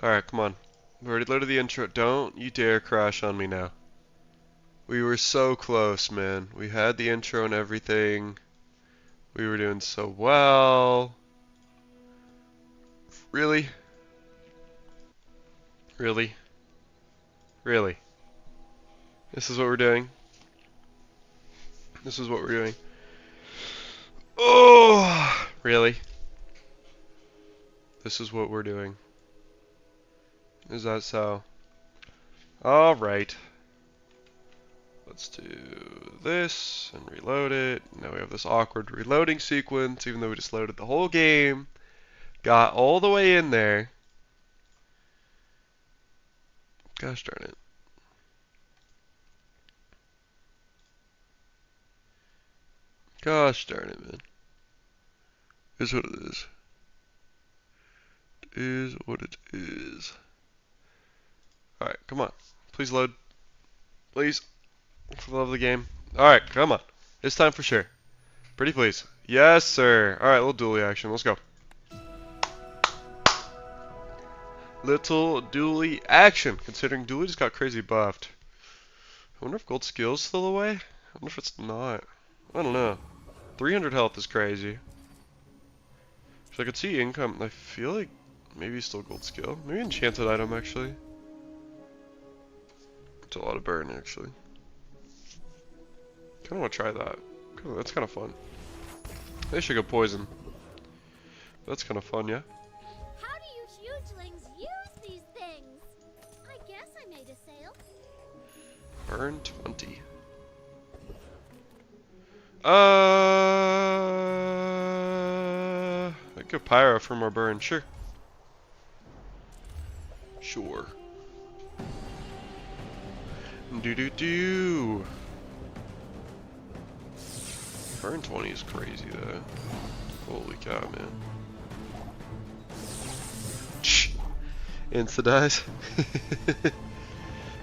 Alright, come on. We already loaded the intro. Don't you dare crash on me now. We were so close, man. We had the intro and everything. We were doing so well. Really? Really? Really? This is what we're doing? This is what we're doing? Oh! Really? This is what we're doing? Is that so? Alright. Let's do this and reload it. Now we have this awkward reloading sequence, even though we just loaded the whole game. Got all the way in there. Gosh darn it. Gosh darn it, man. Is what it is. It is what it is. Alright, come on. Please load. Please. For the love of the game. Alright, come on. It's time for sure. Pretty please. Yes, sir. Alright, little dually action. Let's go. Little dually action. Considering Dooley just got crazy buffed. I wonder if gold skill's still away? I wonder if it's not. I don't know. 300 health is crazy. So I could see income. I feel like maybe still gold skill. Maybe enchanted item actually. It's a lot of burn actually. Kinda wanna try that. That's kinda fun. They should go poison. That's kinda fun, yeah? How do you hugelings use these things? I guess I made a sale. Burn 20. I could pyro for more burn, sure. Sure. Do. Burn 20 is crazy though. Holy cow, man. Insta dies.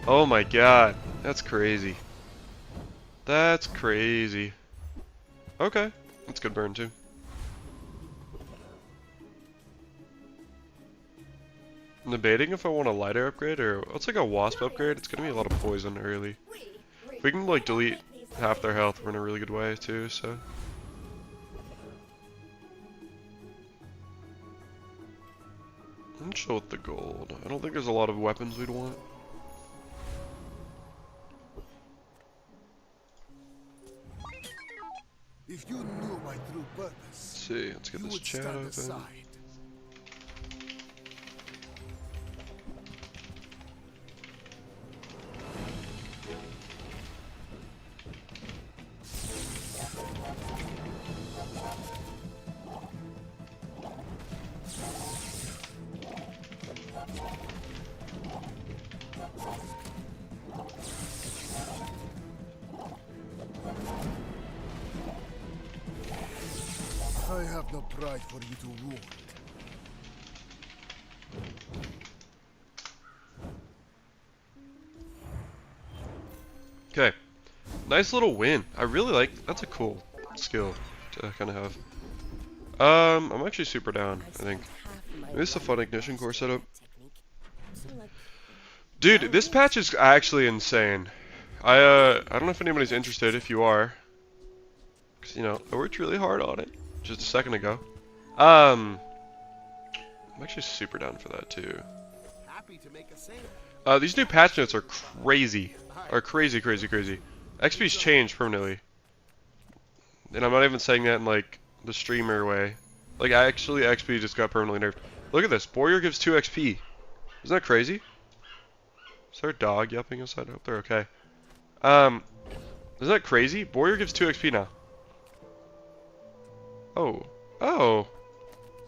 Oh my god, that's crazy. That's crazy. Okay, that's good burn too. I'm debating if I want a lighter upgrade or it's like a wasp upgrade. It's gonna be a lot of poison early. If we can like delete half their health, we're in a really good way too. So. I'm chill with the gold. I don't think there's a lot of weapons we'd want. If you knew my true purpose, Let's see, let's get this chat open. I have no pride for you to rule. Okay, nice little win. I really like. That's a cool skill to kind of have. I'm actually super down. I think this is a fun ignition core setup. Dude, this patch is actually insane. I don't know if anybody's interested. If you are, because you know I worked really hard on it just a second ago. I'm actually super down for that too. Happy to make a sale. These new patch notes are crazy. Crazy. XP's changed permanently. And I'm not even saying that in like the streamer way. Like actually XP just got permanently nerfed. Look at this. Warrior gives 2 XP. Isn't that crazy? Is there a dog yelping outside? I hope they're okay. Isn't that crazy? Warrior gives 2 XP now. Oh.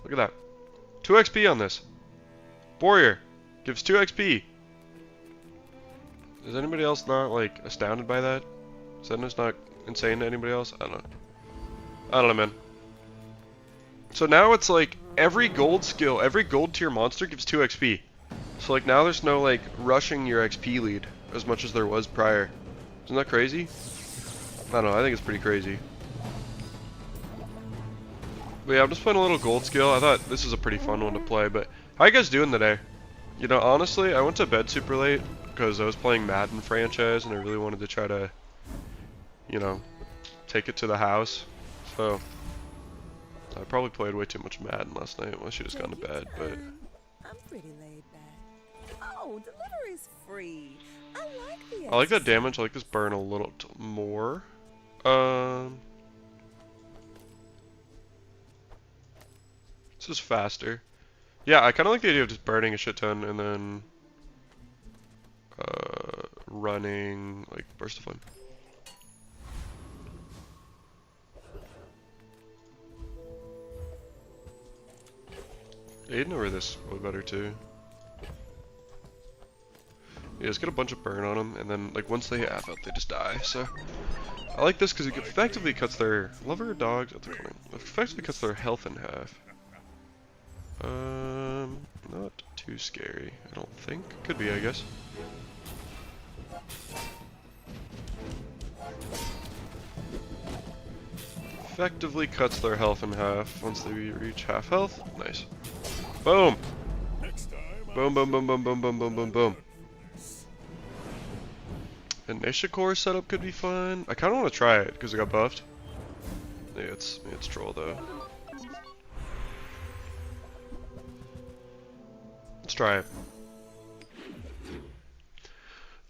Look at that. 2 XP on this. Warrior gives 2 XP. Is anybody else not like astounded by that? Is that not insane to anybody else? I don't know, man. So now it's like every gold skill, every gold tier monster gives 2 XP. So like now there's no like rushing your XP lead as much as there was prior. Isn't that crazy? I don't know, I think it's pretty crazy. But yeah, I'm just playing a little gold skill. I thought this is a pretty fun one to play, but how you guys doing today? You know, honestly, I went to bed super late because I was playing Madden franchise and I really wanted to try to, you know, take it to the house. So I probably played way too much Madden last night. I should have just gone to bed, but I'm pretty laid back. Oh, delivery's free. I like the I like that exercise. damage. I like this burn a little more. This is faster. Yeah, I kind of like the idea of just burning a shit ton and then running like burst of flame. Aiden over this way better too. Yeah, just get a bunch of burn on them, and then like once they hit half out, they just die. So I like this because it effectively cuts their lover dogs at the corner. Effectively cuts their health in half. Not too scary, I don't think. Could be, I guess. Effectively cuts their health in half once they reach half health. Nice. Boom! Boom, boom, boom, boom, boom, boom, boom, boom, boom. Initiacore setup could be fun. I kind of want to try it because it got buffed. Maybe it's troll though. Let's try it.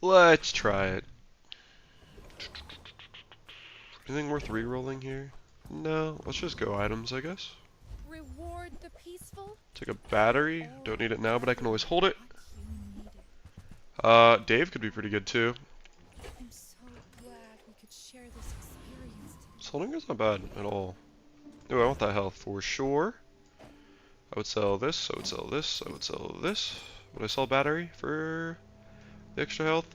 Let's try it. Anything worth re-rolling here? No, let's just go items, I guess. Reward the peaceful. Take a battery. Don't need it now, but I can always hold it. Dave could be pretty good too. I'm so glad we could share this experience together. This holding is not bad at all. Oh, I want that health for sure. I would sell this, I would sell this, I would sell this. Would I sell battery for the extra health?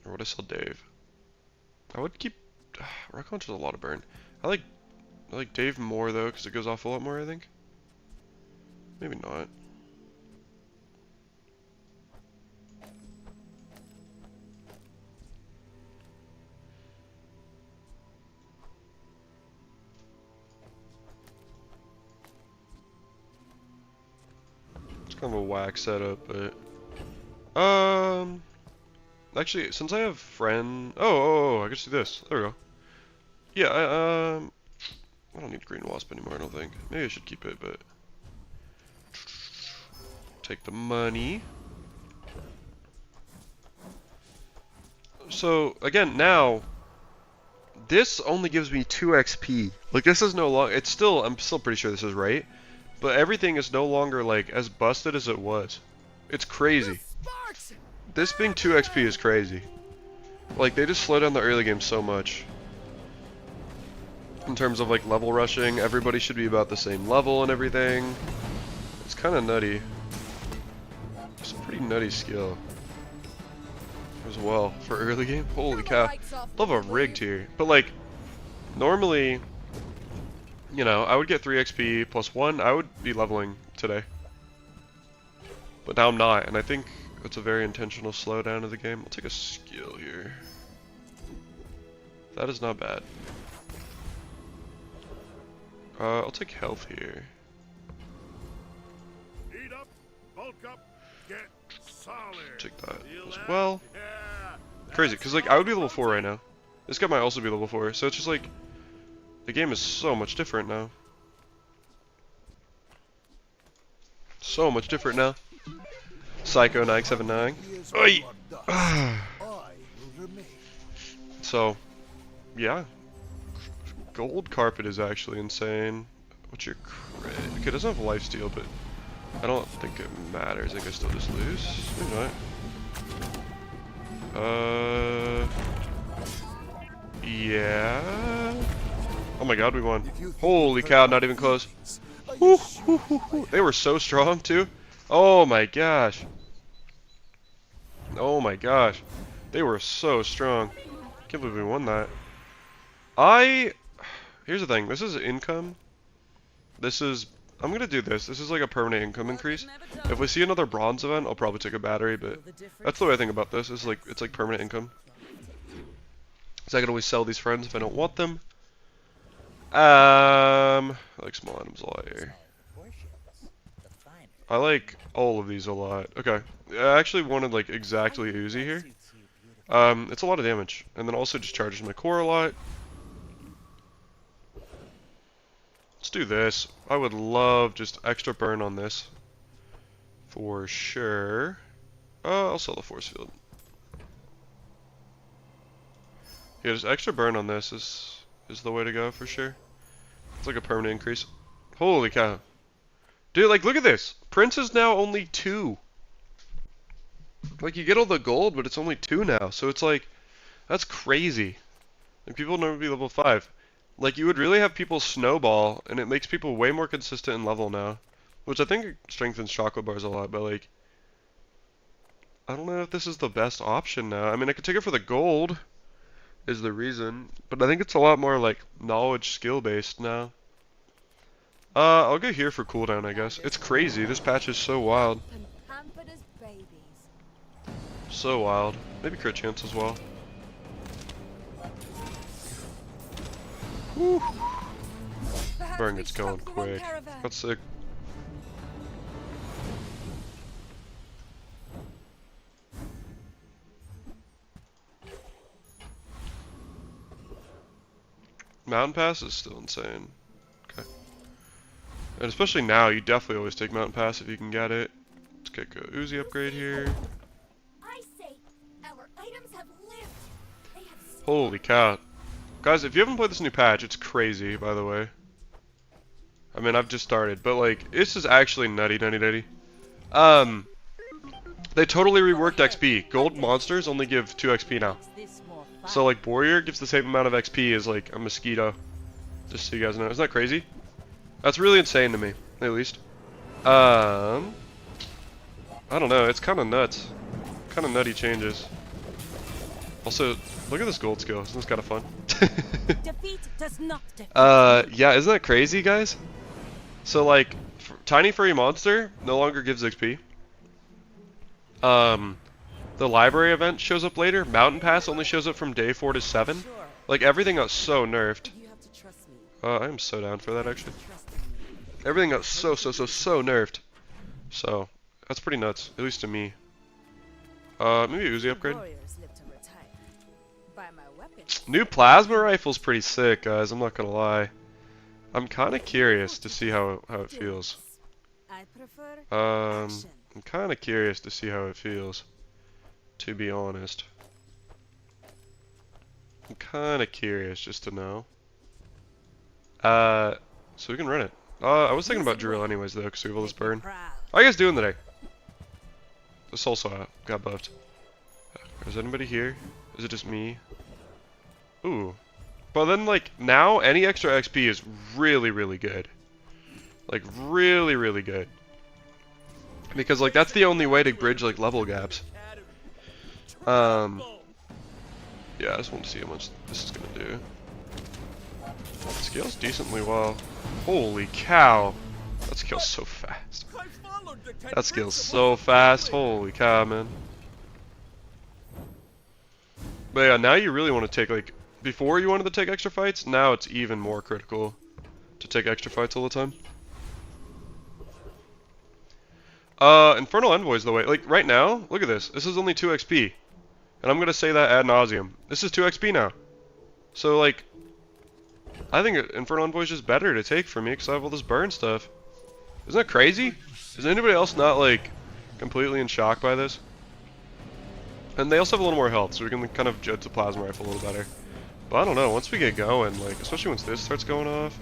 Or would I sell Dave? I would keep... Rock Launch has a lot of burn. I like Dave more though, because it goes off a lot more, I think. Maybe not. It's kind of a whack setup, but... Actually, since I have friend... Oh, I can see this. There we go. Yeah, I don't need Green Wasp anymore, I don't think. Maybe I should keep it, but... Take the money. So, again, now... This only gives me 2 XP. Like, this is no longer... It's still... I'm still pretty sure this is right. But everything is no longer, like, as busted as it was. It's crazy. This being 2 XP is crazy. Like, they just slow down the early game so much. In terms of, like, level rushing, everybody should be about the same level and everything. It's kind of nutty. It's a pretty nutty skill. As well, for early game. Holy cow. Love a rigged here. But, like, normally, you know, I would get 3 XP plus 1. I would be leveling today. But now I'm not, and I think it's a very intentional slowdown of the game. I'll take a skill here. That is not bad. I'll take health here. Eat up, bulk up, get solid. Take that as well. Crazy, because like I would be level 4 right now. This guy might also be level 4, so it's just like the game is so much different now. So much different now. Psycho 979. Oi! I will remain. So, yeah. Gold carpet is actually insane. What's your crit? Okay, it doesn't have lifesteal, but I don't think it matters. I think I still just lose. Maybe not. Yeah. Oh my god, we won. Holy cow, not even close. Woo, woo, woo, woo. They were so strong, too. Oh my gosh. Oh my gosh. They were so strong. Can't believe we won that. Here's the thing. This is income. I'm gonna do this. This is like a permanent income increase. If we see another bronze event, I'll probably take a battery, but that's the way I think about this. It's like permanent income. So I can always sell these friends if I don't want them. I like small items a lot here. I like all of these a lot. Okay, I actually wanted like exactly Uzi here. It's a lot of damage, and then also just charges my core a lot. Let's do this. I would love just extra burn on this. For sure. I'll sell the force field. Yeah, just extra burn on this is the way to go for sure. It's like a permanent increase. Holy cow. Dude, like, look at this. Prince is now only 2. Like, you get all the gold, but it's only 2 now. So it's like, that's crazy. Like, people will never be level 5. Like, you would really have people snowball, and it makes people way more consistent in level now. Which I think strengthens chocolate bars a lot, but like, I don't know if this is the best option now. I mean, I could take it for the gold, is the reason, but I think it's a lot more like knowledge skill based now. I'll go here for cooldown, I guess. It's crazy. This patch is so wild. And pampered as babies. So wild. Maybe crit chance as well. Woo. Perhaps Burn we gets going struck the wrong quick. caravan. That's sick. Mountain Pass is still insane. Okay. And especially now, you definitely always take Mountain Pass if you can get it. Let's get a Uzi upgrade here. I say, our items have lived. They have Holy cow. Guys, if you haven't played this new patch, it's crazy, by the way. I mean, I've just started, but like, this is actually nutty. They totally reworked XP. Gold monsters only give 2 XP now. This more fun. So like Warrior gives the same amount of XP as like a Mosquito. Just so you guys know. Isn't that crazy? That's really insane to me, at least. I don't know, it's kinda nuts. Kinda nutty changes. Also, look at this gold skill, isn't this kinda fun? Defeat does not defeat. Yeah, isn't that crazy, guys? So like, Tiny Furry Monster no longer gives XP. The library event shows up later. Mountain Pass only shows up from day 4 to 7. Sure. Like, everything got so nerfed. You have to trust me. I am so down for that, actually. Trust in me. Everything got so nerfed. So, that's pretty nuts, at least to me. Maybe a Uzi upgrade. Warriors live to retire. By my weapon. New plasma rifle's pretty sick, guys, I'm not gonna lie. I'm kinda curious to see how it feels. I prefer I'm action. kinda curious to see how it feels. To be honest. I'm kinda curious just to know. So we can run it. I was thinking about drill anyways though, because we have all this burn. Proud. How you guys doing today? This also got buffed. Is anybody here? Is it just me? Ooh. But then like, now any extra XP is really good. Like really good. Because like, that's the only way to bridge like level gaps. Yeah, I just want to see how much this is gonna do. It scales decently well. Holy cow! That scales so fast. That scales so fast. Holy cow, man. But yeah, now you really want to take like, before you wanted to take extra fights, now it's even more critical to take extra fights all the time. Infernal Envoy's the way. Like, right now, look at this. This is only 2 XP. And I'm gonna say that ad nauseum. This is 2 XP now. So, like, I think Infernal Envoy's just better to take for me because I have all this burn stuff. Isn't that crazy? Is anybody else not, like, completely in shock by this? And they also have a little more health, so we can kind of judge the plasma rifle a little better. But I don't know, once we get going, like, especially once this starts going off,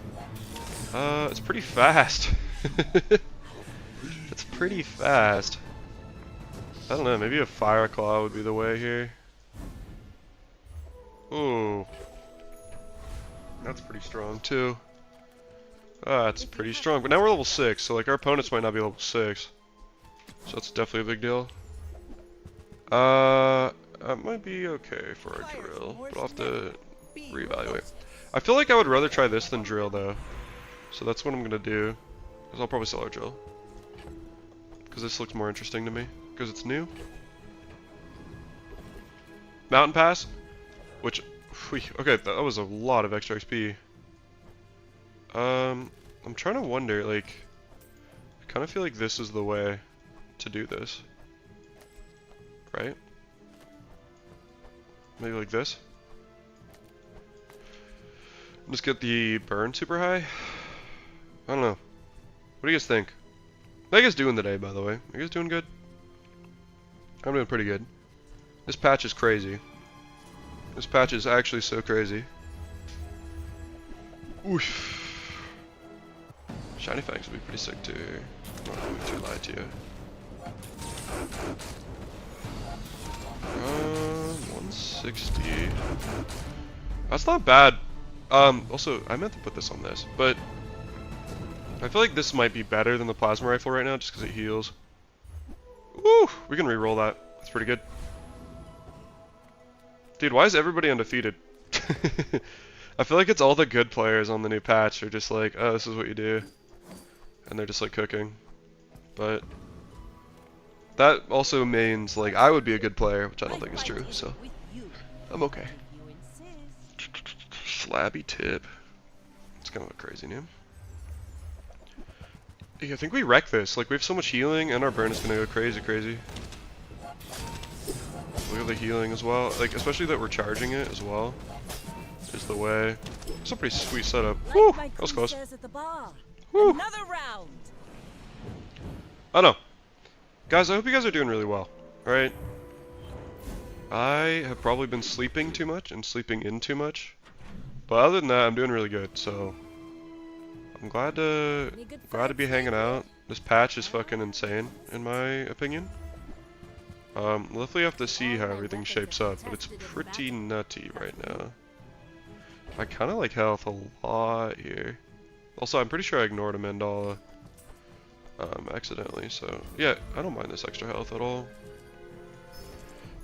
it's pretty fast. It's pretty fast. I don't know, maybe a fire claw would be the way here. Ooh. That's pretty strong too. That's pretty strong. But now we're level 6, so like our opponents might not be level 6. So that's definitely a big deal. That might be okay for a drill, but I'll have to reevaluate. I feel like I would rather try this than drill though. So that's what I'm gonna do. Because I'll probably sell our drill. Because this looks more interesting to me. Because it's new. Mountain Pass. Which, okay, that was a lot of extra XP. I'm trying to wonder, like, I kind of feel like this is the way to do this. Right? Maybe like this? Just get the burn super high? I don't know. What do you guys think? How you guys doing today, by the way? Are you guys doing good? I'm doing pretty good. This patch is crazy. This patch is actually so crazy. Oof. Shiny Fangs would be pretty sick too. I'm not going to lie to you. 160. That's not bad. Also, I meant to put this on this, but I feel like this might be better than the plasma rifle right now, just because it heals. Woo! We can re-roll that. That's pretty good. Dude, why is everybody undefeated? I feel like it's all the good players on the new patch are just like, oh, this is what you do. And they're just like cooking. But that also means like I would be a good player, which I don't think is true, so I'm okay. Slabby tip. It's kind of a crazy name. Yeah, I think we wreck this. Like, we have so much healing, and our burn is gonna go crazy. We have the healing as well. Like, especially that we're charging it as well. Is the way. It's a pretty sweet setup. Woo! That was close. Woo! Another round. I don't know. Guys, I hope you guys are doing really well. Alright? I have probably been sleeping too much and sleeping in too much. But other than that, I'm doing really good, so I'm glad to be hanging out. This patch is fucking insane, in my opinion. We'll definitely have to see how everything shapes up, but it's pretty nutty right now. I kind of like health a lot here. Also, I'm pretty sure I ignored a Mandala accidentally, so yeah, I don't mind this extra health at all.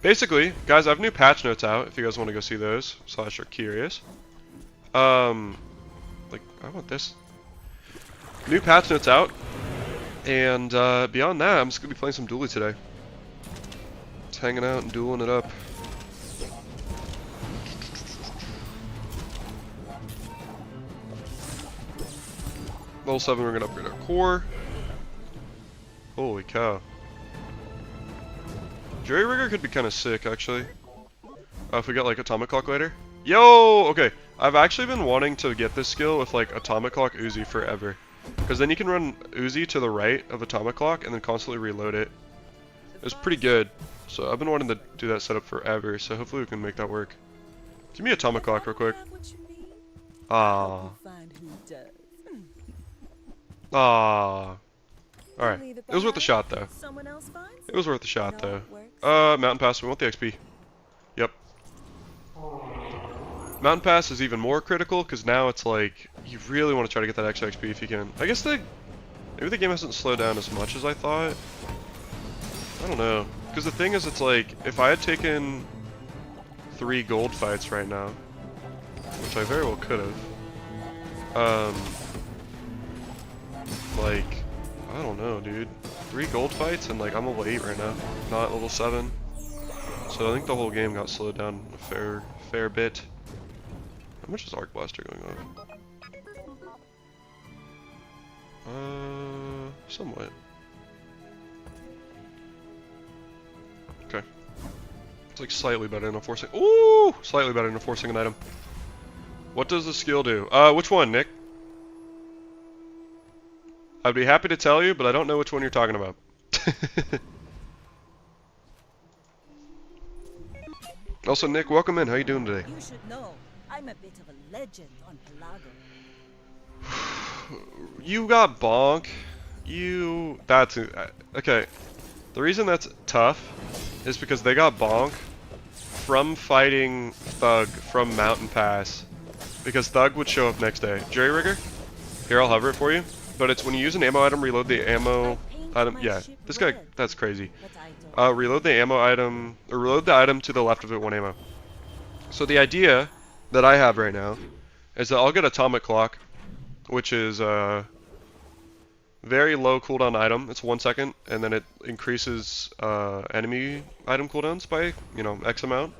Basically, guys, I have new patch notes out if you guys want to go see those, slash are curious. Like, I want this. New patch notes out, and beyond that, I'm just gonna be playing some Dooley today. Just hanging out and dueling it up. Level 7, we're gonna upgrade our core. Holy cow. Jury Rigger could be kind of sick, actually. If we get like Atomic Clock later. Yo! Okay, I've actually been wanting to get this skill with like Atomic Clock Uzi forever. Because then you can run Uzi to the right of Atomic Clock and then constantly reload it. It's pretty good. So I've been wanting to do that setup forever, so hopefully we can make that work. Give me Atomic Clock real quick. Ah. Ah. Alright. It was worth a shot though. It was worth a shot though. Mountain Pass, we want the XP. Yep. Mountain Pass is even more critical because now it's like you really want to try to get that extra XP if you can. I guess maybe the game hasn't slowed down as much as I thought. I don't know. Because the thing is, it's like if I had taken 3 gold fights right now, which I very well could have. Like, I don't know, dude. 3 gold fights and like I'm level 8 right now, not level 7. So I think the whole game got slowed down a fair bit. How much is Arc Blaster going on? Somewhat. Okay. It's like slightly better than forcing. Ooh, slightly better than forcing an item. What does the skill do? Which one, Nick? I'd be happy to tell you, but I don't know which one you're talking about. Also, Nick, welcome in. How you doing today? You should know, I'm a bit of a legend on Pelago. You got bonk. That's okay. The reason that's tough is because they got bonk from fighting Thug from Mountain Pass, because Thug would show up next day. Jerry Rigger, here I'll hover it for you. But it's when you use an ammo item, reload the ammo item. Yeah, this guy, that's crazy. Reload the ammo item, or reload the item to the left of it 1 ammo. So the idea that I have right now is that I'll get Atomic Clock, which is a very low cooldown item. It's 1 second, and then it increases enemy item cooldowns by, you know, X amount.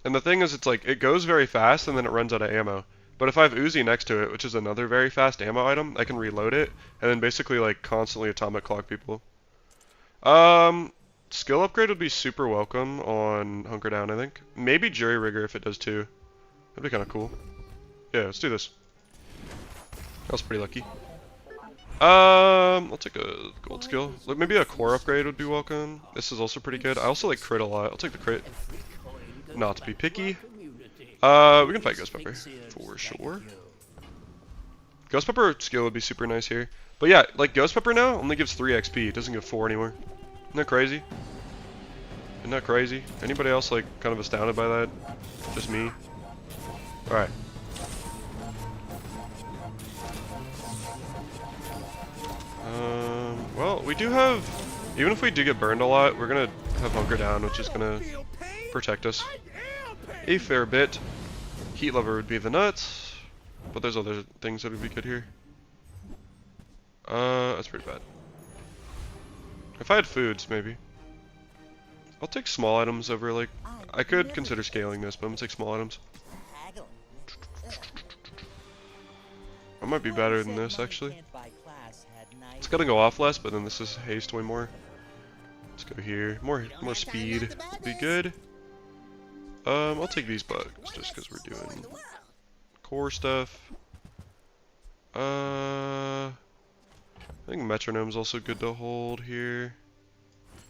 And the thing is, it's like, it goes very fast, and then it runs out of ammo. But if I have Uzi next to it, which is another very fast ammo item, I can reload it and then basically like constantly atomic clock people. Skill upgrade would be super welcome on Hunker Down, I think. Maybe Jury Rigger if it does too. That'd be kind of cool. Yeah, let's do this. That was pretty lucky. I'll take a gold skill. Like maybe a core upgrade would be welcome. This is also pretty good. I also like crit a lot. I'll take the crit. Not to be picky. We can fight Ghost Pepper for sure. Ghost Pepper skill would be super nice here. But yeah, like Ghost Pepper now only gives 3 XP. It doesn't give 4 anymore. Isn't that crazy? Isn't that crazy? Anybody else like kind of astounded by that? Just me? Alright. Well, we do have, even if we do get burned a lot, we're gonna have Hunker Down, which is gonna protect us a fair bit. Heat Lover would be the nuts, but there's other things that would be good here. That's pretty bad. If I had foods, maybe. I'll take small items over, like, I could consider scaling this, but I'm gonna take small items. I might be better than this, actually. It's gonna go off less, but then this is haste way more. Let's go here. More speed would be good. I'll take these bugs just because we're doing core stuff. I think Metronome's also good to hold here.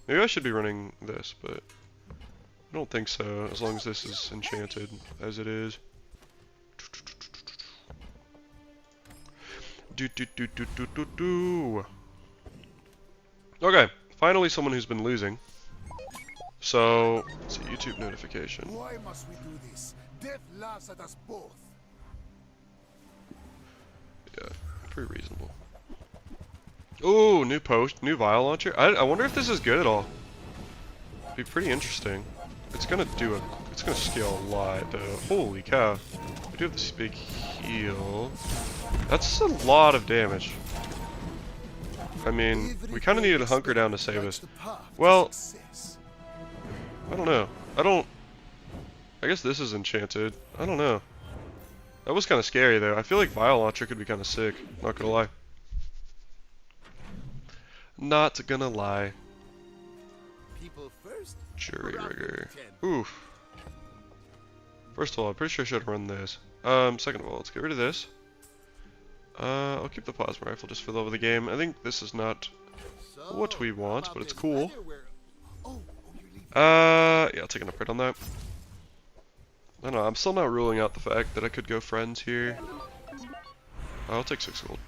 Maybe I should be running this, but I don't think so, as long as this is enchanted as it is. Okay, finally someone who's been losing. So, it's a YouTube notification. Why must we do this? Death laughs at us both. Yeah, pretty reasonable. Ooh, new vial launcher. I wonder if this is good at all. Be pretty interesting. It's gonna scale a lot though. Holy cow. We do have this big heal. That's a lot of damage. I mean, we kind of needed to hunker down to save us. Well, I don't know. I guess this is enchanted. I don't know. That was kind of scary though. I feel like vial launcher could be kind of sick. Not gonna lie. Not gonna lie. People first. Jury Rigger. Oof. First of all, I'm pretty sure I should run this. Second of all, let's get rid of this. I'll keep the plasma rifle just for the love of the game. I think this is not what we want, but it's cool. Yeah, I'll take an upgrade on that. I don't know, I'm still not ruling out the fact that I could go friends here. I'll take 6 gold.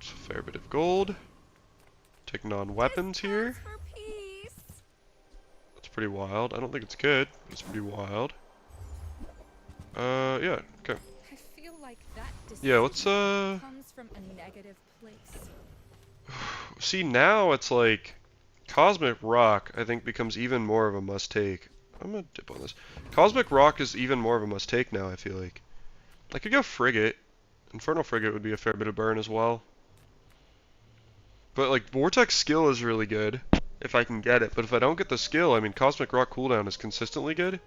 It's a fair bit of gold. Take non-weapons here. That's pretty wild. I don't think it's good, but it's pretty wild. Yeah, okay. I feel like that Yeah, let's comes from a negative place. see now it's like Cosmic Rock I think becomes even more of a must take. I'm gonna dip on this. Cosmic Rock is even more of a must take now, I feel like. I could go Frigate. Infernal Frigate would be a fair bit of burn as well. But like Vortex skill is really good if I can get it. But if I don't get the skill, I mean Cosmic Rock cooldown is consistently good.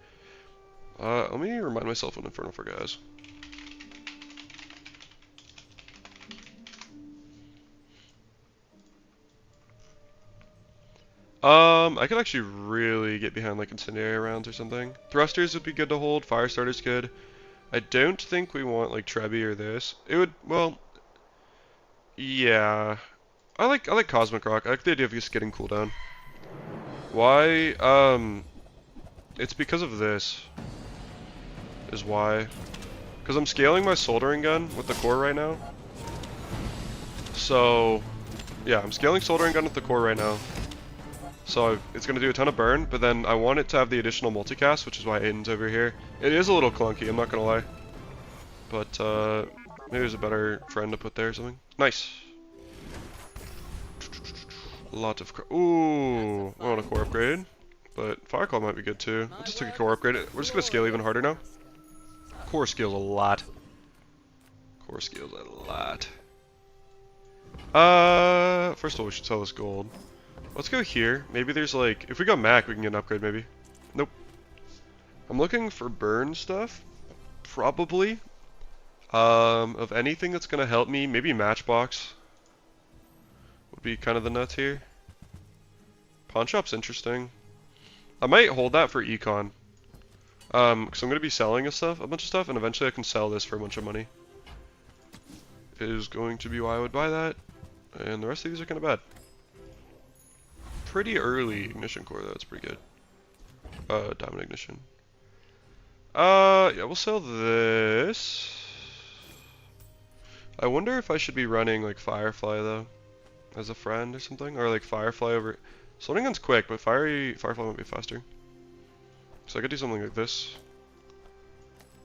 Let me remind myself what Infernal Frigate is. I could actually really get behind like incendiary rounds or something. Thrusters would be good to hold. Firestarter's good. I don't think we want like Trebby or this. It would, well, yeah. I like Cosmic Rock. I like the idea of just getting cooldown. Why? It's because of this. Is why. Because I'm scaling my soldering gun with the core right now. So, yeah, I'm scaling soldering gun with the core right now. So it's going to do a ton of burn, but then I want it to have the additional multicast, which is why Aiden's over here. It is a little clunky, I'm not going to lie. But maybe there's a better friend to put there or something. Nice. A lot of ooh, I want a core upgrade. But Fireclaw might be good too. I'll just take a core upgrade. We're just going to scale even harder now. Core scales a lot. Core scales a lot. First of all, we should sell this gold. Let's go here. Maybe there's like, if we go Mac, we can get an upgrade maybe. Nope. I'm looking for burn stuff. Probably. Of anything that's gonna help me, maybe Matchbox would be kind of the nuts here. Pawn shop's interesting. I might hold that for econ. Because I'm gonna be selling a bunch of stuff, and eventually I can sell this for a bunch of money. Is going to be why I would buy that, and the rest of these are kind of bad. Pretty early ignition core though, it's pretty good. Diamond ignition. Yeah, we'll sell this. I wonder if I should be running like Firefly though, as a friend or something, or like Firefly over. Soldering gun's quick, but Firefly might be faster. So I could do something like this,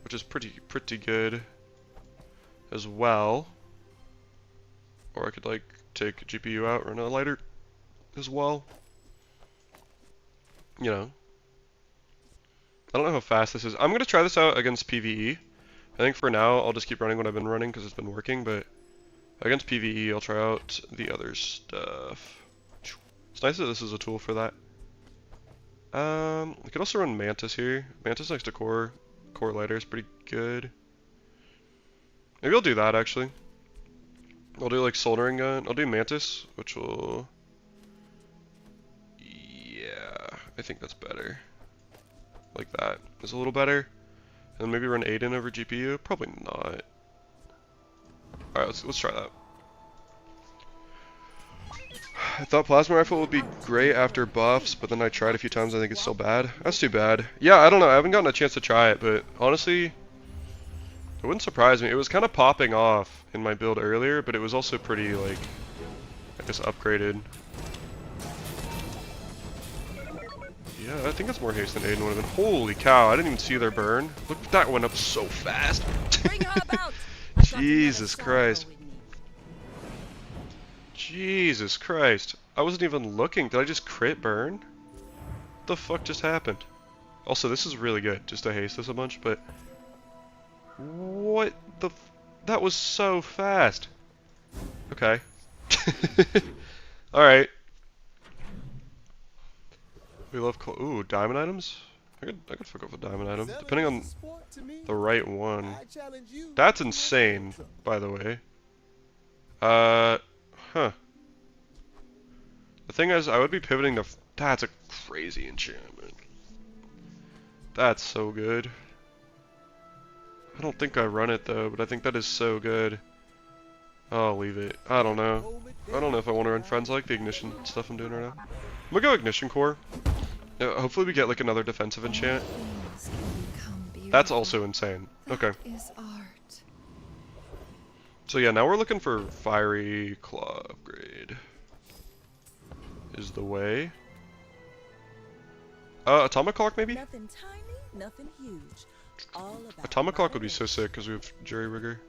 which is pretty good as well. Or I could like take a GPU out, run a lighter as well. You know. I don't know how fast this is. I'm gonna try this out against PvE. I think for now I'll just keep running what I've been running because it's been working, but against PvE I'll try out the other stuff. It's nice that this is a tool for that. I could also run Mantis here. Mantis next to Core Lighter is pretty good. Maybe I'll do that actually. I'll do like Soldering Gun. I'll do Mantis, which will... Yeah, I think that's better. Like that is a little better. And maybe run Aiden over GPU? Probably not. Alright, let's try that. I thought Plasma Rifle would be great after buffs, but then I tried a few times, I think it's still bad. That's too bad. Yeah, I don't know, I haven't gotten a chance to try it, but honestly, it wouldn't surprise me. It was kind of popping off in my build earlier, but it was also pretty, like, I guess upgraded. Yeah, I think it's more haste than Aiden would have been. Holy cow, I didn't even see their burn. Look, that went up so fast. Bring her about. Jesus Christ. Jesus Christ. I wasn't even looking. Did I just crit burn? What the fuck just happened? Also, this is really good, just to haste this a bunch, but... What the f... That was so fast. Okay. Alright. We love ooh, diamond items? I could fuck up with diamond item, depending on the right one. That's insane, by the way. Huh. The thing is, I would be pivoting to... That's a crazy enchantment. That's so good. I don't think I run it though, but I think that is so good. I'll leave it. I don't know. I don't know if I want to run friends like the ignition stuff I'm doing right now. I'm gonna go ignition core. Hopefully we get like another defensive enchant. That's also insane. Okay. So yeah, now we're looking for Fiery Claw upgrade. Is the way. Atomic Clock maybe? Nothing tiny, nothing huge. All about Atomic Clock would be so sick because we have Jury Rigger.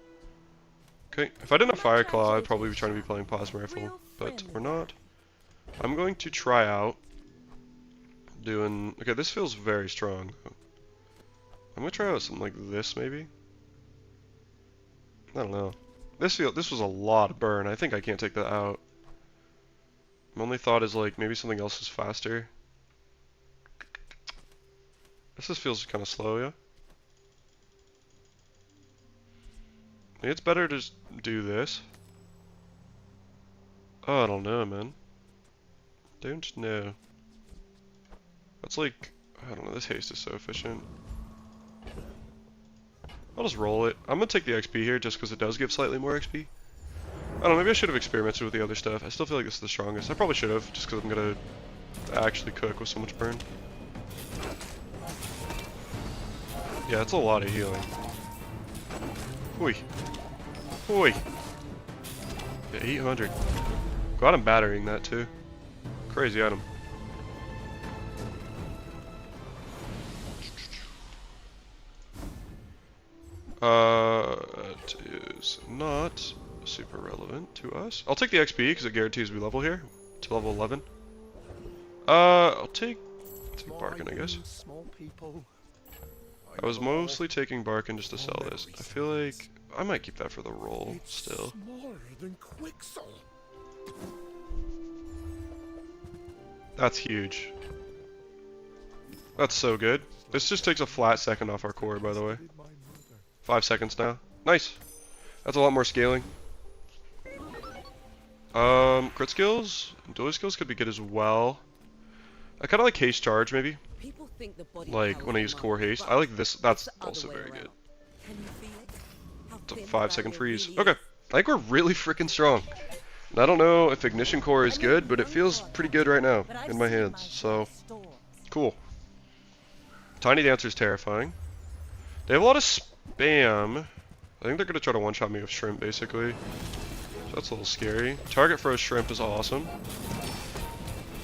Okay, if I didn't have Fire Claw, I'd probably be trying to be playing Plasma Rifle, but we're not. I'm going to try out doing... Okay, this feels very strong. I'm gonna try out something like this maybe. I don't know. This was a lot of burn. I think I can't take that out. My only thought is like maybe something else is faster. This just feels kind of slow, yeah. Maybe it's better to just do this. Oh, I don't know, man. Don't know. That's like, I don't know, this haste is so efficient. I'll just roll it. I'm gonna take the XP here just because it does give slightly more XP. I don't know, maybe I should have experimented with the other stuff. I still feel like this is the strongest. I probably should have, just because I'm gonna actually cook with so much burn. Yeah, it's a lot of healing. Hoi. Hoi. Yeah, 800. Glad I'm battering that too. Crazy item. It is not super relevant to us. I'll take the XP because it guarantees we level here to level 11. I'll take Barkin, I guess. I was mostly taking Barkin just to sell this. I feel like I might keep that for the roll still. That's huge. That's so good. This just takes a flat second off our core, by the way. 5 seconds now. Nice. That's a lot more scaling. Crit skills, dual skills could be good as well. I kind of like haste charge maybe. People think the body Like power when I is use mine, core haste. but I like this. That's it's the other also way very around. good. Can you feel it? How It's a thin 5-second barrier freeze. really Okay, is? I think we're really freaking strong. And I don't know if ignition core is good, but it feels pretty good right now But I've in my seen hands. So storms. cool. Tiny Dancer's terrifying. They have a lot of spam. I think they're gonna try to one-shot me with shrimp basically. So that's a little scary. Target for a shrimp is awesome.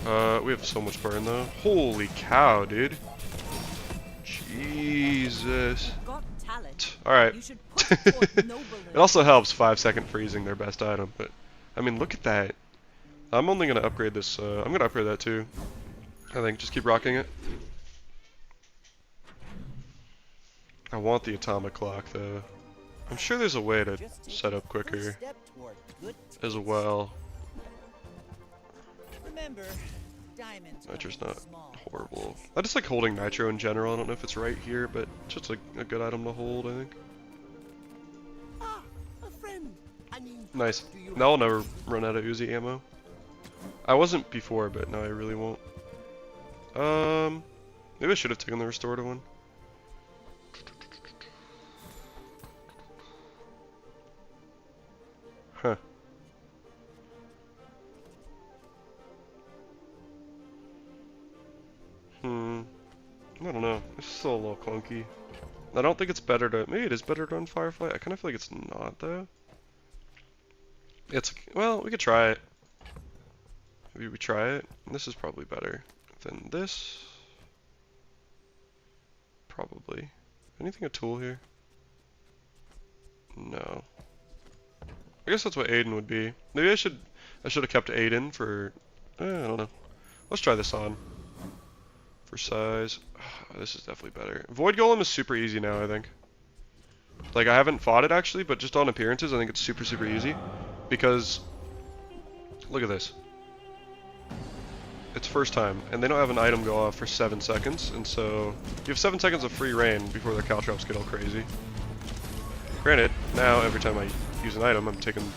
We have so much burn though. Holy cow, dude. Jesus. Got talent. Alright. You should put it forth nobly. It also helps 5-second freezing their best item, but I mean look at that. I'm only gonna upgrade this, I'm gonna upgrade that too. I think, just keep rocking it. I want the atomic clock though. I'm sure there's a way to set up quicker as well. Remember, diamonds Nitro's come in not small horrible. I just like holding nitro in general. I don't know if it's right here, but it's just like a good item to hold, I think. Ah, a friend. I mean, Nice. do you Now I'll never run out of Uzi ammo. I wasn't before, but now I really won't. Maybe I should have taken the restorative one. Huh. I don't know. It's still a little clunky. I don't think it's better to... Maybe it is better to run Firefly. I kind of feel like it's not, though. It's... Well, we could try it. Maybe we try it. This is probably better than this. Probably. Anything a tool here? No. I guess that's what Aiden would be. Maybe I should have kept Aiden for... I don't know. Let's try this on. For size. This is definitely better. Void Golem is super easy now, I think. Like, I haven't fought it actually, but just on appearances, I think it's super, super easy. Because, look at this. It's first time, and they don't have an item go off for 7 seconds, and so you have 7 seconds of free reign before their caltrops get all crazy. Granted, now every time I use an item, I'm taking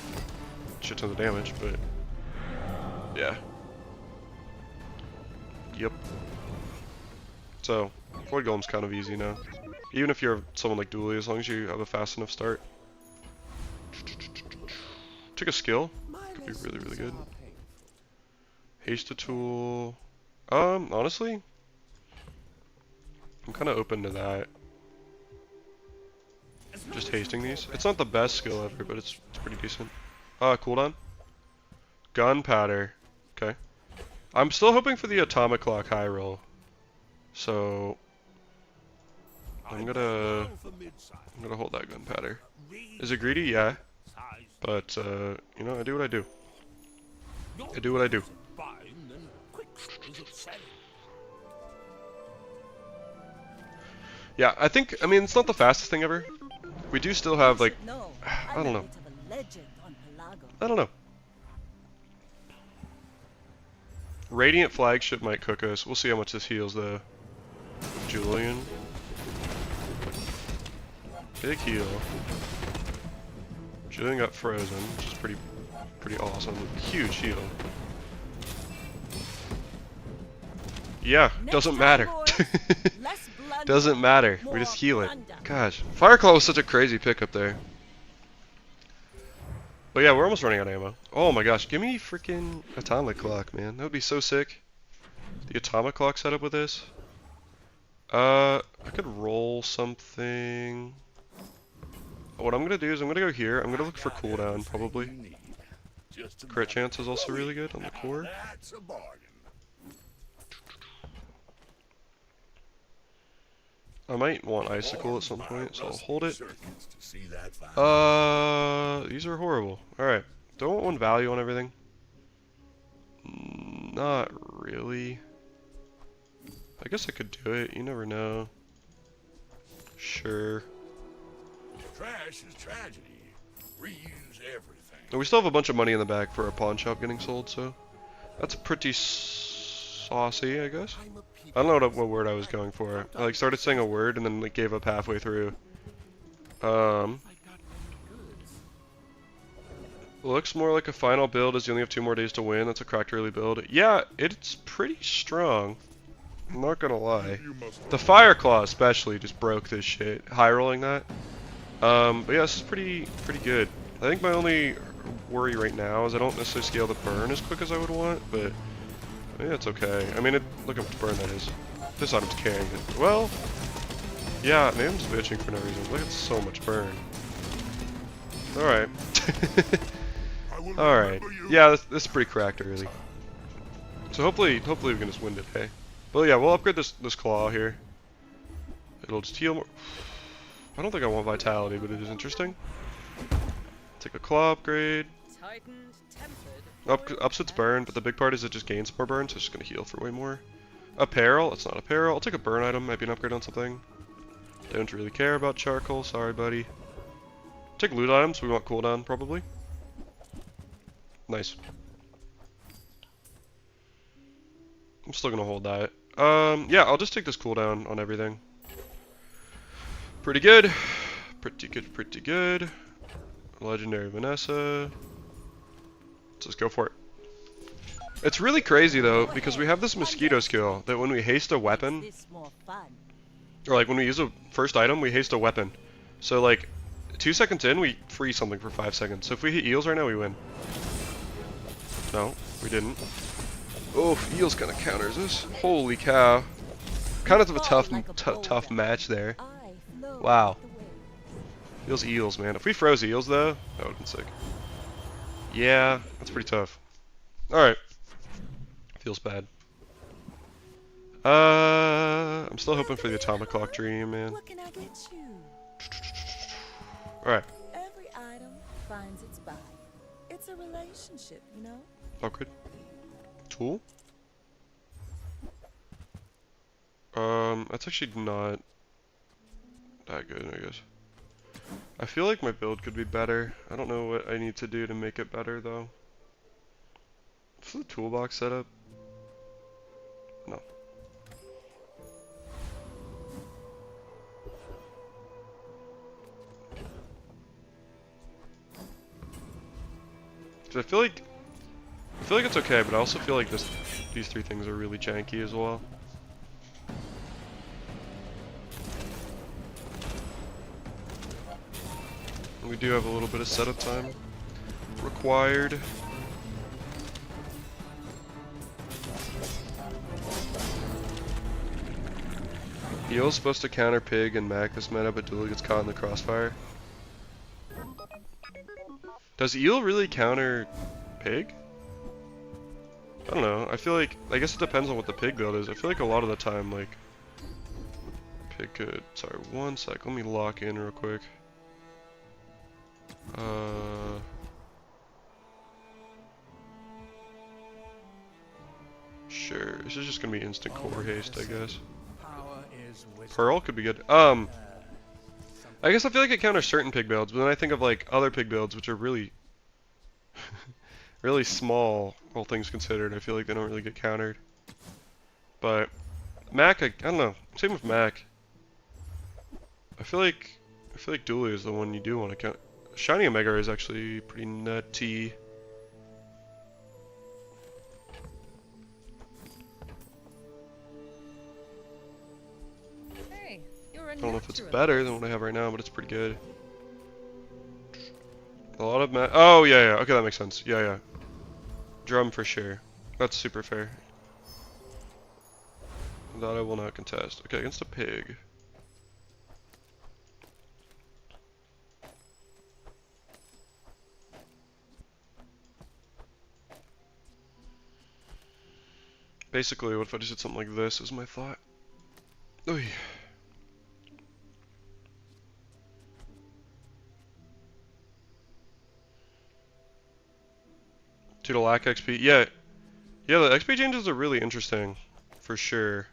shit tons of damage, but yeah. Yep. So, Void Golem's kind of easy now. Even if you're someone like Dooley, as long as you have a fast enough start. Took a skill. Could be really, really good. Haste a tool. Honestly, I'm kind of open to that. Just hasting these. It's not the best skill ever, but it's pretty decent. Cooldown. Gunpowder. Okay. I'm still hoping for the atomic clock high roll. So I'm gonna hold that gunpowder. Is it greedy? Yeah. But you know, I do what I do. I do what I do. Yeah, I think, I mean, it's not the fastest thing ever. We do still have, like, I don't know. I don't know. Radiant Flagship might cook us. We'll see how much this heals, though. Julian. Big heal. Julian got frozen, which is pretty awesome. Huge heal. Yeah, doesn't matter. Doesn't matter. We just heal it. Gosh, Fireclaw was such a crazy pickup there. But yeah, we're almost running out of ammo. Oh my gosh, give me freaking atomic clock, man. That would be so sick. The atomic clock setup with this. I could roll something. What I'm gonna do is I'm gonna go here. I'm gonna look for cooldown probably. Crit chance is also really good on the core. That's a bargain. I might want icicle at some point, so I'll hold it. Circuits to see that fine. These are horrible. Alright. Do I want one value on everything? Not really. I guess I could do it. You never know. Sure. Trash is tragedy. Reuse everything. And we still have a bunch of money in the back for our pawn shop getting sold, so that's pretty saucy, I guess. I don't know what word I was going for. I like started saying a word and then like gave up halfway through. Looks more like a final build as you only have 2 more days to win. That's a cracked early build. Yeah, it's pretty strong. I'm not gonna lie. You must The Fire Claw especially just broke this shit. High rolling that. But yeah, this is pretty good. I think my only worry right now is I don't necessarily scale the burn as quick as I would want, but I think that's okay. I mean, look how much burn that is. This item's carrying it. Well, yeah, maybe I'm just bitching for no reason. Look at so much burn. Alright. I will Alright. remember you. Yeah, this is pretty cracked early. So hopefully we can just win today. But yeah, we'll upgrade this claw here. It'll just heal more. I don't think I want vitality, but it is interesting. Take a claw upgrade. Tightened, tempered. Ups its burn, but the big part is it just gains more burn, so it's just gonna heal for way more. Apparel, it's not apparel. I'll take a burn item, might be an upgrade on something. Don't really care about charcoal, sorry buddy. Take loot items, we want cooldown probably. Nice. I'm still gonna hold that. Yeah, I'll just take this cooldown on everything. Pretty good. Pretty good, pretty good. Legendary Vanessa. Let's just go for it. It's really crazy though, because we have this mosquito skill that when we haste a weapon, This more fun. or like when we use a first item, we haste a weapon. So like 2 seconds in, we freeze something for 5 seconds. So if we hit eels right now, we win. No, we didn't. Oh, eels kind of counters us. Holy cow. Kind of a tough match there. Wow. Feels eels, man. If we froze eels though, that would've been sick. Yeah, that's pretty tough. Alright. Feels bad. I'm still hoping for the atomic clock dream, man. What can I get you? Alright. Every item finds its buyer. It's a relationship, you know? Upgrade. Tool? That's actually not that good, I guess. I feel like my build could be better. I don't know what I need to do to make it better, though. Is the toolbox setup? No. Cause I feel like it's okay, but I also feel like these 3 things are really janky as well. We do have a little bit of setup time required. Eel's supposed to counter Pig and Mac this meta, but Dooley gets caught in the crossfire. Does Eel really counter Pig? I don't know. I feel like, I guess it depends on what the Pig build is. I feel like a lot of the time, like, Pig could. Sorry, 1 sec. Let me lock in real quick. Sure. This is just gonna be instant core haste, I guess. Pearl could be good. I guess I feel like it counters certain Pig builds, but then I think of like other Pig builds which are really, really small, all things considered. I feel like they don't really get countered. But Mac, I don't know. Same with Mac. I feel like Dooley is the one you do want to count. Shiny Omega is actually pretty nutty. Hey, you're a I don't know if it's natural. better than what I have right now, but it's pretty good. A lot of oh, yeah, yeah. Okay, that makes sense. Yeah, yeah. Drum for sure. That's super fair. That I will not contest. Okay, against a Pig. Basically, what if I just did something like this is my thought. Oy. Due to lack XP. Yeah. Yeah, the XP changes are really interesting. For sure.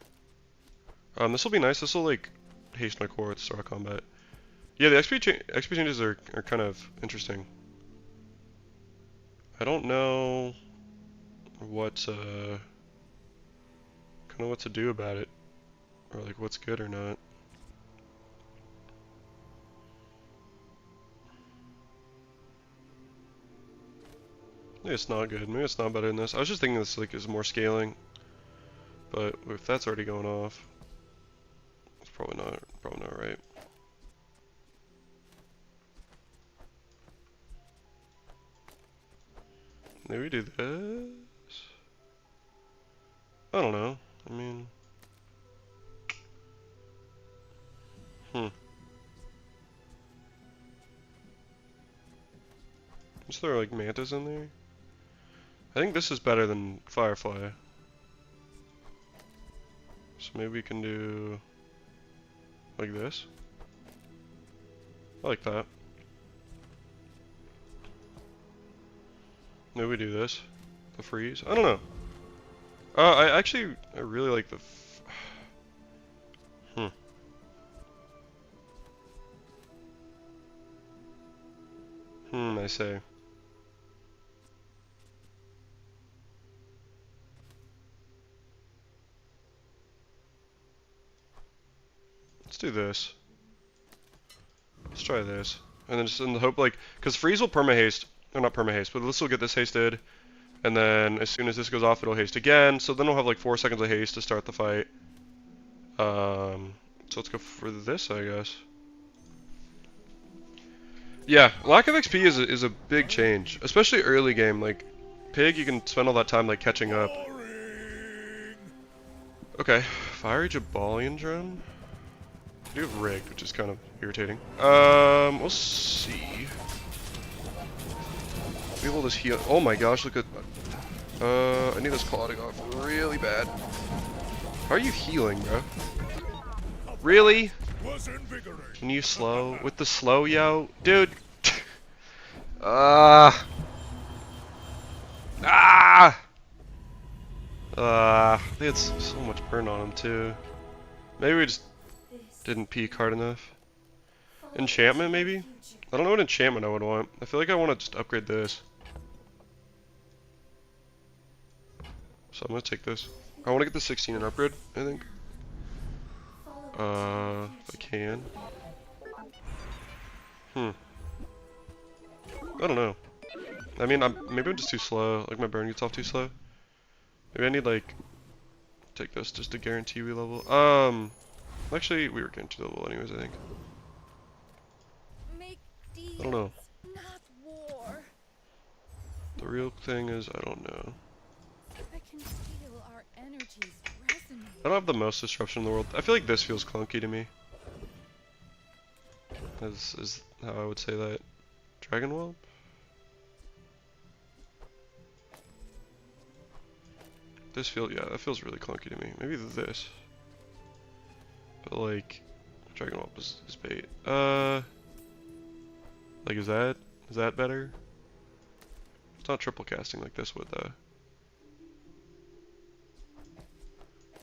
This will be nice. This will, like, haste my core at the start of combat. Yeah, the XP changes are kind of interesting. I don't know what, kind of what to do about it. Or, like, what's good or not. Maybe it's not good. Maybe it's not better than this. I was just thinking this like is more scaling, but if that's already going off, it's probably not right. Maybe we do this. I don't know. I mean, Is there like mantas in there? I think this is better than Firefly. So maybe we can do like this. I like that. Maybe we do this. The freeze. I don't know. I really like the. I say. Let's do this. Let's try this. And then just in the hope, like, because freeze will perma-haste. Or not perma-haste, but this will get this hasted. And then as soon as this goes off, it'll haste again. So then we'll have like 4 seconds of haste to start the fight. So let's go for this, I guess. Yeah, lack of XP is a big change, especially early game. Like, Pig, you can spend all that time like catching up. Okay, Fiery Jabalian Drum. I do have rigged, which is kind of irritating. We'll see. Be able to heal. Oh my gosh, look at. I need this clotting off really bad. How are you healing, bro? Really? Can you slow with the slow, yo, dude? I think it's so much burn on him too. Maybe we just didn't peek hard enough. Enchantment, maybe? I don't know what enchantment I would want. I feel like I want to just upgrade this. So I'm gonna take this. I want to get the 16 and upgrade, I think. If I can. I don't know. I mean, maybe I'm just too slow. Like my burn gets off too slow. Maybe I need like take this just to guarantee we level. Actually, we were getting to level anyways. I think. I don't know. Not war. The real thing is I don't know. I can feel our energies resonate. I don't have the most disruption in the world. I feel like this feels clunky to me. Is how I would say that. Dragon Whelp? This feels, yeah, that feels really clunky to me. Maybe this. But like, Dragon Whelp is bait. Like is that better? It's not triple casting like this would though.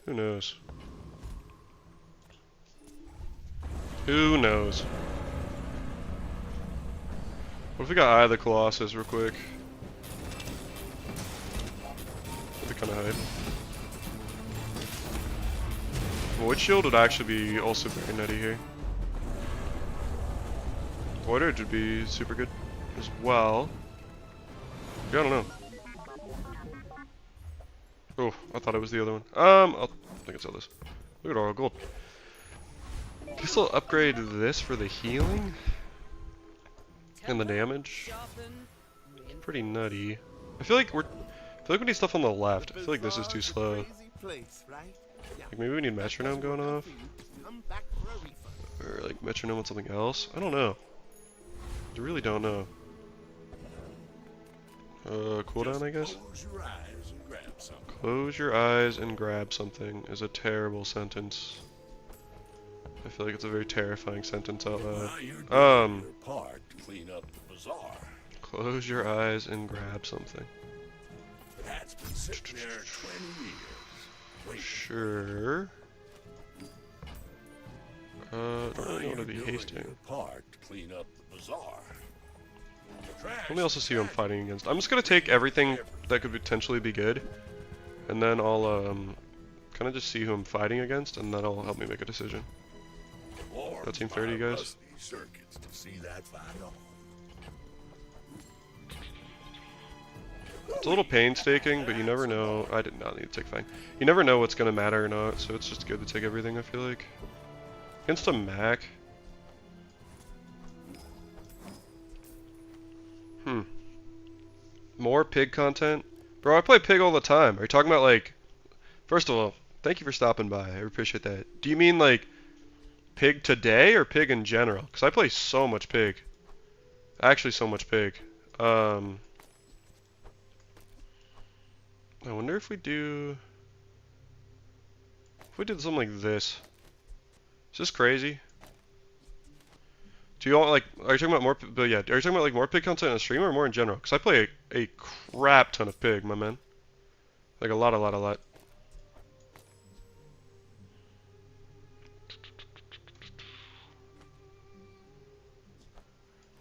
Who knows? Who knows? What if we got Eye of the Colossus real quick? That'd be kind of hype. Void Shield would actually be also very nutty here. Void Urge would be super good as well. Yeah, I don't know. Oh, I thought it was the other one. I think it's all this. Look at all gold. Guess I'll upgrade this for the healing and the damage. Pretty nutty. I feel like we need stuff on the left. I feel like this is too slow. Like maybe we need metronome going off, or like metronome with something else. I don't know. I really don't know. Cooldown, I guess. Close your eyes and grab something is a terrible sentence. I feel like it's a very terrifying sentence out loud. Part to clean up the bazaar. Close your eyes and grab something. That's been sitting there 20 years. Wait. Sure. Don't really know what to be hasting. Part to clean up the bazaar. Let me also see who I'm fighting against. I'm just gonna take everything that could potentially be good, and then I'll kind of just see who I'm fighting against, and that'll help me make a decision. That seem fair to you guys? It's a little painstaking, but you never know. I did not need to take Fang. You never know what's gonna matter or not, so it's just good to take everything, I feel like. Against a Mac. More pig content? Bro, I play pig all the time. Are you talking about like... First of all, thank you for stopping by. I appreciate that. Do you mean like pig today or pig in general? Because I play so much pig. Actually, so much pig. I wonder if we do... If we did something like this. Is this crazy? Do you want like... Are you talking about more... But yeah, are you talking about like more pig content in the stream or more in general? Because I play a crap ton of pig, my man. Like a lot.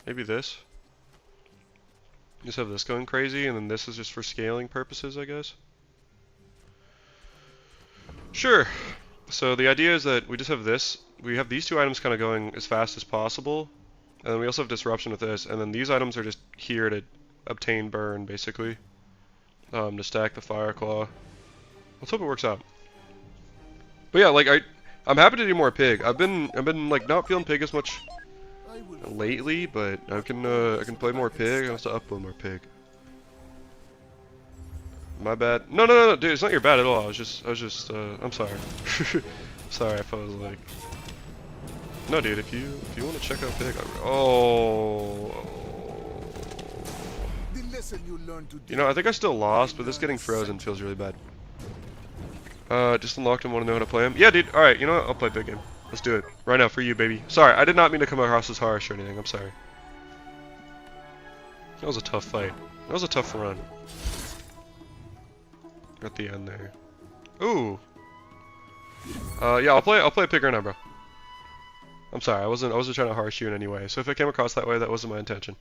Maybe this. Just have this going crazy, and then this is just for scaling purposes, I guess. Sure. So the idea is that we just have this. We have these two items kind of going as fast as possible, and then we also have disruption with this, and then these items are just here to obtain burn, basically. To stack the fire claw. Let's hope it works out. But yeah, like I'm happy to do more pig. I've been like not feeling pig as much lately, but I can play more pig. I have to upload more pig. My bad. No, dude, it's not your bad at all. I was just I'm sorry. Sorry if I was like. No, dude, if you want to check out pig, you know, I think I still lost, but this getting frozen feels really bad. Just unlocked him. Want to know how to play him? Yeah, dude. All right, you know what? I'll play big game. Let's do it right now for you, baby. Sorry, I did not mean to come across as harsh or anything. I'm sorry. That was a tough fight. That was a tough run. At the end there. Ooh. Yeah, I'll play pig right now, bro. I'm sorry. I wasn't trying to harsh you in any way. So if it came across that way, that wasn't my intention.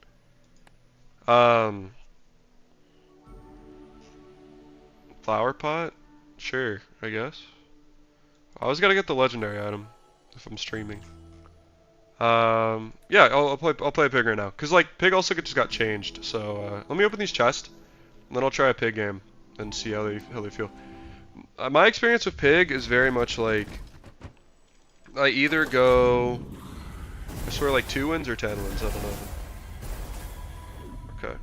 Flower pot? Sure, I guess. I always gotta get the legendary item if I'm streaming. Yeah, I'll play pig right now. Cause like pig also just got changed. So let me open these chests, and then I'll try a pig game and see how they feel. My experience with pig is very much like I either go, I swear like 2 wins or 10 wins. I don't know. Okay.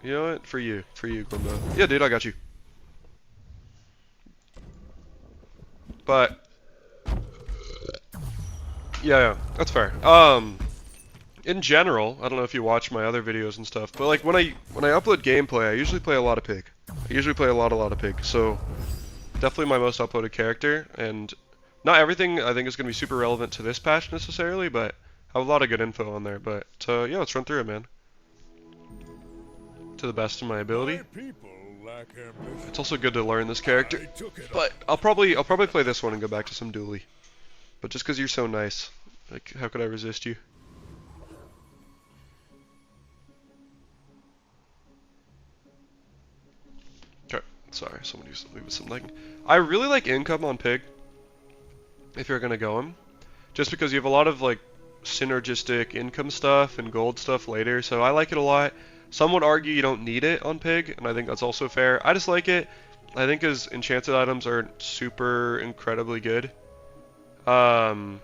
You know what? For you, Glimbo. Yeah, dude, I got you. But yeah, that's fair. In general, I don't know if you watch my other videos and stuff, but like when I upload gameplay, I usually play a lot of pig. I usually play a lot of pig. So definitely my most uploaded character, and not everything I think is going to be super relevant to this patch necessarily, but I have a lot of good info on there. But yeah, let's run through it, man. To the best of my ability. It's also good to learn this character, but I'll probably play this one and go back to some Dooley. But just because you're so nice, like how could I resist you? Okay, sorry, someone used to leave us some like. I really like income on pig. If you're gonna go him, just because you have a lot of like synergistic income stuff and gold stuff later, so I like it a lot. Some would argue you don't need it on pig, and I think that's also fair. I just like it. I think his enchanted items are super incredibly good. And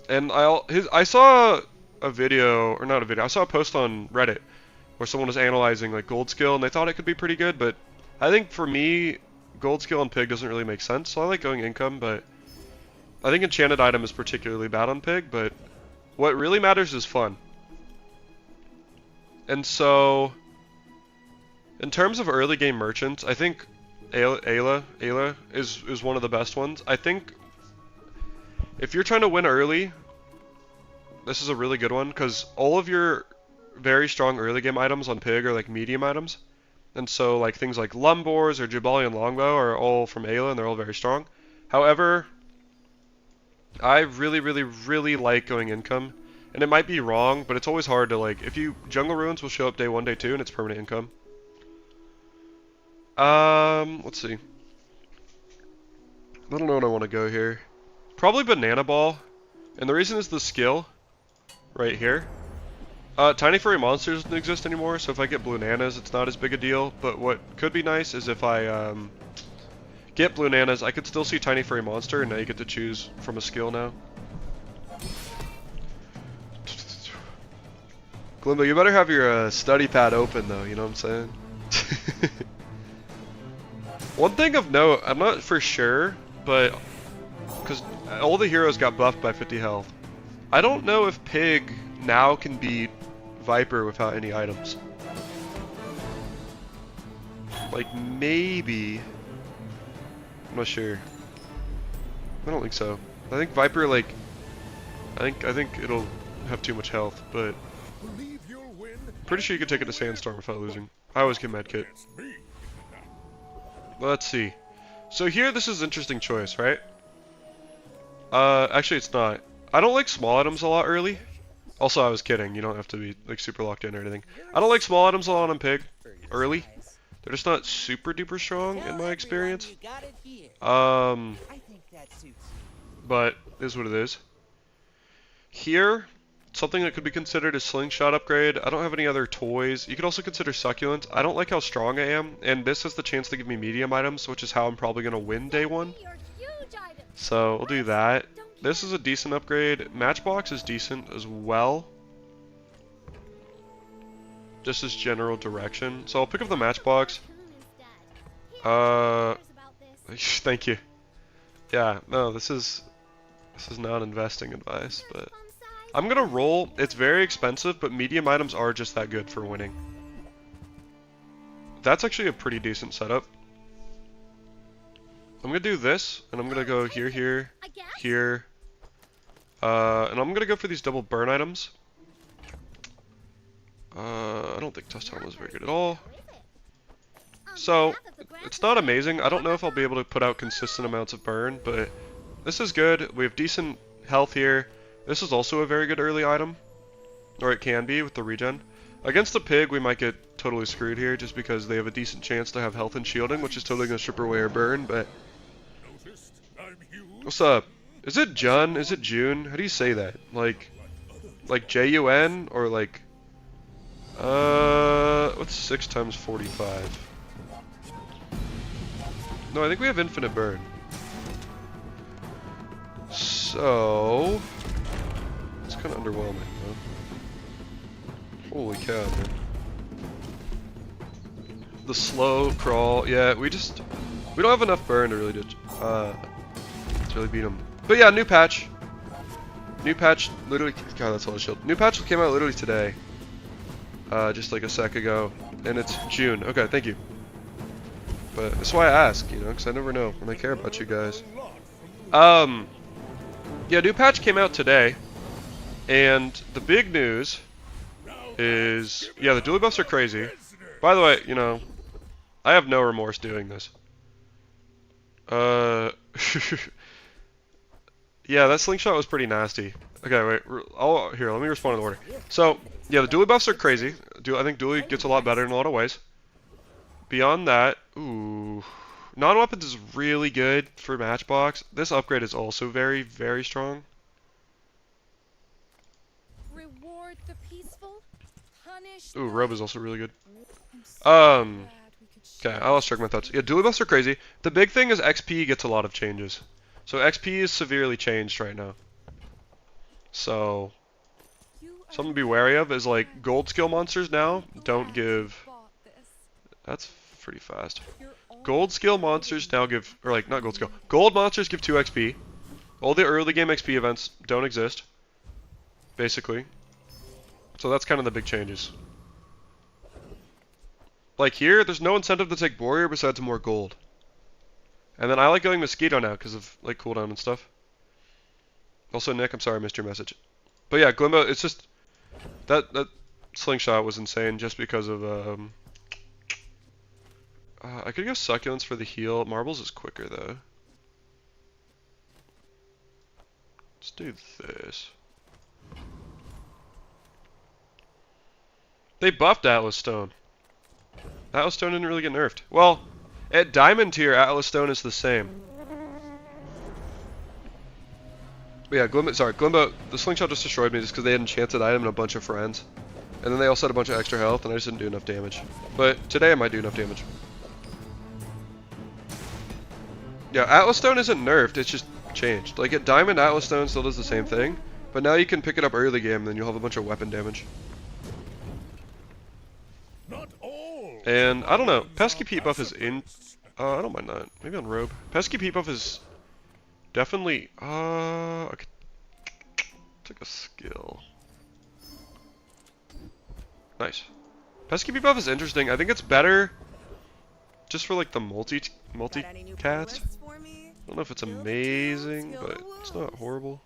I saw a video, or not a video, I saw a post on Reddit where someone was analyzing like gold skill, and they thought it could be pretty good, but I think for me, gold skill on pig doesn't really make sense, so I like going income, but I think enchanted item is particularly bad on pig, but what really matters is fun. And so, in terms of early game merchants, I think Ayla is one of the best ones. I think if you're trying to win early, this is a really good one, because all of your very strong early game items on pig are like medium items. And so like things like Lumbors or Jabalian Longbow are all from Ayla, and they're all very strong. However, I really like going income. And it might be wrong, but it's always hard to like, if you, Jungle Ruins will show up day 1, day 2, and it's permanent income. Let's see. I don't know what I want to go here. Probably Banana Ball. And the reason is the skill right here. Tiny furry monsters don't exist anymore, so if I get blue nanas, it's not as big a deal. But what could be nice is if I get blue nanas, I could still see tiny furry monster, and now you get to choose from a skill now. Glimbo, you better have your study pad open though, you know what I'm saying? One thing of note, I'm not for sure, but because all the heroes got buffed by 50 health, I don't know if Pig now can beat Viper without any items. Like maybe, I'm not sure. I don't think so. I think Viper like, I think it'll have too much health, but Believe you'll win pretty sure you could take it to Sandstorm without losing. I always get medkit. against me. Let's see. So here, this is an interesting choice, right? Actually it's not. I don't like small items a lot early. Also, I was kidding. You don't have to be like super locked in or anything. I don't like small items a lot on Pig early. They're just not super duper strong in my experience. But it is what it is. Here, something that could be considered a slingshot upgrade. I don't have any other toys. You could also consider succulent. I don't like how strong I am, and this has the chance to give me medium items, which is how I'm probably going to win day one. Your huge items. So we'll do that. This is a decent upgrade. Matchbox is decent as well. Just as general direction. So I'll pick up the matchbox. Thank you. Yeah, no, this is not investing advice, but I'm gonna roll. It's very expensive, but medium items are just that good for winning. That's actually a pretty decent setup. I'm gonna do this, and I'm gonna go here, here, here, and I'm gonna go for these double burn items. I don't think Tusk Helmet is very good at all. So, it's not amazing. I don't know if I'll be able to put out consistent amounts of burn, but this is good. We have decent health here. This is also a very good early item, or it can be with the regen. Against the Pig, we might get totally screwed here just because they have a decent chance to have health and shielding, which is totally going to strip away our burn, but... What's up? Is it Jun? Is it June? How do you say that? Like J-U-N? Or like... What's 6 times 45? No, I think we have infinite burn. So... It's kind of underwhelming, though. Holy cow, man. The slow crawl, yeah, we don't have enough burn to really beat him. But yeah, new patch. New patch, literally, god, that's all the shield. New patch came out literally today. Just like a sec ago. And it's June. Okay, thank you. But that's why I ask, you know, because I never know when I care about you guys. Yeah, new patch came out today. And the big news is, yeah, the dually buffs are crazy. By the way, you know, I have no remorse doing this. Yeah, that slingshot was pretty nasty. Okay, wait, here, let me respond in order. So, yeah, the dually buffs are crazy. I think dually gets a lot better in a lot of ways. Beyond that, ooh, non-weapons is really good for matchbox. This upgrade is also very, very strong. Reward the peaceful, punish Ooh, the- robe is also really good. I'm so glad we could Okay, share I lost track of my thoughts. Yeah, dually buffs are crazy. The big thing is XP gets a lot of changes. So XP is severely changed right now. So, You something to be wary of is like gold skill monsters now don't give. bought this. That's pretty fast. You're all Gold skill monsters now give, or like not gold skill. Gold monsters give 2 XP. All the early game XP events don't exist, basically. So that's kind of the big changes. Like here, there's no incentive to take warrior besides more gold. And then I like going mosquito now because of like cooldown and stuff. Also, Nick, I'm sorry I missed your message. But yeah, Glimbo, it's just that slingshot was insane just because of I could go succulents for the heal. Marbles is quicker though. Let's do this. They buffed Atlas Stone. Atlas Stone didn't really get nerfed. Well, at Diamond tier, Atlas Stone is the same. But yeah, Glimbo, the slingshot just destroyed me just because they had enchanted item and a bunch of friends. And then they also had a bunch of extra health, and I just didn't do enough damage. But today I might do enough damage. Yeah, Atlas Stone isn't nerfed, it's just changed. Like, at Diamond, Atlas Stone still does the same thing, but now you can pick it up early game, and then you'll have a bunch of weapon damage. Not all. And, I don't know, Pesky Pete buff is in... I don't mind that. Maybe on Robe. Pesky Pete buff is definitely... I could take a skill. Nice. Pesky Pete buff is interesting. I think it's better just for, like, the Got any new cats. playlists for me? I don't know if it's Build a amazing, town, but till it's the not horrible.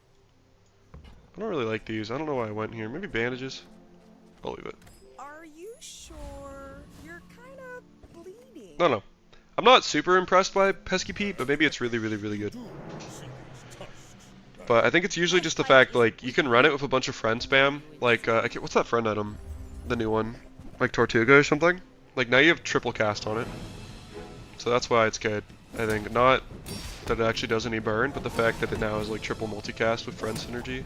I don't really like these. I don't know why I went here. Maybe bandages. I'll leave it. Are you sure? You're kind of bleeding. No, no. I'm not super impressed by Pesky Pete, but maybe it's really, really, really good. But I think it's usually just the fact, like, you can run it with a bunch of friend spam. Like, what's that friend item? The new one. Like Tortuga or something? Like, now you have triple cast on it. So that's why it's good. I think not that it actually does any burn, but the fact that it now is like triple multicast with friend synergy.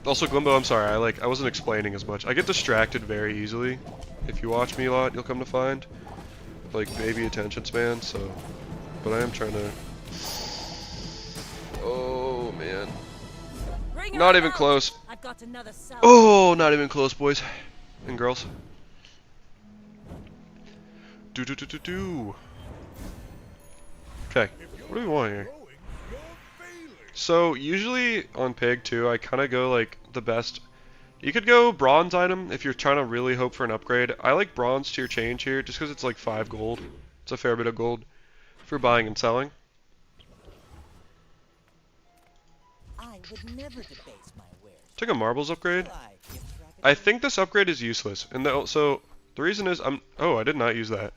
Also, Glimbo, I'm sorry, I wasn't explaining as much. I get distracted very easily. If you watch me a lot, you'll come to find. Like, baby attention span, so... But I am trying to... Oh, man. Not even close. I've got another cell. Oh, not even close, boys and girls. Do. Okay, what do we want here? So, usually on Pig 2, I kind of go like the best. You could go bronze item if you're trying to really hope for an upgrade. I like bronze tier change here just because it's like 5 gold. It's a fair bit of gold for buying and selling. I would never debase my wares. Take a marbles upgrade. Like, gift wrapping I think this upgrade is useless, and so the reason is I did not use that.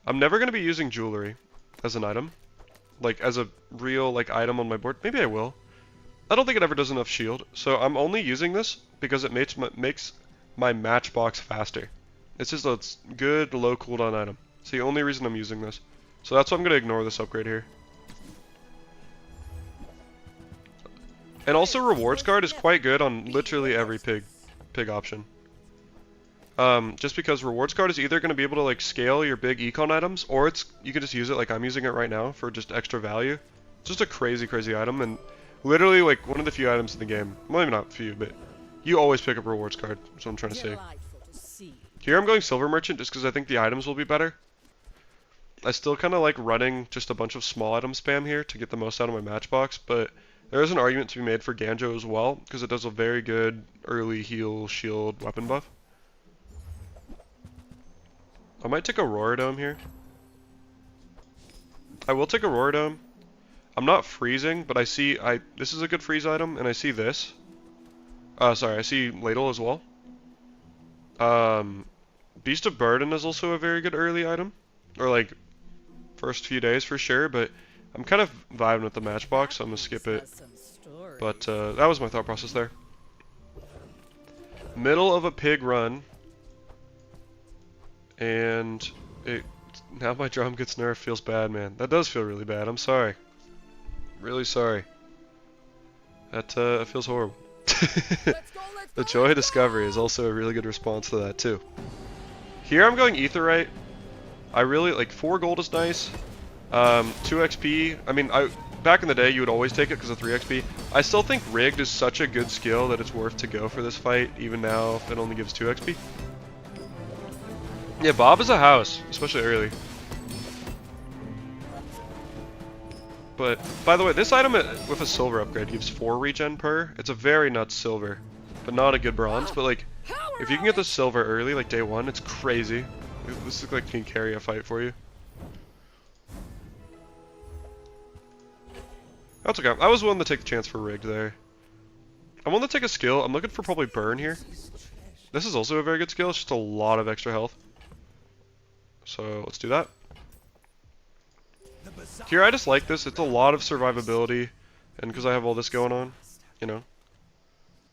I'm never going to be using jewelry as an item, like as a real like item on my board. Maybe I will. I don't think it ever does enough shield, so I'm only using this because it makes my matchbox faster. It's just a good low cooldown item. It's the only reason I'm using this. So that's why I'm going to ignore this upgrade here. And also rewards card is quite good on literally every pig option. Just because rewards card is either going to be able to like scale your big econ items, or you can just use it like I'm using it right now for just extra value. It's just a crazy item, and literally like one of the few items in the game. Well, maybe not few, but you always pick up rewards card. That's what I'm trying to say. delightful to see. Here I'm going silver merchant just because I think the items will be better. I still kind of like running just a bunch of small item spam here to get the most out of my matchbox, but there is an argument to be made for Ganjo as well because it does a very good early heal shield weapon buff. I might take Aurora Dome here. I will take Aurora Dome. I'm not freezing, but this is a good freeze item, and I see this. Sorry, I see Ladle as well. Beast of Burden is also a very good early item. Or like, first few days for sure, but I'm kind of vibing with the matchbox, so I'm gonna skip it. But that was my thought process there. Middle of a pig run. And now my drum gets nerfed, feels bad, man. That does feel really bad. I'm sorry. Really sorry. That feels horrible. The Joy of Discovery is also a really good response to that too. Here I'm going Aetheryte. I really like 4 gold is nice. 2 XP. I mean, back in the day you would always take it because of 3 XP. I still think Rigged is such a good skill that it's worth to go for this fight, even now if it only gives 2 XP. Yeah, Bob is a house, especially early. But, by the way, this item with a silver upgrade gives 4 regen per. It's a very nuts silver, but not a good bronze. But, like, if you can get the silver early, like day 1, it's crazy. This looks like can carry a fight for you. That's okay. I was willing to take the chance for Rigged there. I'm willing to take a skill. I'm looking for probably Burn here. This is also a very good skill. It's just a lot of extra health. So let's do that. Here I just like this. It's a lot of survivability, and because I have all this going on, you know,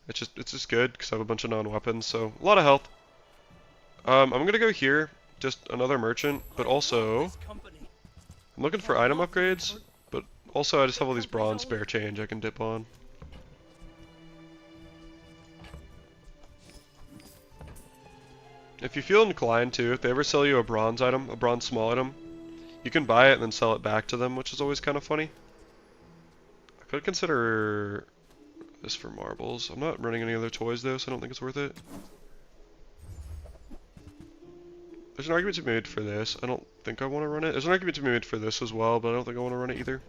it's just good because I have a bunch of non-weapons. So a lot of health. I'm gonna go here, just another merchant, but also I'm looking for item upgrades. But also I just have all these bronze spare change I can dip on. If you feel inclined to, if they ever sell you a bronze item, a bronze small item, you can buy it and then sell it back to them, which is always kind of funny. I could consider this for marbles. I'm not running any other toys though, so I don't think it's worth it. There's an argument to be made for this. I don't think I want to run it. There's an argument to be made for this as well, but I don't think I want to run it either.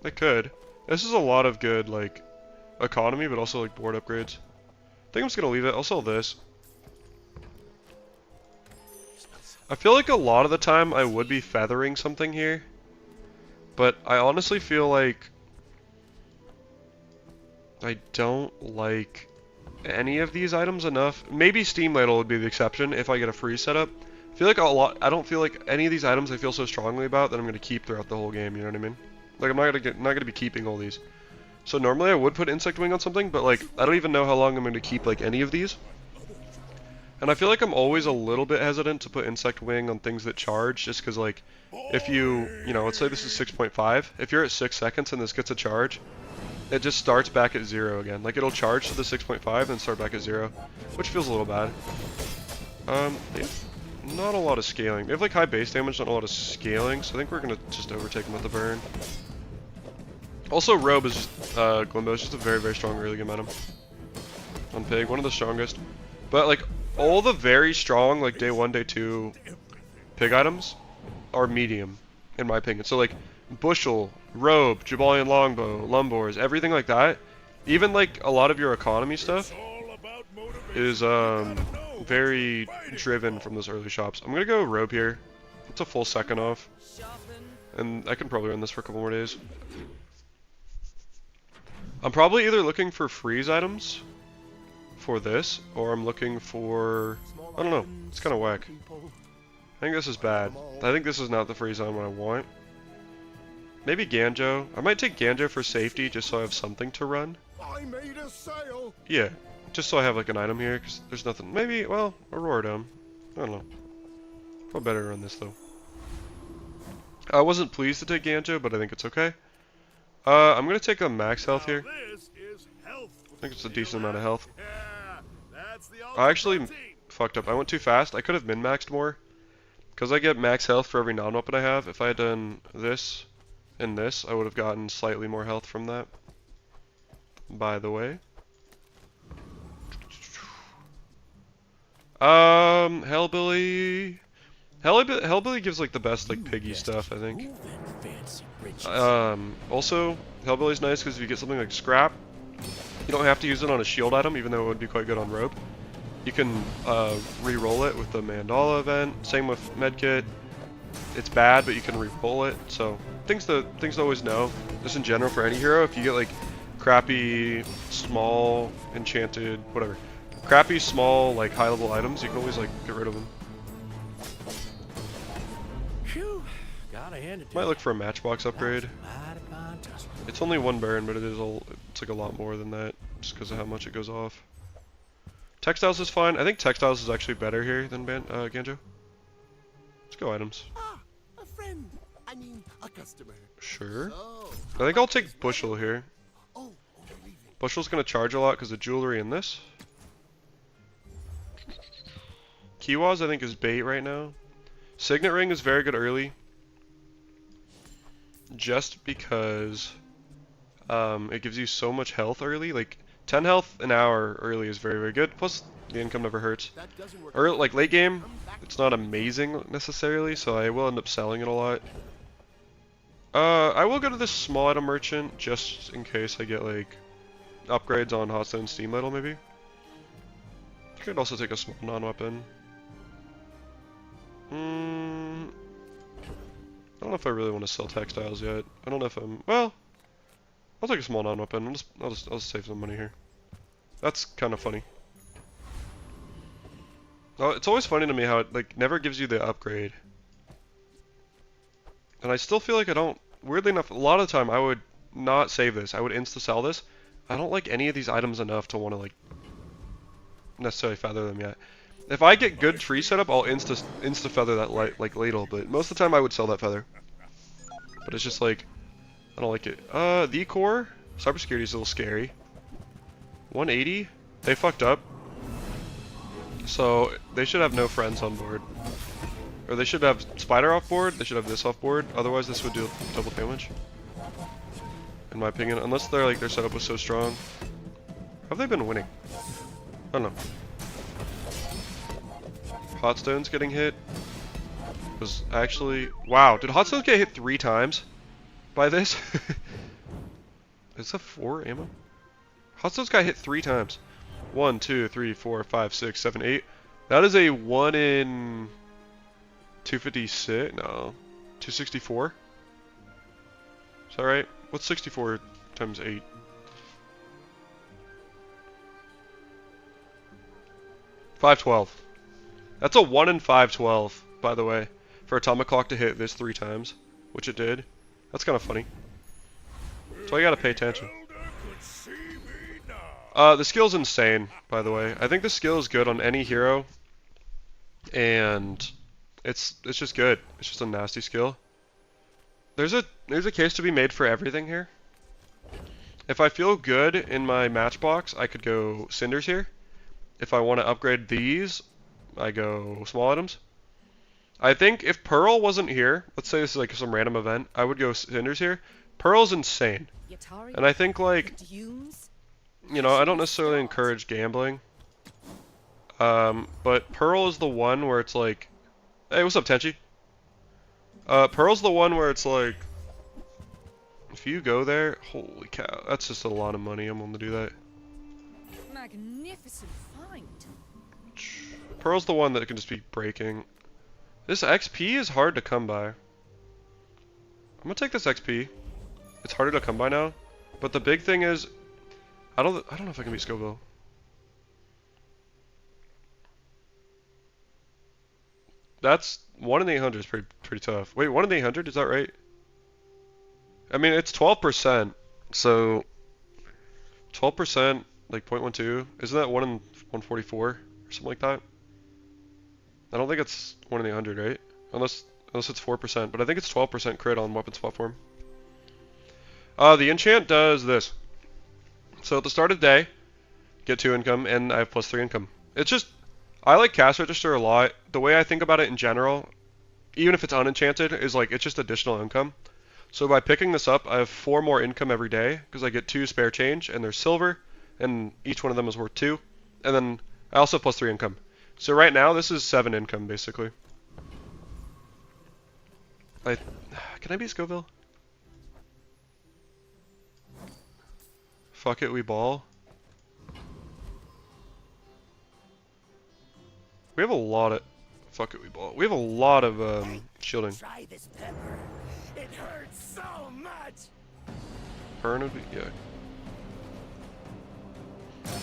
I could. This is a lot of good, like, economy, but also, like, board upgrades. I think I'm just gonna leave it. I'll sell this. I feel like a lot of the time I would be feathering something here, but I honestly feel like I don't like any of these items enough. Maybe Steam Ladle would be the exception if I get a free setup. I feel like I don't feel like any of these items I feel so strongly about that I'm gonna keep throughout the whole game. You know what I mean? Like I'm not gonna be keeping all these. So normally I would put Insect Wing on something, but like I don't even know how long I'm gonna keep like any of these. And I feel like I'm always a little bit hesitant to put Insect Wing on things that charge, just because like if you know, let's say this is 6.5. If you're at 6 seconds and this gets a charge, it just starts back at 0 again. Like it'll charge to the 6.5 and start back at 0, which feels a little bad. They have not a lot of scaling. They have like high base damage, not a lot of scaling, so I think we're gonna just overtake them with the burn. Also, Robe is just, Glimbo is just a very, very strong early game item. On Pig, one of the strongest. But like, all the very strong, like day 1, day 2 Pig items are medium, in my opinion. So like, Bushel, Robe, Jabalian Longbow, Lumbors, everything like that, even like a lot of your economy stuff is very driven from those early shops. I'm gonna go Robe here. It's a full second off. And I can probably run this for a couple more days. I'm probably either looking for freeze items for this, or I'm looking for, I don't know, it's kind of whack. I think this is bad. I think this is not the freeze item I want. Maybe Ganjo. I might take Ganjo for safety, just so I have something to run. I made a sale. Yeah, just so I have like an item here, because there's nothing. Maybe, well, Aurora Dome. I don't know. Probably better run this though. I wasn't pleased to take Ganjo, but I think it's okay. I'm gonna take a max health here. This is health. I think it's a decent amount of health. Yeah, that's the I actually ultimate team. fucked up. I went too fast. I could have min-maxed more. Because I get max health for every non-weapon I have. If I had done this and this, I would have gotten slightly more health from that. By the way. Hellbilly. Hellbilly gives like the best like piggy stuff, I think. Also, Hellbilly's nice because if you get something like Scrap, you don't have to use it on a shield item, even though it would be quite good on Robe. You can re-roll it with the Mandala event. Same with Medkit. It's bad, but you can re-roll it. So things to always know. Just in general for any hero, if you get like crappy, small, enchanted, whatever, crappy, small, like high-level items, you can always like get rid of them. Gotta hand it to Might you. look for a matchbox upgrade. It's only one burn, but it's like a lot more than that, just because of how much it goes off. Textiles is fine. I think Textiles is actually better here than Ganjo. Let's go items. Ah, a friend. I mean, a customer. Sure. So, I think I'll take Bushel here. oh, you're leaving. Bushel's gonna charge a lot because of jewelry in this. Kiwas I think is bait right now. Signet Ring is very good early. Just because it gives you so much health early. Like 10 health an hour early is very, very good. Plus the income never hurts. That doesn't work. Or like late game, it's not amazing necessarily, so I will end up selling it a lot. I will go to this small item merchant just in case I get like upgrades on Hotstone and Steam Ladle maybe. I could also take a small non-weapon. I don't know if I really want to sell textiles yet. I don't know if I'm, well, I'll take a small non-weapon. I'll just save some money here. That's kind of funny. Oh, it's always funny to me how it like never gives you the upgrade. And I still feel like I don't, weirdly enough, a lot of the time I would not save this. I would insta-sell this. I don't like any of these items enough to want to like necessarily feather them yet. If I get good tree setup, I'll insta feather that like ladle, but most of the time I would sell that feather. But it's just like, I don't like it. The core, cybersecurity is a little scary. 180? They fucked up. So they should have no friends on board. Or they should have Spider off board, they should have this off board, otherwise this would do double damage. In my opinion, unless they're like their setup was so strong. Have they been winning? I don't know. Hotstone's getting hit. Was actually... Wow, did Hotstones get hit 3 times by this? Is that 4 ammo? Hotstones got hit 3 times. 1, 2, 3, 4, 5, 6, 7, 8. That is a 1 in 256. No, 264. Is that right? What's 64 times 8? $512. That's a 1 in 512, by the way, for Atomic Clock to hit this 3 times, which it did. That's kind of funny. So I gotta pay attention. The skill's insane, by the way. I think the skill is good on any hero, and it's just good. It's just a nasty skill. There's a case to be made for everything here. If I feel good in my matchbox, I could go Cinders here. If I want to upgrade these, I go small items. I think if Pearl wasn't here, let's say this is like some random event, I would go Cinders here. Pearl's insane. And I think like, you know, I don't necessarily encourage gambling. But Pearl is the one where it's like, hey, what's up, Tenchi? Pearl's the one where it's like, if you go there, holy cow, that's just a lot of money. I'm gonna do that. Magnificent find. Pearl's the one that can just be breaking. This XP is hard to come by. I'm gonna take this XP. It's harder to come by now, but the big thing is, I don't know if I can beat Scoville. That's 1 in 800 is pretty tough. Wait, 1 in 800, is that right? I mean, it's 12%, so 12%, like 0.12, isn't that 1 in 144 or something like that? I don't think it's 1 in 800, right? Unless it's 4%, but I think it's 12% crit on weapons platform. The enchant does this. So at the start of the day, get 2 income, and I have +3 income. It's just, I like Cash Register a lot. The way I think about it in general, even if it's unenchanted, is like it's just additional income. So by picking this up, I have 4 more income every day, because I get 2 spare change, and they're silver, and each one of them is worth 2. And then I also have +3 income. So right now, this is 7 income, basically. Can I beat Scoville? Fuck it, we ball. We have a lot of... Fuck it, we ball. We have a lot of shielding. Try this pepper. It hurts so much. Burn would be... yeah.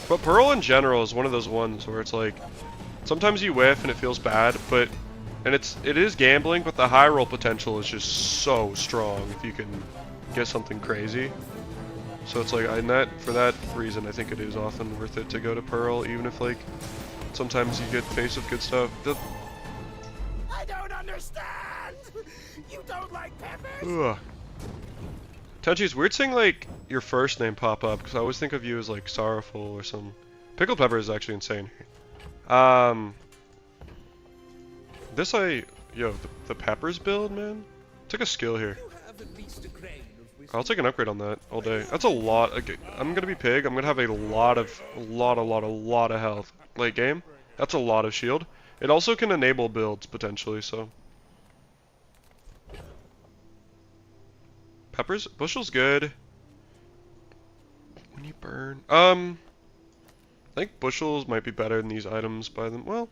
But Pearl in general is one of those ones where it's like... Sometimes you whiff and it feels bad, but... And it is gambling, but the high roll potential is just so strong if you can get something crazy. So it's like, for that reason, I think it is often worth it to go to Pearl, even if like sometimes you get faced with good stuff. I don't understand. You don't like peppers? Ugh. Tenchi, it's weird seeing like your first name pop up because I always think of you as like Sorrowful or some. Pickled pepper is actually insane. The peppers build, man. Took a skill here. I'll take an upgrade on that all day. That's a lot. I'm gonna be pig. I'm gonna have a lot of health late game. That's a lot of shield. It also can enable builds potentially. So peppers, bushel's good. When you burn, I think bushels might be better than these items by them. Well.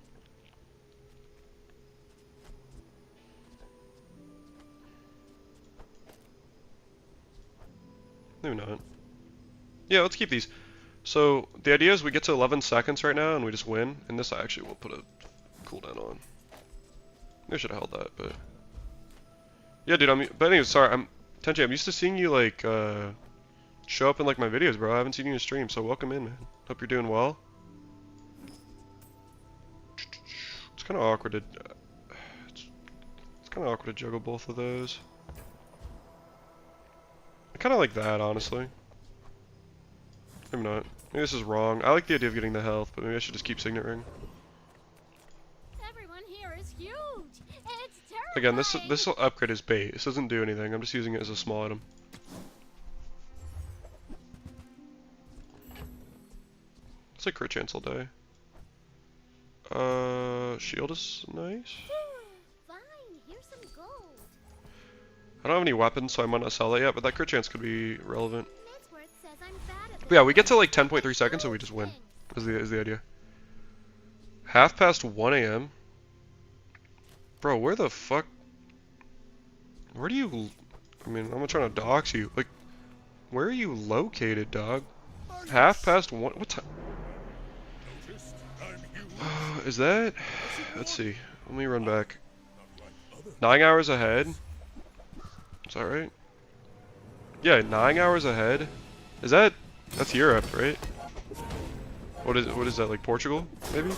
Maybe not. Yeah, let's keep these. So, the idea is we get to 11 seconds right now and we just win. And this I actually won't put a cooldown on. Maybe I should have held that, but... Yeah, dude, but anyway, sorry, Tenchi, I'm used to seeing you, like, show up in, like, my videos, bro. I haven't seen you in stream, so welcome in, man. Hope you're doing well. It's kind of awkward to... It's kind of awkward to juggle both of those. I kind of like that, honestly. Maybe not. Maybe this is wrong. I like the idea of getting the health, but maybe I should just keep Signet Ring. Everyone here is huge. It's terrifying. Again, this will upgrade his bait. This doesn't do anything. I'm just using it as a small item. It's like crit chance will die. Shield is nice. Fine, here's some gold. I don't have any weapons, so I might not sell that yet, but that crit chance could be relevant. Midsworth says I'm bad at But yeah, we get to like 10.3 seconds and we just win. Is the idea. Half past 1 a.m. Bro, where the fuck? Where do you? I mean, I'm not trying to dox you. Like, where are you located, dog? Half past 1. What time? Noticed I'm huge. Is that? Let's see. Let me run back. 9 hours ahead. Is that right? Yeah, 9 hours ahead. Is that? That's Europe, right? What is that, like Portugal, maybe?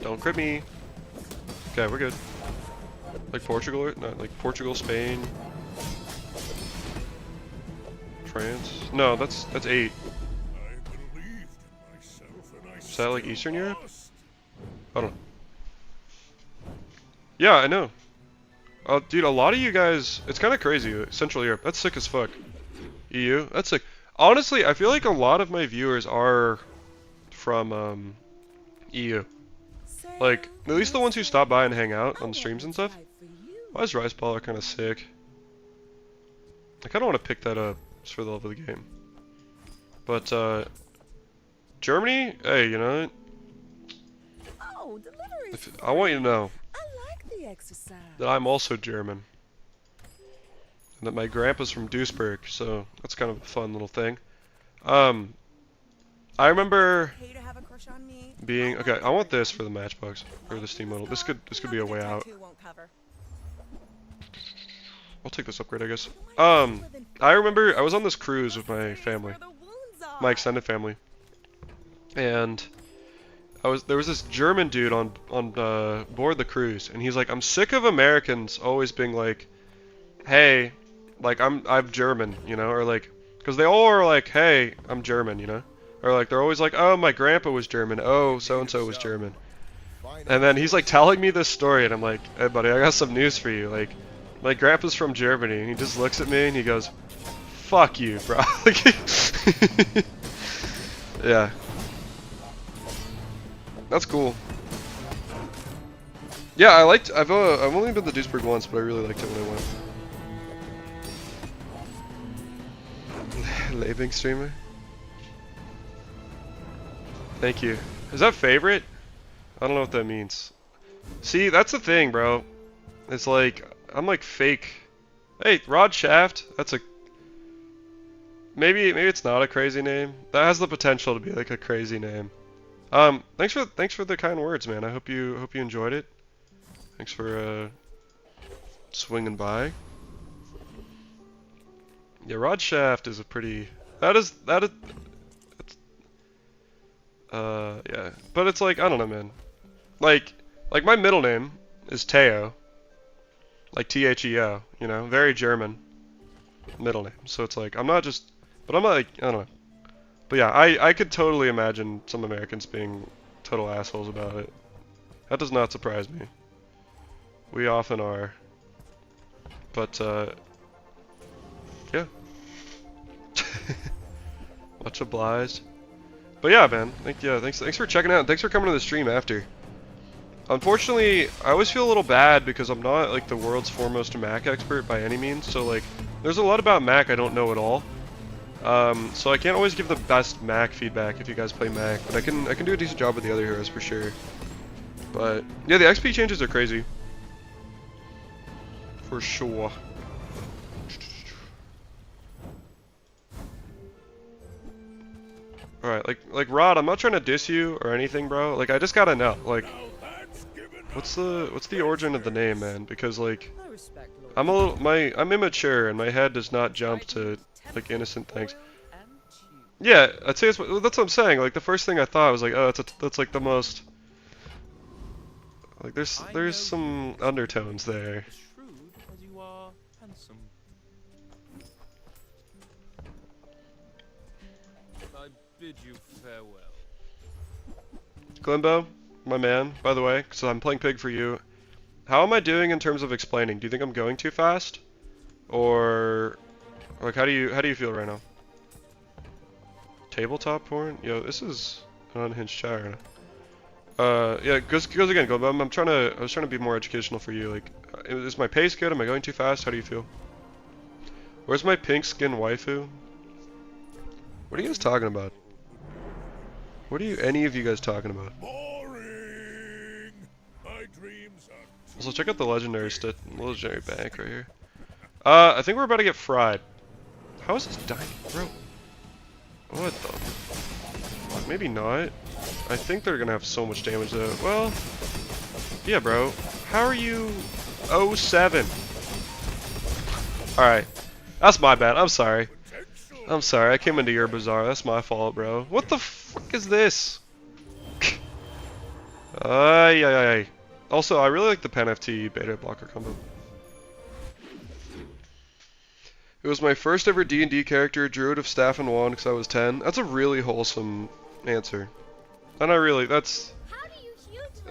Don't crit me. Okay, we're good. Like Portugal, or not like Portugal, Spain, France. No, that's 8. I believed in myself and I Is that like Eastern Europe? lost. I don't know. Yeah, I know. Dude, a lot of you guys, it's kind of crazy. Central Europe, that's sick as fuck. EU, that's sick. Honestly, I feel like a lot of my viewers are from EU. Like, at least the ones who stop by and hang out on streams and stuff. Why is Rice Baller kind of sick? I kind of want to pick that up just for the love of the game. But, Germany? Hey, you know what? Oh, delivery's I want you to know I like the exercise. that I'm also German. And that my grandpa's from Duisburg, so that's kind of a fun little thing. I remember Hey to have a crush on me. being okay. I want this for the matchbox or the Steam model. This could be a way out. Tattoo won't cover. I'll take this upgrade, I guess. I remember I was on this cruise with my family, Where the wounds are. my extended family, and there was this German dude on board the cruise, and he's like, I'm sick of Americans always being like, hey, like I'm German, you know, or like, because they all are like, hey, I'm German, you know, or like they're always like, oh, my grandpa was German, oh, so and so was German, and then he's like telling me this story, and I'm like, hey, buddy, I got some news for you, like, my grandpa's from Germany, and he just looks at me and he goes, fuck you, bro. Yeah. That's cool. Yeah, I've only been to Duisburg once, but I really liked it when I went. Labing streamer. Thank you. Is that favorite? I don't know what that means. See, that's the thing, bro. It's like I'm like fake. Hey, Rod Shaft. That's a maybe it's not a crazy name. That has the potential to be like a crazy name. Thanks for the kind words, man. I hope you enjoyed it. Thanks for swinging by. Yeah, Rod Shaft is a pretty yeah. But it's like I don't know, man. Like my middle name is Teo. Like Theo, you know, very German middle name. So it's like I'm not like I don't know. But yeah, I could totally imagine some Americans being total assholes about it. That does not surprise me. We often are. But yeah. Much obliged. But yeah, man. Thanks for checking out. Thanks for coming to the stream after. Unfortunately, I always feel a little bad because I'm not like the world's foremost Mac expert by any means. So like, there's a lot about Mac I don't know at all. So I can't always give the best Mac feedback if you guys play Mac, but I can do a decent job with the other heroes for sure. But yeah, the XP changes are crazy. For sure. Alright, like Rod, I'm not trying to diss you or anything, bro. Like I just gotta know, like what's the origin of the name, man? Because like I'm immature and my head does not jump to like innocent things. Yeah, I'd say that's what I'm saying. Like the first thing I thought was like, oh, that's like the most like there's some undertones there. bid you farewell. Glimbo, my man, by the way, so I'm playing Pig for you. How am I doing in terms of explaining? Do you think I'm going too fast? Or like how do you feel right now? Tabletop porn? Yo, this is an unhinged chat right now. Yeah, goes again, Glimbo. I was trying to be more educational for you. Like, is my pace good? Am I going too fast? How do you feel? Where's my pink skin waifu? What are you guys talking about? What are any of you guys talking about? Boring. My dreams are Also, check out the legendary bank right here. I think we're about to get fried. How is this dying, bro? What the? Fuck, maybe not. I think they're gonna have so much damage though. Well, yeah, bro. How are you 07? Alright. That's my bad. I'm sorry. I'm sorry. I came into your bazaar. That's my fault, bro. What the fuck is this? Ay, ay, ay. Also, I really like the Pen FT beta blocker combo. It was my first ever D&D character, Druid of Staff and Wand, because I was 10. That's a really wholesome answer. And I really, How do you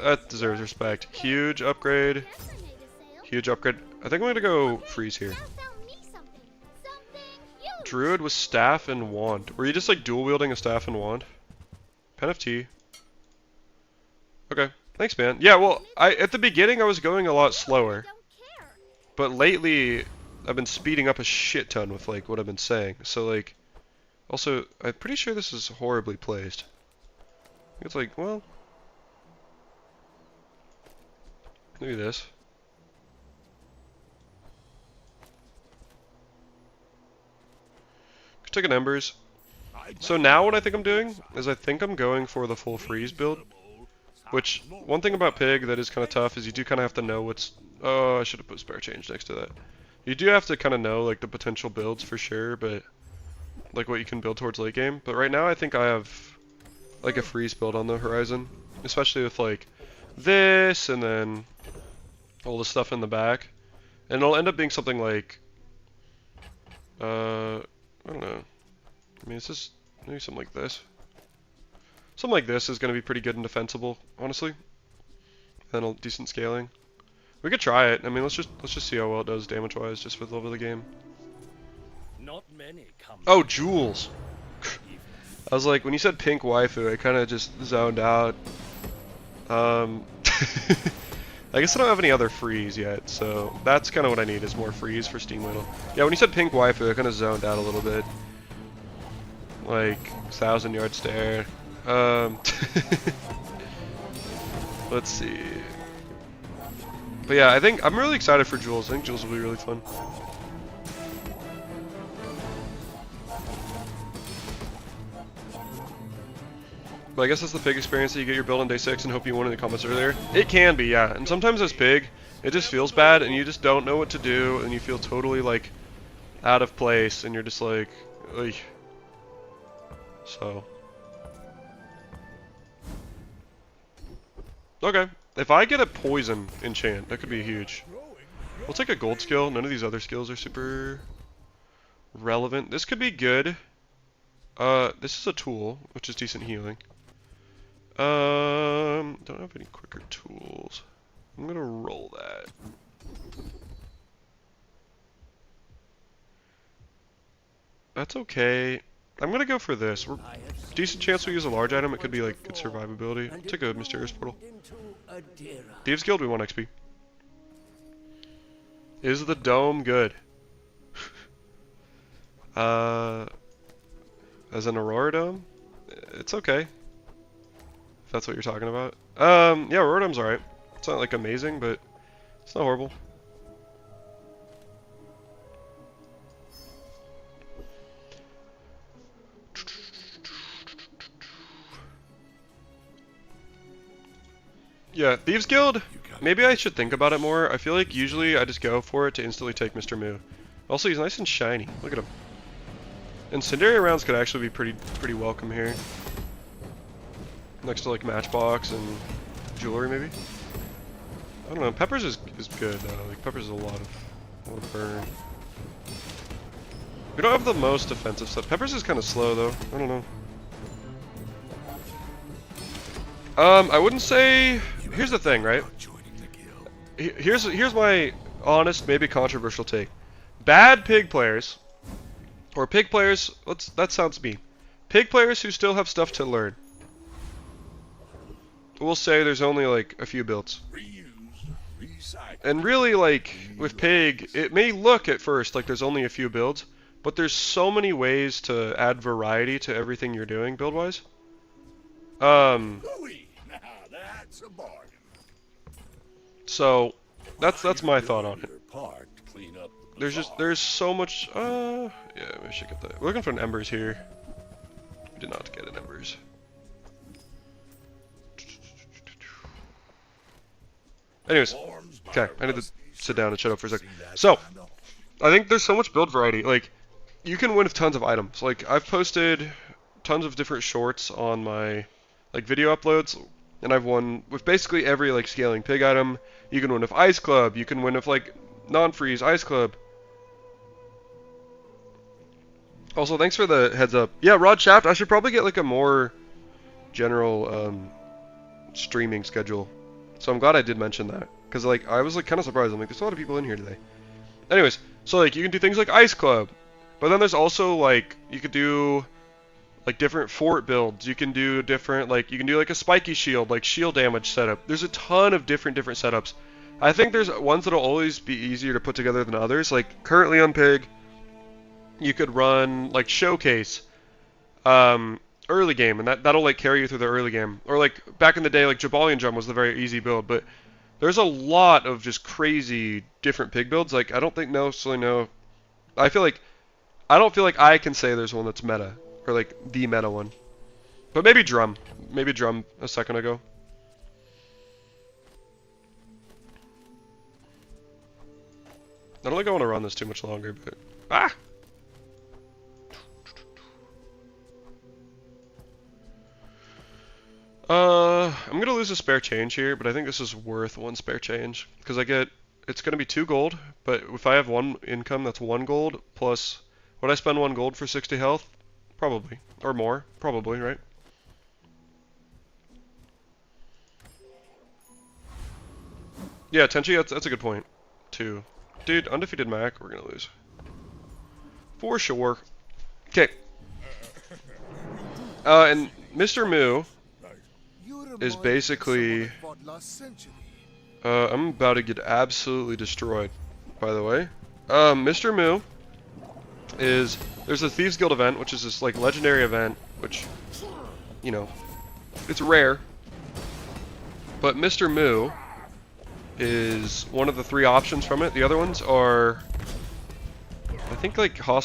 that deserves respect. Huge upgrade. Guess I made a sale. Huge upgrade. I think I'm gonna go freeze here. Now found me something. Something huge. Druid with Staff and Wand. Were you just like dual wielding a Staff and Wand? Pen of T. Okay. Thanks, man. Yeah, well, at the beginning I was going a lot slower. Don't care. But lately, I've been speeding up a shit ton with like what I've been saying. So like, also, I'm pretty sure this is horribly placed. It's like, well, maybe this. Take an Embers. So now what I think I'm doing is I think I'm going for the full freeze build. Which, one thing about Pig that is kind of tough is you do kind of have to know what's... Oh, I should have put spare change next to that. You do have to kind of know like the potential builds for sure, but like what you can build towards late game. But right now I think I have like a freeze build on the horizon, especially with like this and then all the stuff in the back. And it'll end up being something like... I don't know. I mean, it's just maybe something like this. Something like this is going to be pretty good and defensible, honestly. Then a decent scaling. We could try it. I mean, let's just see how well it does damage-wise, just for the love of the game. Not many come. Oh, jewels. I was like, when you said pink waifu, I kind of just zoned out. I guess I don't have any other freeze yet, so that's kind of what I need is more freeze for Steam Ladle. Yeah, when you said pink waifu, I kind of zoned out a little bit. Like 1,000-yard stare. Let's see. But yeah, I think I'm really excited for Jules. I think Jules will be really fun. But I guess that's the Pig experience that you get your build on day 6 and hope you won in the comments earlier. It can be, yeah. And sometimes as Pig, it just feels bad and you just don't know what to do and you feel totally like out of place and you're just like, ugh. So. Okay. If I get a poison enchant, that could be huge. We'll take a gold skill. None of these other skills are super relevant. This could be good. This is a tool, which is decent healing. Don't have any quicker tools. I'm gonna roll that. That's okay. I'm gonna go for this. We're decent chance we use a large item. It could be like good survivability. I'll take a mysterious portal. Thieves Guild, we want XP. Is the dome good? As an Aurora Dome? It's okay. If that's what you're talking about. Yeah, Aurora Dome's alright. It's not like amazing, but it's not horrible. Yeah, Thieves Guild, maybe I should think about it more. I feel like usually I just go for it to instantly take Mr. Moo. Also, he's nice and shiny. Look at him. Incendiary rounds could actually be pretty welcome here. Next to like Matchbox and Jewelry maybe. I don't know, Peppers is good though. Like Peppers is a lot of burn. We don't have the most defensive stuff. Peppers is kind of slow though. I don't know. I wouldn't say. Here's the thing, right? Not joining the guild. Here's my honest, maybe controversial take. Bad pig players, or pig players. That sounds mean. Pig players who still have stuff to learn. We'll say there's only like a few builds. Reuse, recycle. And really, like, with Pig, it may look at first like there's only a few builds, but there's so many ways to add variety to everything you're doing build-wise. Ooh-wee. Now that's a bargain. So, that's my thought on it. Park to clean up the There's bazaar. so much, yeah, we should get that. We're looking for an Embers here. We did not get an Embers. Anyways, okay, I need to sit down and shut up for a second. So, I think there's so much build variety. Like, you can win with tons of items. Like, I've posted tons of different shorts on my, like, video uploads, and I've won with basically every, like, scaling pig item. You can win with Ice Club. You can win with, like, non-freeze Ice Club. Also, thanks for the heads up. Yeah, Rod Shaft, I should probably get, like, a more general, streaming schedule. So I'm glad I did mention that, because like I was like kind of surprised. I'm like, there's a lot of people in here today. Anyways, so like you can do things like Ice Club, but then there's also like you could do like different fort builds. You can do different you can do like a spiky shield, like shield damage setup. There's a ton of different setups. I think there's ones that'll always be easier to put together than others. Like currently on Pig, you could run like Showcase. Early game, and that'll like carry you through the early game. Or like back in the day, like Jabalian Drum was the very easy build, but there's a lot of just crazy different pig builds. Like I don't think necessarily know. I don't feel like I can say there's one that's meta or like the meta one. But maybe Drum a second ago. I don't think I want to run this too much longer, but I'm gonna lose a spare change here, but I think this is worth one spare change because it's gonna be 2 gold, but if I have 1 income, that's 1 gold plus. Would I spend 1 gold for 60 health? Probably, or more, probably, right? Yeah, Tenchi, that's a good point too. Dude, undefeated Mac, we're gonna lose for sure. Okay. And Mr. Moo is basically I'm about to get absolutely destroyed, by the way. Mr. Moo is there's a Thieves Guild event, which is this like legendary event, which you know it's rare. But Mr. Moo is one of the 3 options from it. The other ones are I think like I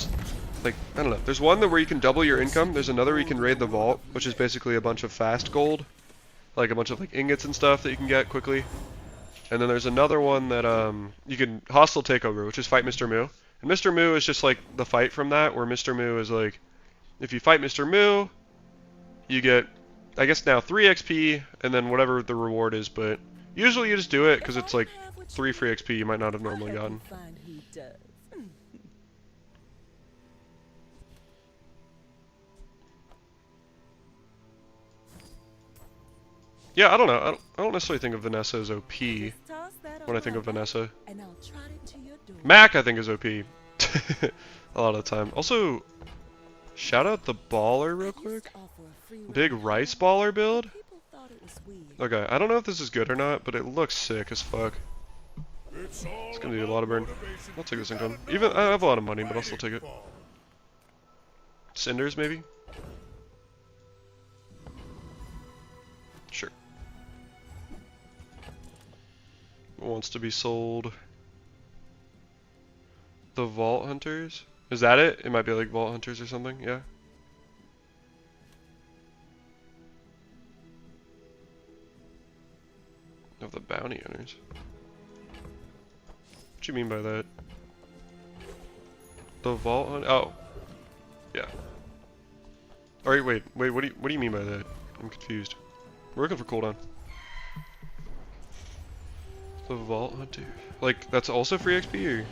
don't know. There's one where you can double your income. There's another where you can raid the vault, which is basically a bunch of fast gold. Like a bunch of like ingots and stuff that you can get quickly. And then there's another one that you can hostile takeover, which is fight Mr. Moo. And Mr. Moo is just like the fight from that, where Mr. Moo is like, if you fight Mr. Moo, you get, I guess now 3 XP and then whatever the reward is. But usually you just do it because it's like 3 free XP you might not have normally gotten. Find who does. Yeah, I don't know. I don't necessarily think of Vanessa as OP Toss that when I think of over, Vanessa. and I'll trot it to your door. Mac, I think, is OP a lot of the time. Also, shout out the baller real quick. Big rice baller build. People thought it was weird. Okay, I don't know if this is good or not, but it looks sick as fuck. It's gonna do a lot of burn. I'll take this income. Even I have a lot of money, but I'll still take it. Cinders, maybe? Sure. Wants to be sold. The Vault Hunters? Is that it? It might be like Vault Hunters or something, yeah. Of the bounty owners. What do you mean by that? The Vault Hunt? Oh. Yeah. Alright, wait, what do you mean by that? I'm confused. We're looking for cooldown. The Vault Hunter. Like, that's also free XP, or?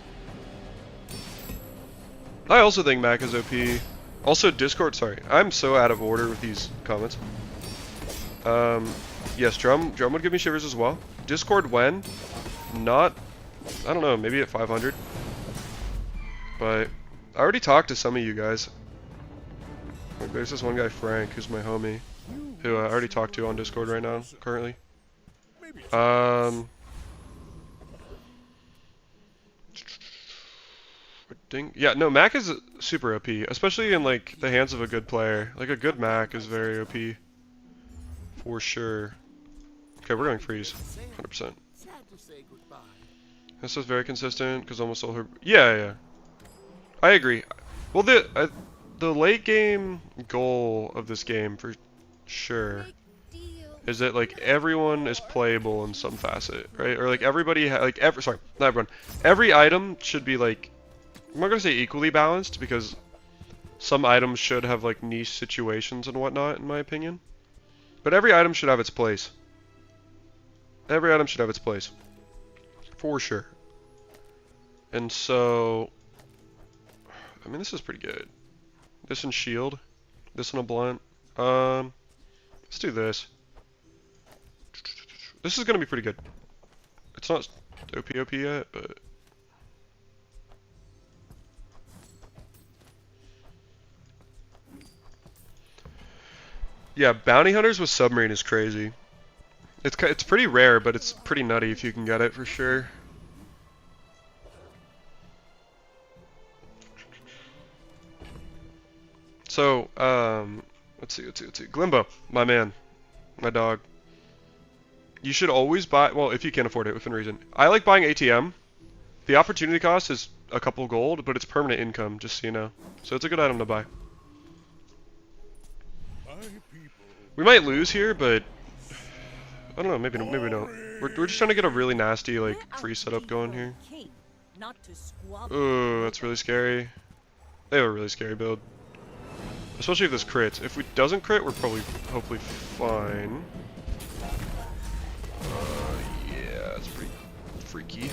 I also think Mac is OP. Also, Discord, sorry. I'm so out of order with these comments. Yes, drum would give me shivers as well. Discord when? Not, I don't know, maybe at 500. But I already talked to some of you guys. Like, there's this one guy, Frank, who's my homie, who I already talked to on Discord right now, currently. Yeah, no, Mac is super OP, especially in like the hands of a good player. Like a good Mac is very OP, for sure. Okay, we're going freeze, 100%. Sad to say goodbye. This is very consistent because almost all her. Yeah, I agree. Well, the late game goal of this game for sure is that like everyone is playable in some facet, right? Or like everybody sorry, not everyone. Every item should be like, I'm not gonna say equally balanced because some items should have like niche situations and whatnot, in my opinion. But every item should have its place. Every item should have its place, for sure. And so, I mean, this is pretty good. This and shield, this and a blunt. Let's do this. This is gonna be pretty good. It's not OP yet, but yeah, bounty hunters with submarine is crazy. It's pretty rare, but it's pretty nutty if you can get it for sure. So, let's see. Glimbo, my man, my dog. You should always buy, well, if you can't afford it within reason. I like buying ATM. The opportunity cost is a couple gold, but it's permanent income, just so you know. So it's a good item to buy. We might lose here, but I don't know, maybe we don't. We're just trying to get a really nasty, like, free setup going here. Ooh, that's really scary. They have a really scary build. Especially if this crits. If it doesn't crit, we're probably, hopefully, fine. Yeah, it's pretty freaky.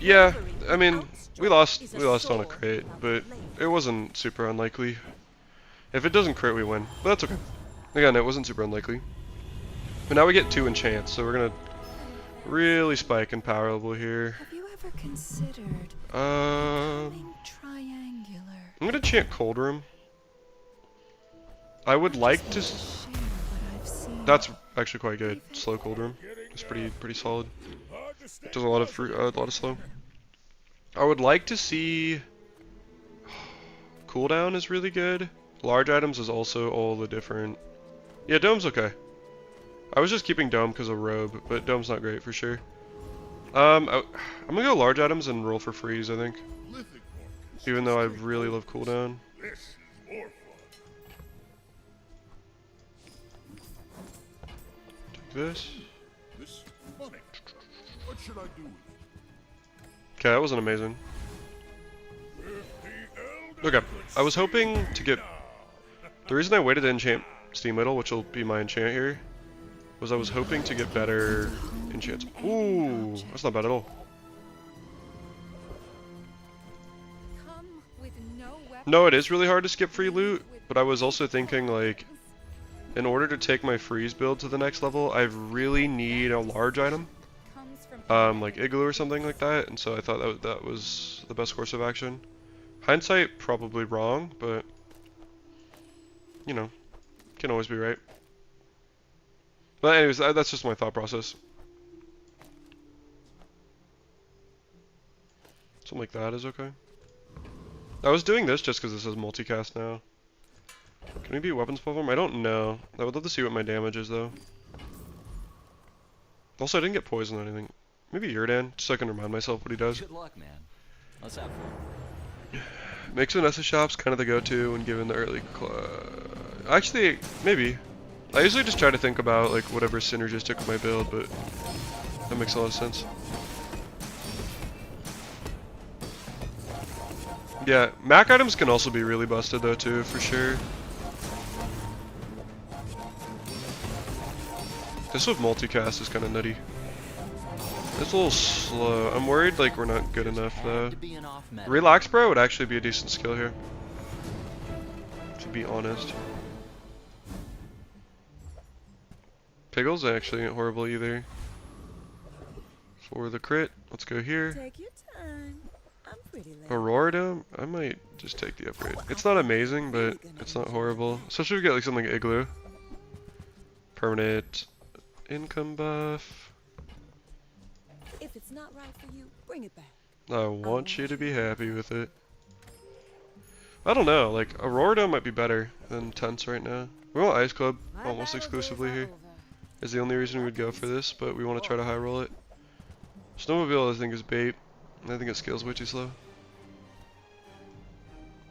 Yeah, I mean, we lost on a crit, but it wasn't super unlikely. If it doesn't crit, we win, but that's okay. Again, it wasn't super unlikely. But now we get 2 enchants, so we're gonna really spike in power level here. Have you ever considered triangular? I'm gonna chant Cold Room. I would like to. That's actually quite good. Slow Cold Room. It's pretty solid. Does a lot of slow. I would like to see. Cooldown is really good. Large items is also all the different. Yeah, Dome's okay. I was just keeping Dome because of Robe, but Dome's not great for sure. I'm gonna go large items and roll for freeze, I think. Even though I really love cooldown. Take this. What should I do with it? Okay, that wasn't amazing. Okay, I was hoping to get. The reason I waited to enchant Steam Idol, which will be my enchant here, was I was hoping to get better enchants. Ooh, that's not bad at all. No, it is really hard to skip free loot, but I was also thinking, like, in order to take my freeze build to the next level, I really need a large item. Like Igloo or something like that, and so I thought that was the best course of action. Hindsight, probably wrong, but, you know, can always be right. But anyways, that's just my thought process. Something like that is okay. I was doing this just because this is multicast now. Can we beat weapons platform? I don't know. I would love to see what my damage is, though. Also, I didn't get poisoned or anything. Maybe Yurdan, just so I can remind myself what he does. Good luck, man. Let's have fun. Makes Vanessa shops kind of the go-to when given the early actually, maybe. I usually just try to think about like whatever's synergistic with my build, but that makes a lot of sense. Yeah, Mac items can also be really busted though too, for sure. This with multicast is kind of nutty. It's a little slow. I'm worried like we're not good enough though. Relax Bro would actually be a decent skill here. to be honest. Piggles actually ain't horrible either. For the crit, let's go here. Take your time. I'm pretty late. Aurora Dome, I might just take the upgrade. It's not amazing, but it's not horrible. Especially if we get like something like Igloo. Permanent income buff. If it's not right for you, bring it back. I want you to be happy with it. I don't know, like Aurora Dome might be better than Tents right now. We want Ice Club almost exclusively here. Is the only reason we would go for this, but we want to try to high roll it. Snowmobile I think is bait. I think it scales way too slow.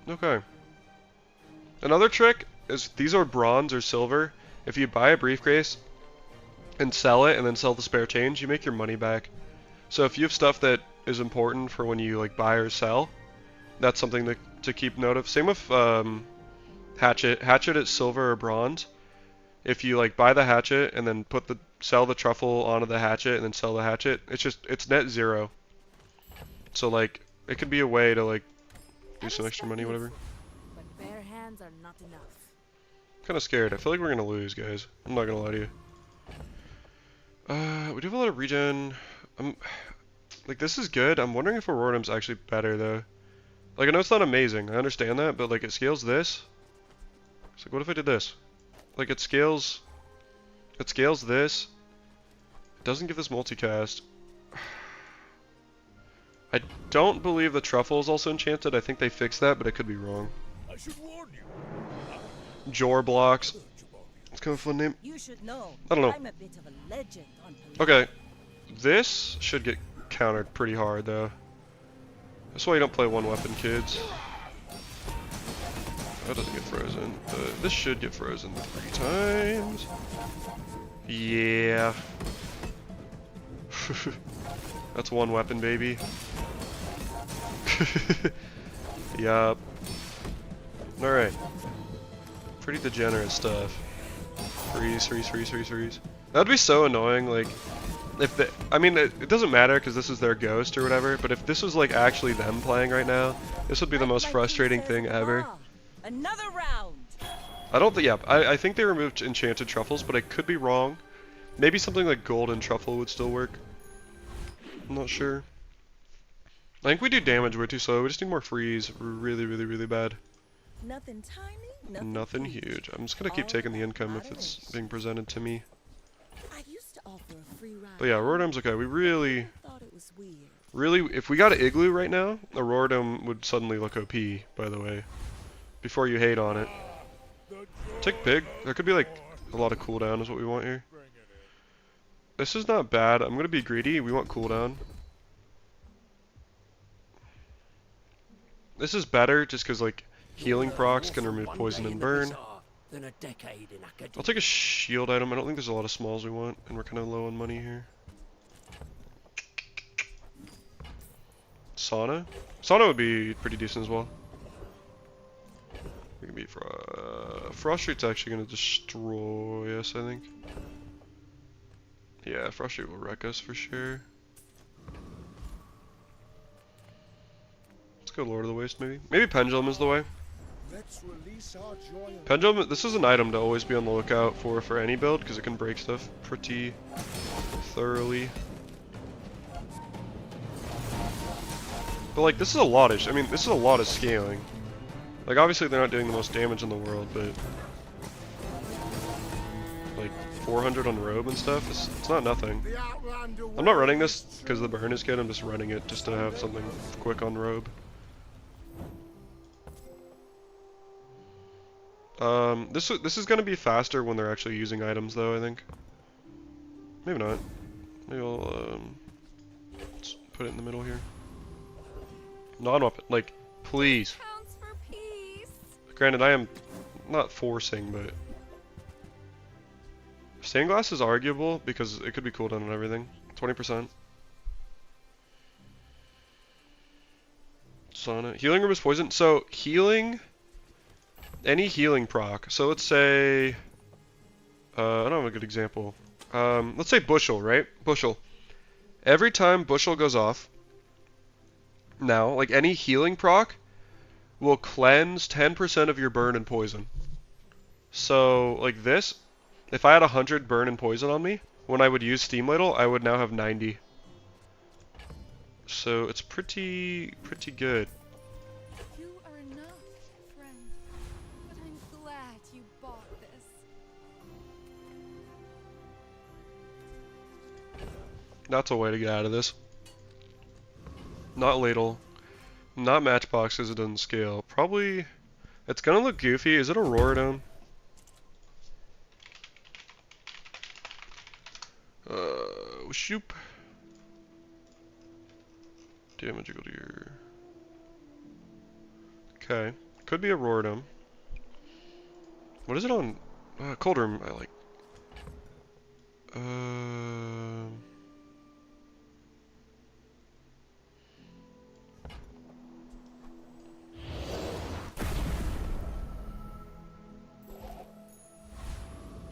Okay. Another trick is these are bronze or silver. If you buy a briefcase and sell it and then sell the spare change, you make your money back. So if you have stuff that is important for when you like buy or sell, that's something to keep note of. Same with hatchet. Hatchet is silver or bronze. If you like buy the hatchet and then sell the truffle onto the hatchet and then sell the hatchet, it's net zero. So like it could be a way to like do some extra money, whatever. But bare hands are not enough. I'm kind of scared. I feel like we're gonna lose, guys. I'm not gonna lie to you. We do have a lot of regen. Like this is good. I'm wondering if Aurora's actually better though. Like I know it's not amazing. I understand that, but like it scales this. It's like what if I did this? Like it scales this. It doesn't give this multicast. I don't believe the truffle is also enchanted. I think they fixed that, but I could be wrong. I should warn you. Jor blocks. It's kind of a fun name. You should know. I don't know. I'm a bit of a legend on police. Okay. This should get countered pretty hard though. That's why you don't play one weapon, kids. That doesn't get frozen. This should get frozen 3 times. Yeah. That's one weapon, baby. Yup. Alright. Pretty degenerate stuff. Freeze. That'd be so annoying, like, if the, I mean, it doesn't matter because this is their ghost or whatever, but if this was like actually them playing right now, this would be the most frustrating thing ever. Another round. I don't think, yeah, I think they removed enchanted truffles, but I could be wrong. Maybe something like golden truffle would still work. I'm not sure. I think we do damage way too slow. We just need more freeze. Really bad. Nothing tiny, Nothing huge. I'm just gonna keep taking the income if it's being presented to me. I used to offer a free ride. But yeah, Aurora's okay. We really, Thought it was weird. if we got an igloo right now, Aurora would suddenly look OP, by the way. Before you hate on it. Take Pig. There could be like a lot of cooldown is what we want here. This is not bad. I'm gonna be greedy. We want cooldown. This is better just because like healing procs can remove poison and burn. I'll take a shield item. I don't think there's a lot of smalls we want, and we're kind of low on money here. Sauna? Sauna would be pretty decent as well. We can beat Frost Street's actually going to destroy us, I think. Yeah, Frost Street will wreck us for sure. Let's go Lord of the Waste maybe. Maybe Pendulum is the way. Let's release our joy and Pendulum, this is an item to always be on the lookout for any build, because it can break stuff pretty thoroughly. But like, this is a lot of, this is a lot of scaling. Like, obviously they're not doing the most damage in the world, but like 400 on robe and stuff, it's not nothing. the Outlander I'm not running this because the burn is good, I'm just running it just to have something quick on robe. This is gonna be faster when they're actually using items though, I think. Maybe not. Maybe I'll let's put it in the middle here. Non-weapon, like, please. Counts for peace. Granted, I am not forcing, but stained glass is arguable because it could be cooldown and everything. 20%. Sauna. Healing room is poison. So healing, any healing proc. So let's say, I don't have a good example. Let's say bushel, right? Bushel. Every time bushel goes off, now, like any healing proc, will cleanse 10% of your burn and poison. So, like this, if I had 100 burn and poison on me, when I would use Steam Ladle, I would now have 90. So it's pretty good. You are enough, friend. But I'm glad you bought this. That's a way to get out of this. Not Ladle. Not Matchbox because it doesn't scale. Probably, it's gonna look goofy. Is it Aurora Dome? Shoop. Damage equal to your... Okay. Could be Aurora Dome. What is it on? Cold Room, I like.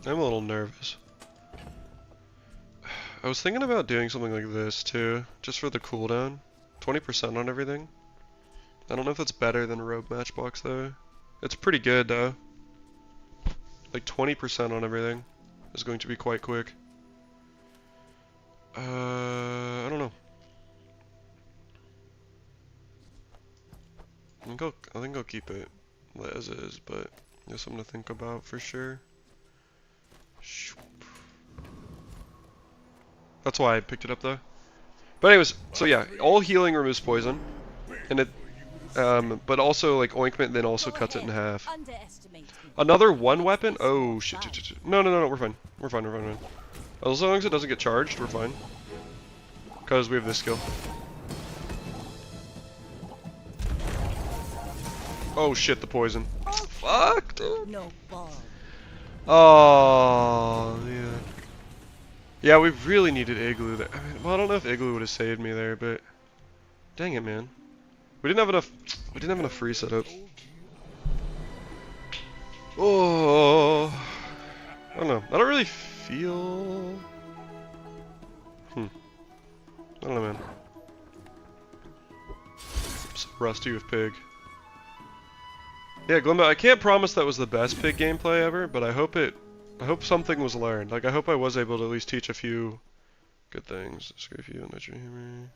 I'm a little nervous. I was thinking about doing something like this too, just for the cooldown. 20% on everything. I don't know if that's better than a Rogue Matchbox though. It's pretty good though. Like 20% on everything is going to be quite quick. I don't know. I think I'll keep it as is, but there's something to think about for sure. That's why I picked it up though. But anyways, so yeah, all healing removes poison, and it, but also like ointment then also cuts it in half. Another one weapon? Oh shit! No, we're fine. We're fine. As long as it doesn't get charged, we're fine. Cause we have this skill. Oh shit! The poison. Fuck, dude. No ball. Oh yeah. Yeah, we really needed Igloo there. I mean, well, I don't know if Igloo would have saved me there, but dang it, man. We didn't have enough. We didn't have enough free setup. Oh, I don't know. I don't really feel. I don't know, man. I'm so rusty with Pig. Yeah, Glimbo, I can't promise that was the best Pig gameplay ever, but I hope something was learned. Like, I hope I was able to at least teach a few good things. Scrape you, not your humor.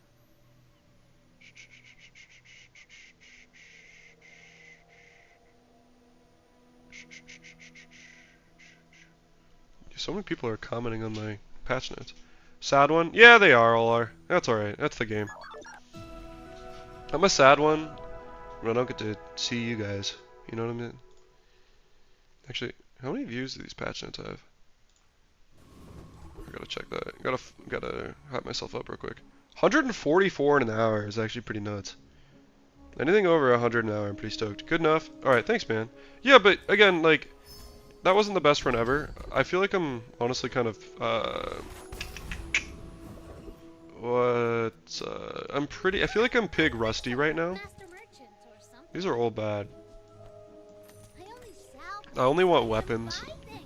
So many people are commenting on my patch notes. Sad one? Yeah, they all are. That's alright. That's the game. I'm a sad one when I don't get to see you guys. You know what I mean? Actually, how many views do these patch notes have? I gotta check that. Gotta hype myself up real quick. 144 in an hour is actually pretty nuts. Anything over 100 an hour, I'm pretty stoked. Good enough. Alright, thanks, man. Yeah, but again, like, that wasn't the best run ever. I feel like I'm honestly kind of, I feel like I'm Pig rusty right now. Master merchant or something. These are all bad. I only sell I only want things and weapons. buy things.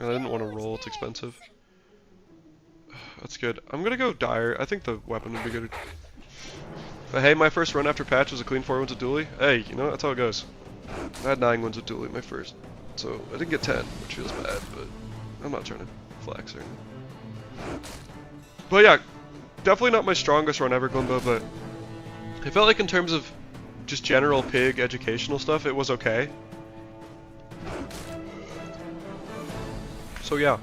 And I didn't want to roll, it's expensive. That's good. I'm gonna go Dire. I think the weapon would be good. But hey, my first run after patch was a clean 4 wins with Dooley. Hey, you know, that's how it goes. I had 9 wins with Dooley my first. So, I didn't get 10, which feels bad, but I'm not trying to flex or anything. But yeah, definitely not my strongest run ever, Glimbo, but I felt like in terms of just general Pig educational stuff, it was okay. So yeah.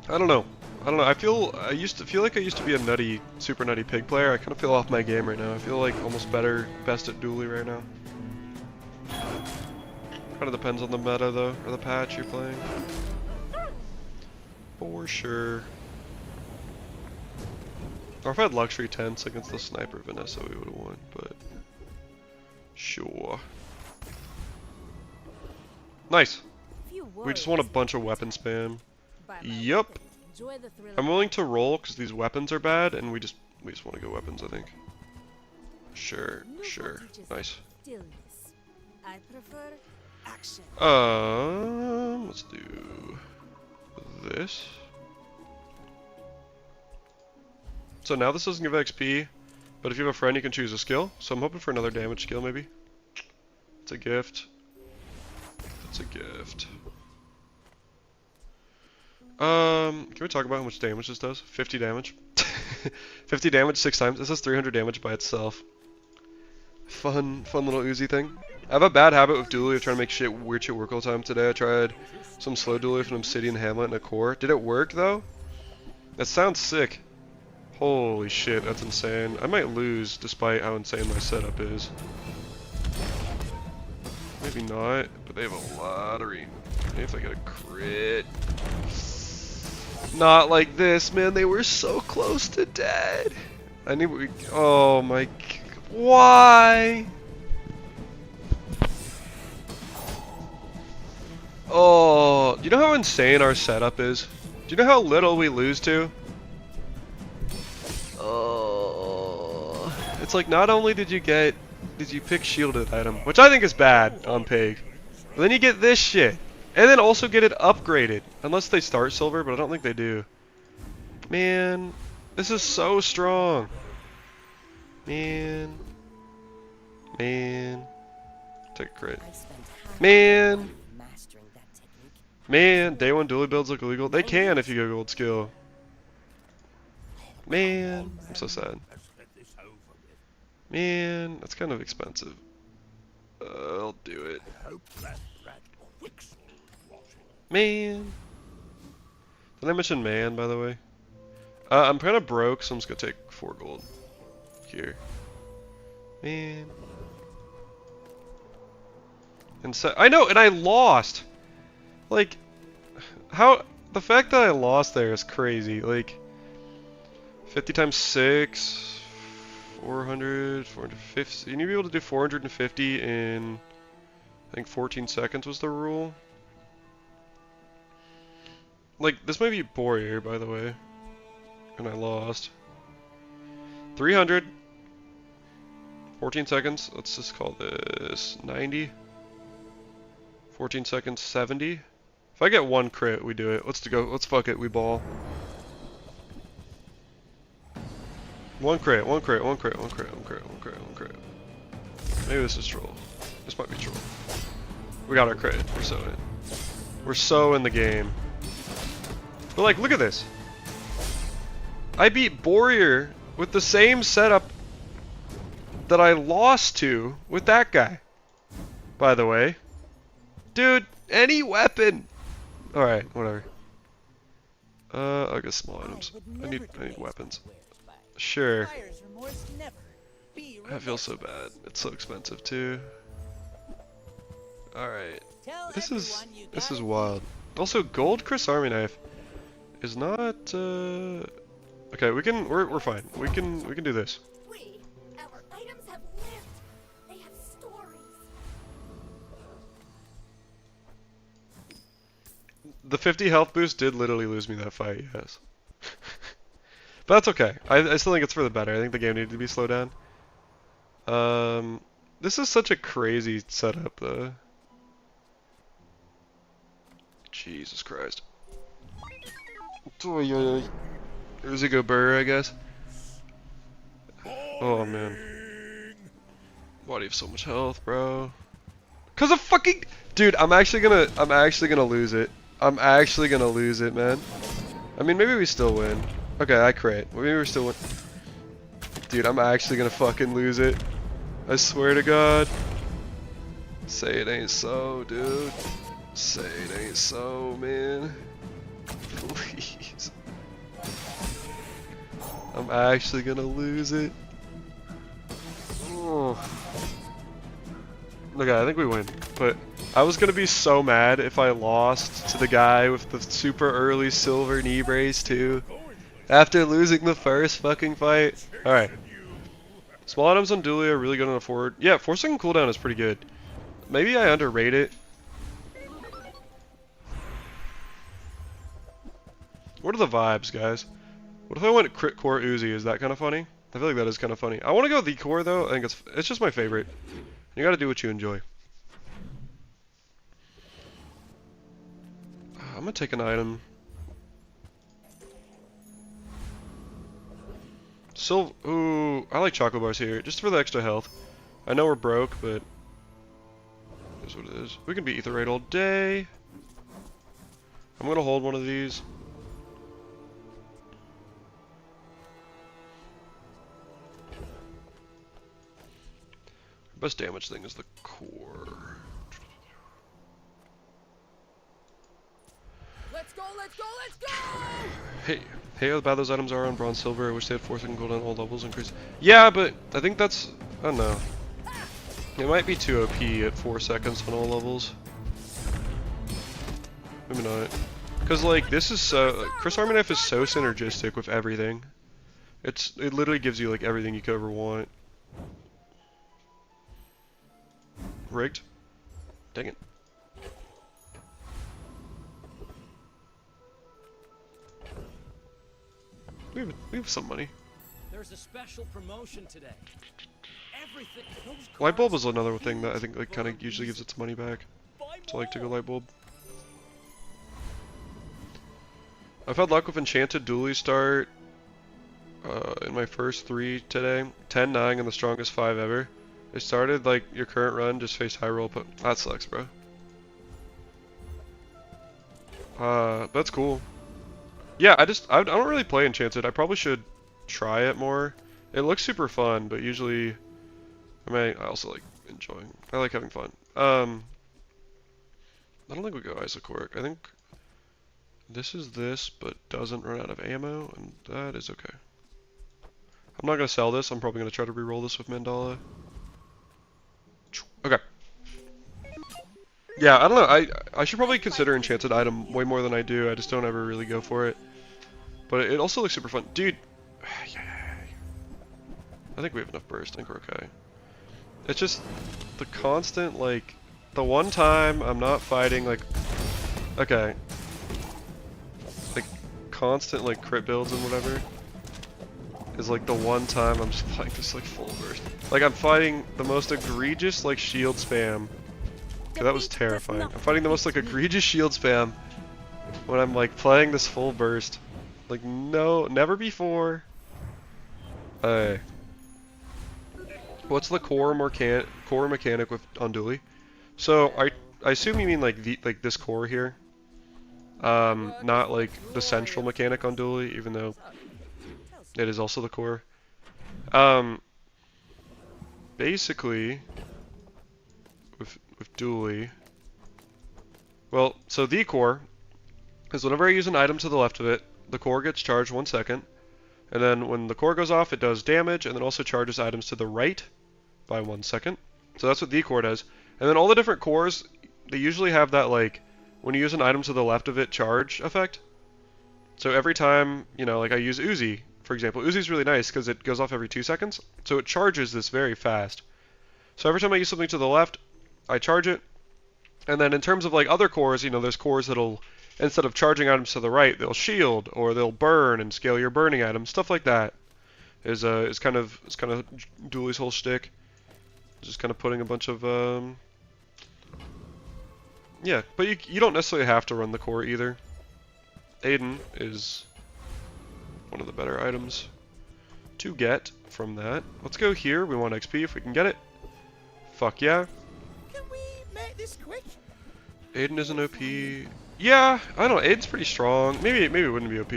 I don't know. I used to feel like I used to be a super nutty Pig player. I kind of feel off my game right now. I feel like almost best at Dooley right now. Kind of depends on the meta though, or the patch you're playing. For sure. Or if I had luxury tents against the sniper Vanessa, we would have won, but sure. Nice. We just want a bunch of weapon spam. Yup. I'm willing to roll because these weapons are bad, and we just want to go weapons, I think. Sure. Nice. I prefer action. Let's do this. So now this doesn't give XP, but if you have a friend, you can choose a skill. So I'm hoping for another damage skill, maybe. That's a gift. That's a gift. Can we talk about how much damage this does? 50 damage. 50 damage 6 times. This does 300 damage by itself. Fun little Uzi thing. I have a bad habit with Dooley of trying to make weird shit work all the time. Today I tried some slow Dooley from Obsidian, Hamlet, and a core. Did it work though? That sounds sick. Holy shit, that's insane. I might lose despite how insane my setup is. Maybe not, but they have a lottery. Maybe if I get a crit. Not like this, man. They were so close to dead. I need. Oh my. Why? Oh, do you know how insane our setup is? Do you know how little we lose to? Oh, it's like not only did you pick shielded item, which I think is bad on Pig, but then you get this shit, and then also get it upgraded, unless they start silver, but I don't think they do. Man, this is so strong. Man, take a crit. Man. Man, day one dually builds look illegal. They can if you go gold skill. Man, I'm so sad. Man, that's kind of expensive. I'll do it. Man. Did I mention man, by the way? I'm kind of broke, so I'm just gonna take 4 gold. Here. Man. And so I know, and I lost! Like, how, the fact that I lost there is crazy. Like, 50 times 6, 400, 450. You need to be able to do 450 in, I think 14 seconds was the rule. Like, this might be Boyer, by the way. And I lost. 300. 14 seconds. Let's just call this 90. 14 seconds, 70. If I get 1 crit, we do it. Let's go. Let's fuck it. We ball. 1 crit, 1 crit, 1 crit, 1 crit, 1 crit, 1 crit, 1 crit. Maybe this is troll. This might be troll. We got our crit. We're so in. We're so in the game. But like, look at this. I beat Boyer with the same setup that I lost to with that guy. By the way. Dude, any weapon. Alright, whatever. I guess small items. I need weapons. Sure. I feel so bad. It's so expensive too. Alright. This is wild. Also, gold Chris Army knife is not okay, we're fine. We can do this. Our items have lived. They have stories. The 50 health boost did literally lose me that fight, yes. But that's okay. I still think it's for the better. I think the game needed to be slowed down. This is such a crazy setup, though. Jesus Christ. There's a go burr, I guess. Oh man. Why do you have so much health, bro? Cause of fucking dude, I'm actually gonna lose it. I'm actually gonna lose it, man. I mean, maybe we still win. Okay, I crit. Maybe we still win. Dude, I'm actually gonna fucking lose it. I swear to God. Say it ain't so, dude. Say it ain't so, man. Please. I'm actually gonna lose it. Oh. Okay, I think we win. But I was gonna be so mad if I lost to the guy with the super early silver knee brace too. After losing the first fucking fight. Alright. Small items on Dooley are really good on a forward. Yeah, 4-second cooldown is pretty good. Maybe I underrate it. What are the vibes, guys? What if I went crit core Uzi? Is that kind of funny? I feel like that is kind of funny. I want to go the core though. I think it's just my favorite. You gotta do what you enjoy. I'm gonna take an item. Ooh, I like chocolate bars here, just for the extra health. I know we're broke, but is what it is. We can be Etherite all day. I'm gonna hold one of these. Best damage thing is the core. Let's go, let's go, let's go! Hey, how bad those items are on bronze, silver. I wish they had 4 second cooldown all levels increase. Yeah, but I think that's, I don't know. It might be too OP at 4 seconds on all levels. Maybe not. Cause like this is so, Chris Army Knife is so synergistic with everything. It literally gives you like everything you could ever want. Rigged? Dang it. We have some money. There's a special promotion today. Everything. Light bulb is another thing that I think like kind of usually gives its money back. So I like to go light bulb. I've had luck with Enchanted Dooley start in my first 3 today. 10-9 and the strongest 5 ever. It started like your current run, just face high roll, but that sucks, bro. That's cool. Yeah, I don't really play Enchanted. I probably should try it more. It looks super fun, but usually, I also like enjoying. I like having fun. I don't think we go Isochoric. I think this is this, but doesn't run out of ammo, and that is okay. I'm not gonna sell this. I'm probably gonna try to re-roll this with Mandala. Okay. Yeah, I don't know. I should probably consider Enchanted item way more than I do. I just don't ever really go for it. But it also looks super fun. Dude. I think we have enough burst. I think we're okay. It's just the constant, like, the one time I'm not fighting, like, okay. Like, constant, like, crit builds and whatever. Is like the one time I'm just playing this like full burst. Like I'm fighting the most egregious like shield spam. Okay, that was terrifying. I'm fighting the most like egregious shield spam when I'm like playing this full burst. Like no, never before. Hey. What's the core mechanic with Dooley? So I assume you mean like this core here. Not like the central mechanic on Dooley, even though it is also the core. Basically, with Dooley, well, so the core is whenever I use an item to the left of it, the core gets charged 1 second, and then when the core goes off, it does damage, and then also charges items to the right by 1 second. So that's what the core does. And then all the different cores, they usually have that like, when you use an item to the left of it, charge effect. So every time, you know, like I use Uzi, for example. Uzi's really nice because it goes off every 2 seconds, so it charges this very fast. So every time I use something to the left, I charge it. And then in terms of like other cores, you know, there's cores that'll, instead of charging items to the right, they'll shield or they'll burn and scale your burning items. Stuff like that is kind of Dooley's whole shtick. Just kind of putting a bunch of yeah, but you don't necessarily have to run the core either. Aiden is one of the better items to get from that. Let's go here. We want XP if we can get it. Fuck yeah. Can we make this quick? Aiden is an OP. Yeah, I don't know. Aiden's pretty strong. Maybe it wouldn't be OP.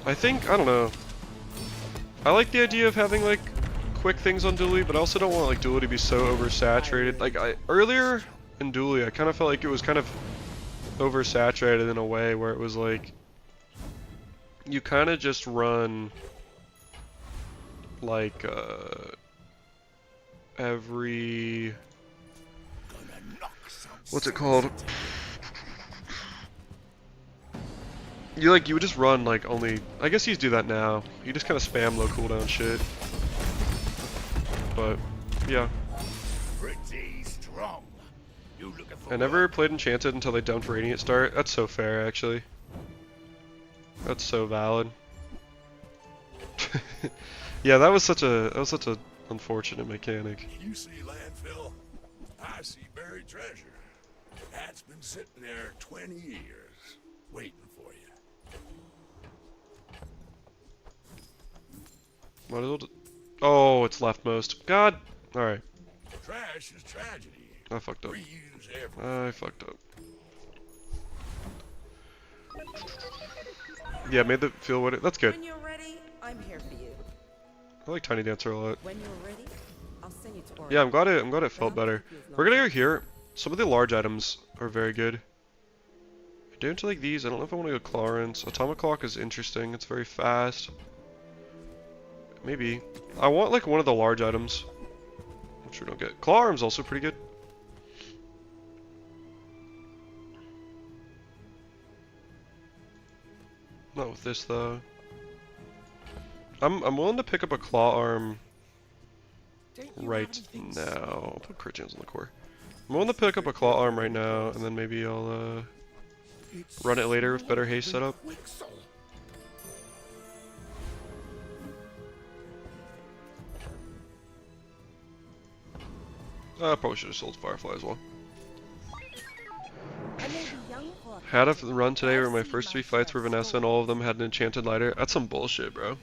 I think, I don't know. I like the idea of having like quick things on Dooley, but I also don't want like Dooley to be so oversaturated. Like earlier in Dooley, I kind of felt like it was kind of oversaturated in a way where it was like you kind of just run like every, what's it called? You would just run like only, I guess you do that now. You just kind of spam low cooldown shit. But yeah. Pretty strong. You looking for I never played Enchanted until they dumped Radiant start. That's so fair, actually. That's so valid. Yeah, that was such a unfortunate mechanic. You see landfill? I see buried treasure. That's been sitting there 20 years, waiting for you. Might as well oh, it's leftmost. God. All right. Trash is tragedy. I fucked up. Reuse everything. I fucked up. Yeah, made the feel what it. That's good. When you're ready, I'm here for you. I like Tiny Dancer a lot. When you're ready, I'll send you to Oregon. Yeah, I'm glad it felt better. We're gonna go here. Some of the large items are very good. Down to like these, I don't know if I want to go Clarence. Atomic Clock is interesting. It's very fast. Maybe. I want like one of the large items, which we don't get. Claw Arm's also pretty good. Not with this though. I'm willing to pick up a Claw Arm right now. I'll put crit chance on the core. I'm willing to pick up a Claw Arm right now, and then maybe I'll run it later with better haste setup. I probably should have sold Firefly as well. I may be young for a Had a run today where my first 3 fights were Vanessa and all of them had an enchanted lighter. That's some bullshit, bro.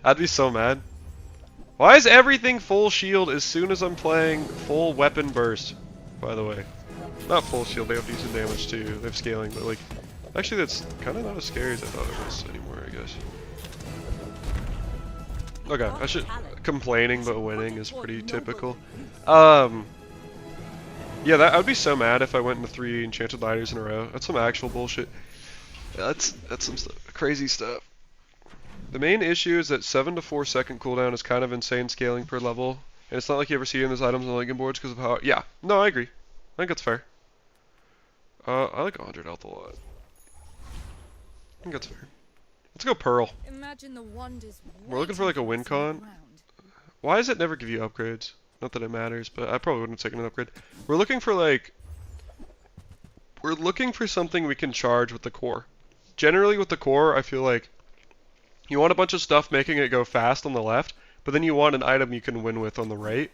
I'd be so mad. Why is everything full shield as soon as I'm playing full weapon burst? By the way. Not full shield, they have decent damage too. They have scaling, but like... Actually, that's kind of not as scary as I thought it was anymore, I guess. Okay, I should... Complaining but winning is pretty typical. Yeah, I would be so mad if I went into 3 enchanted lighters in a row. That's some actual bullshit. That's some crazy stuff. The main issue is that 7 to 4 second cooldown is kind of insane scaling per level. And it's not like you ever see in those items on the Lincoln boards because of how... Yeah, no, I agree. I think that's fair. I like 100 health a lot. I think that's fair. Let's go Pearl. Imagine the wonders. We're looking for like a win con. Why does it never give you upgrades? Not that it matters, but I probably wouldn't have taken an upgrade. We're looking for like... We're looking for something we can charge with the core. Generally with the core, I feel like you want a bunch of stuff making it go fast on the left, but then you want an item you can win with on the right.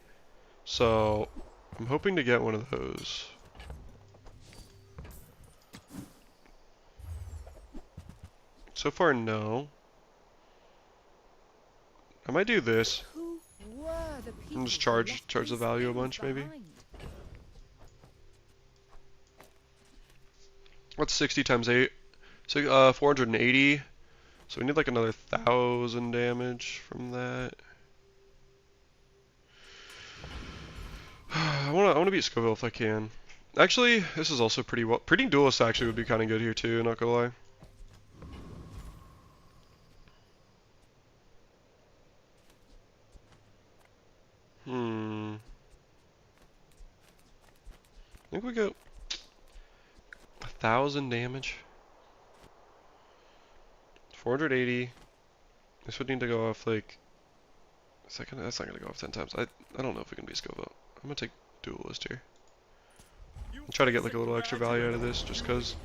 So, I'm hoping to get one of those. So far, no. I might do this. And just charge the value a bunch, maybe. What's 60 times 8? So 480. So we need like another 1,000 damage from that. I wanna beat Scoville if I can. Actually, this is also pretty well. Pretty Duelist actually would be kind of good here too. Not gonna lie. I think we go 1,000 damage. 480. This would need to go off like second. That's not gonna go off 10 times. I don't know if we can beat Scoville. I'm gonna take Duelist here. I'll try to get like a little extra value out of this just cause.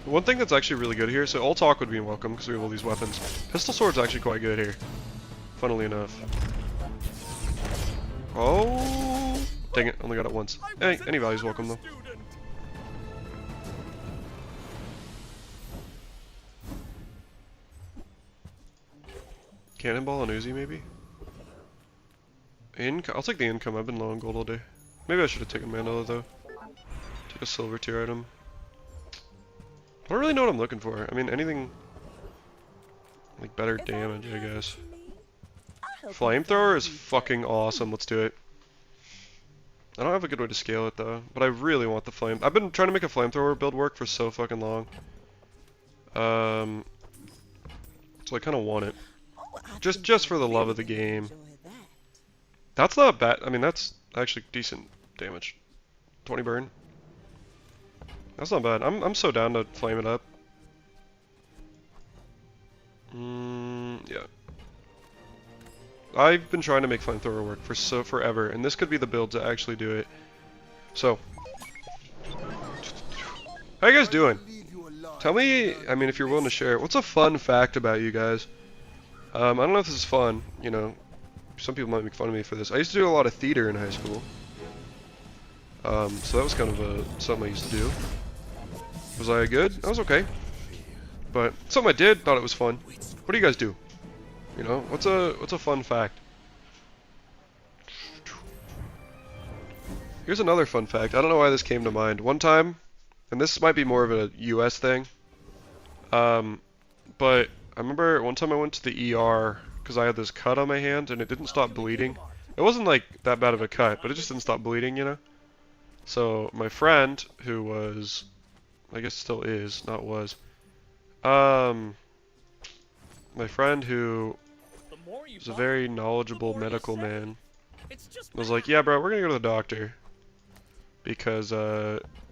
One thing that's actually really good here, so all talk would be welcome because we have all these weapons. Pistol Sword's actually quite good here, funnily enough. Oh, dang it, only got it once. Hey, any value's welcome though. Cannonball and Uzi maybe? I'll take the income, I've been low on gold all day. Maybe I should have taken Mandala though. Take a silver tier item. I don't really know what I'm looking for. I mean, anything like better damage, I guess. Flamethrower is fucking awesome. Let's do it. I don't have a good way to scale it though, but I really want the flame. I've been trying to make a flamethrower build work for so fucking long. So I kind of want it. Just for the love of the game. That's not bad. I mean, that's actually decent damage. 20 burn. That's not bad. I'm so down to flame it up. Yeah. I've been trying to make flamethrower work for forever, and this could be the build to actually do it. So, how you guys doing? Tell me, I mean, if you're willing to share, what's a fun fact about you guys? I don't know if this is fun, you know, some people might make fun of me for this. I used to do a lot of theater in high school. So that was kind of something I used to do. Was I good? I was okay. But something I did, thought it was fun. What do you guys do? You know, what's a fun fact? Here's another fun fact. I don't know why this came to mind. One time, and this might be more of a US thing, but I remember one time I went to the ER because I had this cut on my hand and it didn't stop bleeding. It wasn't like that bad of a cut, but it just didn't stop bleeding, you know? So my friend, who was, I guess still is, not was, my friend who was a very knowledgeable medical man was like, yeah bro, we're gonna go to the doctor because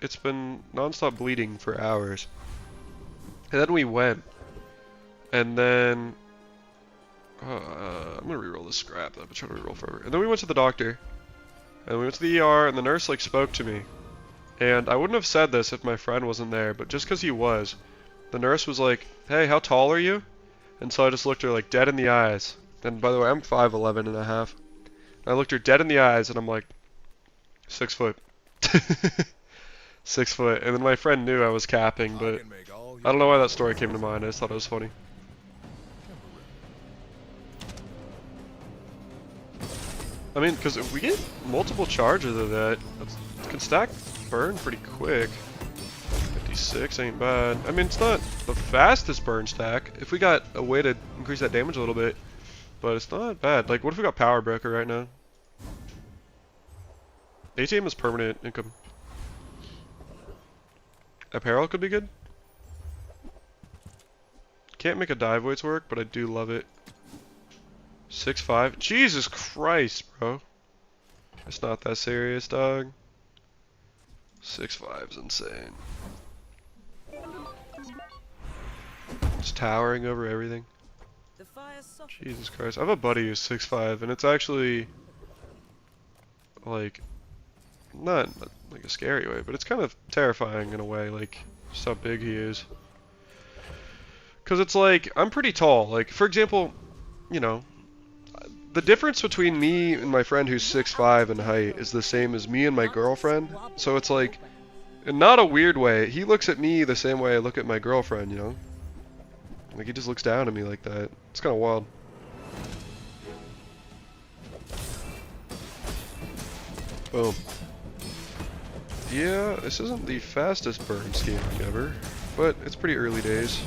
it's been non-stop bleeding for hours. And then we went, and then I'm gonna reroll this scrap that I've been trying to reroll forever. And then we went to the doctor, and we went to the ER, and the nurse like spoke to me. And I wouldn't have said this if my friend wasn't there, but just because he was, the nurse was like, "Hey, how tall are you?" And so I just looked her like dead in the eyes. And by the way, I'm 5'11" and a half. I looked her dead in the eyes, and I'm like, 6 foot. 6 foot. And then my friend knew I was capping, but I don't know why that story came to mind. I just thought it was funny. I mean, because if we get multiple charges of that, it can stack burn pretty quick. 56 ain't bad. I mean, it's not the fastest burn stack. If we got a way to increase that damage a little bit, but it's not bad. Like, what if we got Power Broker right now? ATM is permanent income. Apparel could be good. Can't make a dive weights work, but I do love it. 6'5". Jesus Christ, bro. It's not that serious, dog. 6'5" is insane. It's towering over everything. Jesus Christ. I have a buddy who's 6'5", and it's actually like not like a scary way, but it's kind of terrifying in a way, like just how big he is. Cause it's like I'm pretty tall. Like for example, you know, the difference between me and my friend who's 6'5" in height is the same as me and my girlfriend. So it's like, in not a weird way, he looks at me the same way I look at my girlfriend, you know? Like he just looks down at me like that. It's kind of wild. Boom. Yeah, this isn't the fastest burn scaling ever, but it's pretty early days.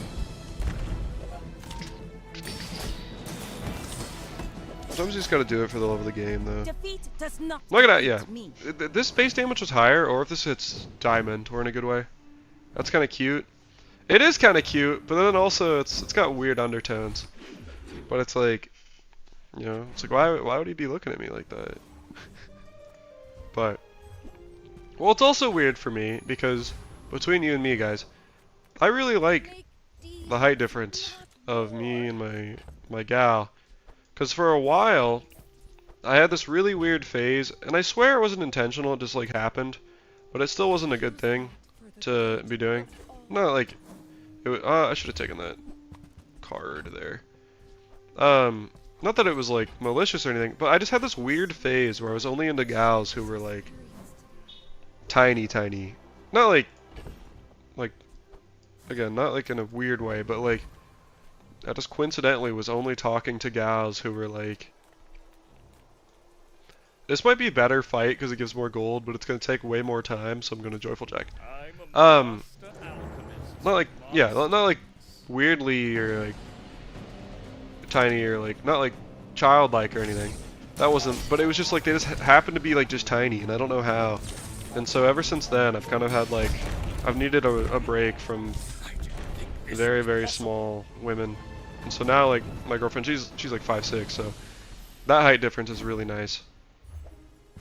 Sometimes you just gotta do it for the love of the game, though. Look at that, yeah. This base damage was higher, or if this hits diamond, or in a good way. That's kind of cute. It is kind of cute, but then also it's got weird undertones. But it's like, you know, it's like why would he be looking at me like that? But well, it's also weird for me because between you and me, guys, I really like the height difference of me and my gal. Because for a while, I had this really weird phase, and I swear it wasn't intentional, it just like happened, but it still wasn't a good thing to be doing. Not like, I should have taken that card there. Not that it was like malicious or anything, but I just had this weird phase where I was only into gals who were like tiny. Not like, again, not like in a weird way, but like, I just coincidentally was only talking to gals who were like, this might be a better fight because it gives more gold, but it's going to take way more time, so I'm going to Joyful Jack. Not like, yeah, not like weirdly or like tiny or like, not like childlike or anything. That wasn't, but it was just like they just happened to be like just tiny, and I don't know how. And so ever since then, I've kind of had like, I've needed a break from very small women. And so now, like, my girlfriend, she's like 5'6", so that height difference is really nice.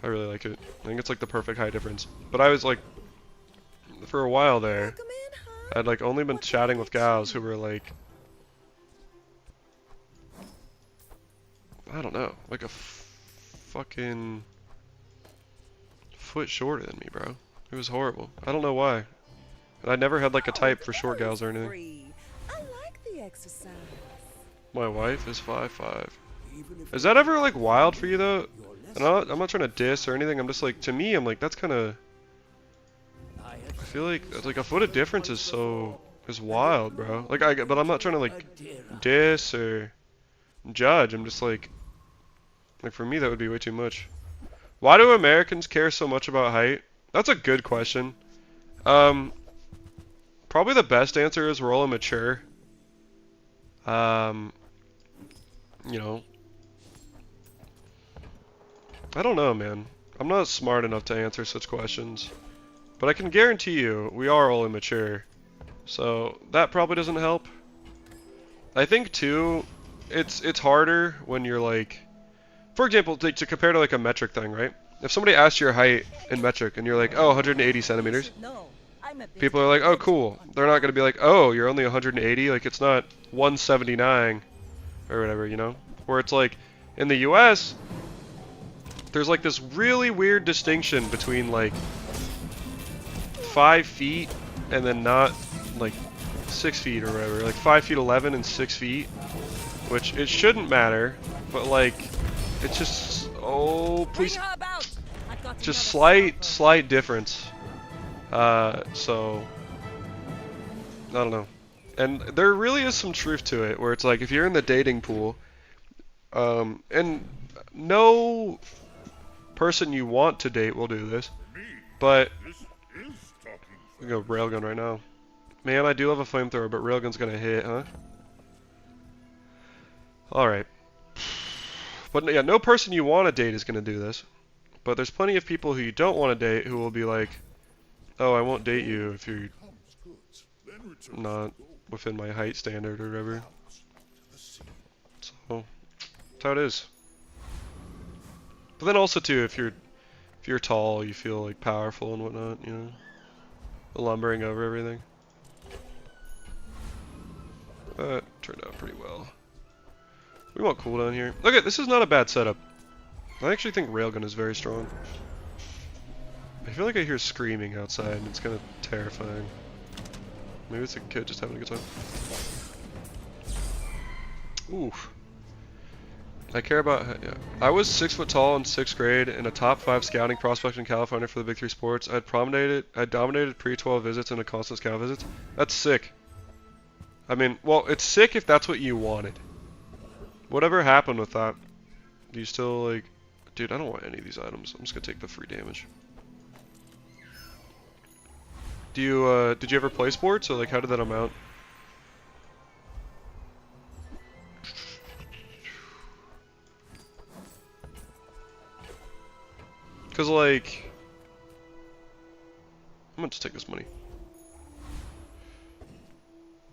I really like it. I think it's like the perfect height difference. But I was like, for a while there, I'd like only been chatting with gals who were like, I don't know, like a fucking foot shorter than me, bro. It was horrible. I don't know why. And I never had like a type for short gals or anything. I like the exercise. My wife is 5'5". Is that ever like wild for you though? And I'm not trying to diss or anything. I'm just like, to me, I'm like, that's kind of. I feel like a foot of difference is wild, bro. Like but I'm not trying to like diss or judge. I'm just like for me that would be way too much. Why do Americans care so much about height? That's a good question. Probably the best answer is we're all immature. You know, I don't know, man. I'm not smart enough to answer such questions. But I can guarantee you, we are all immature. So, that probably doesn't help. I think, too, it's harder when you're like... For example, to compare to like a metric thing, right? If somebody asks your height in metric and you're like, oh, 180 centimeters, No, I'm a big people are like, oh, cool. They're not going to be like, oh, you're only 180? Like, it's not 179 or whatever, you know? Where it's like, in the US, there's like this really weird distinction between like 5 feet and then not like 6 feet or whatever. Like 5 feet 11 and 6 feet, which it shouldn't matter, but like, it's just, oh, please, just slight difference. So, I don't know. And there really is some truth to it, where it's like, if you're in the dating pool, and no person you want to date will do this, but, we go railgun right now. Man, I do have a flamethrower, but railgun's gonna hit, huh? Alright. But yeah, no person you want to date is going to do this. But there's plenty of people who you don't want to date who will be like, oh, I won't date you if you're not within my height standard or whatever. So, that's how it is. But then also too, if you're tall, you feel like powerful and whatnot, you know, lumbering over everything. That turned out pretty well. We want cooldown here. Look at this, is not a bad setup. I actually think railgun is very strong. I feel like I hear screaming outside and it's kind of terrifying. Maybe it's a kid just having a good time. Oof. I care about, yeah. I was 6 foot tall in 6th grade and a top 5 scouting prospect in California for the Big 3 sports. I dominated pre-12 visits and a constant scout visits. That's sick. I mean, well, it's sick if that's what you wanted. Whatever happened with that? Do you still like... Dude, I don't want any of these items. I'm just gonna take the free damage. Do you, did you ever play sports? Or like, how did that amount? Cause like... I'm gonna just take this money.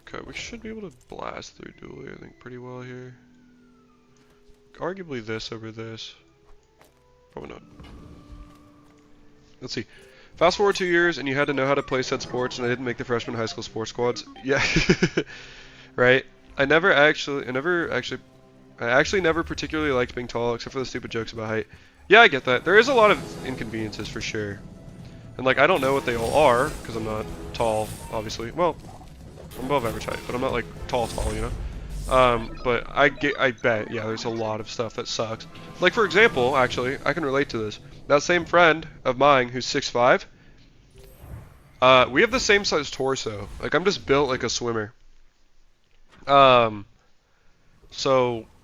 Okay, we should be able to blast through Dooley, I think, pretty well here. Arguably this over this. Probably not. Let's see. Fast forward 2 years and you had to know how to play said sports and I didn't make the freshman high school sports squads. Yeah. Right? I actually never particularly liked being tall except for the stupid jokes about height. Yeah, I get that. There is a lot of inconveniences for sure. And like, I don't know what they all are because I'm not tall, obviously. Well, I'm above average height, but I'm not like tall, you know? But I bet, yeah, there's a lot of stuff that sucks. Like, for example, actually, I can relate to this. That same friend of mine who's 6'5", we have the same size torso. Like, I'm just built like a swimmer. So,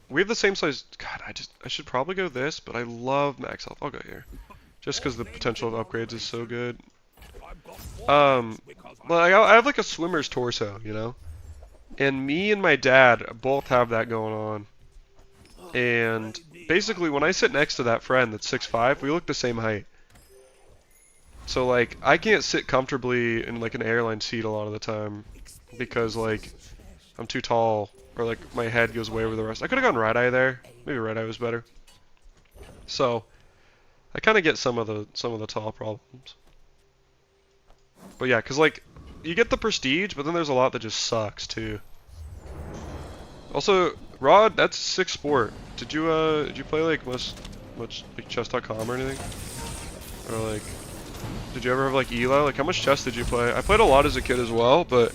we have the same size... God, I should probably go this, but I love max health. I'll go here. Just because the potential of upgrades is so good. Like, I have like a swimmer's torso, you know? And me and my dad both have that going on. And basically, when I sit next to that friend that's 6'5", we look the same height. So, like, I can't sit comfortably in, like, an airline seat a lot of the time. Because, like, I'm too tall. Or, like, my head goes way over the rest. I could have gone right eye there. Maybe right eye was better. So, I kind of get some of the tall problems. But yeah, because, like, you get the prestige, but then there's a lot that just sucks too. Also, Rod, that's 6 sport. Did you play like much like chess.com or anything? Or like, did you ever have like Elo? Like, how much chess did you play? I played a lot as a kid as well, but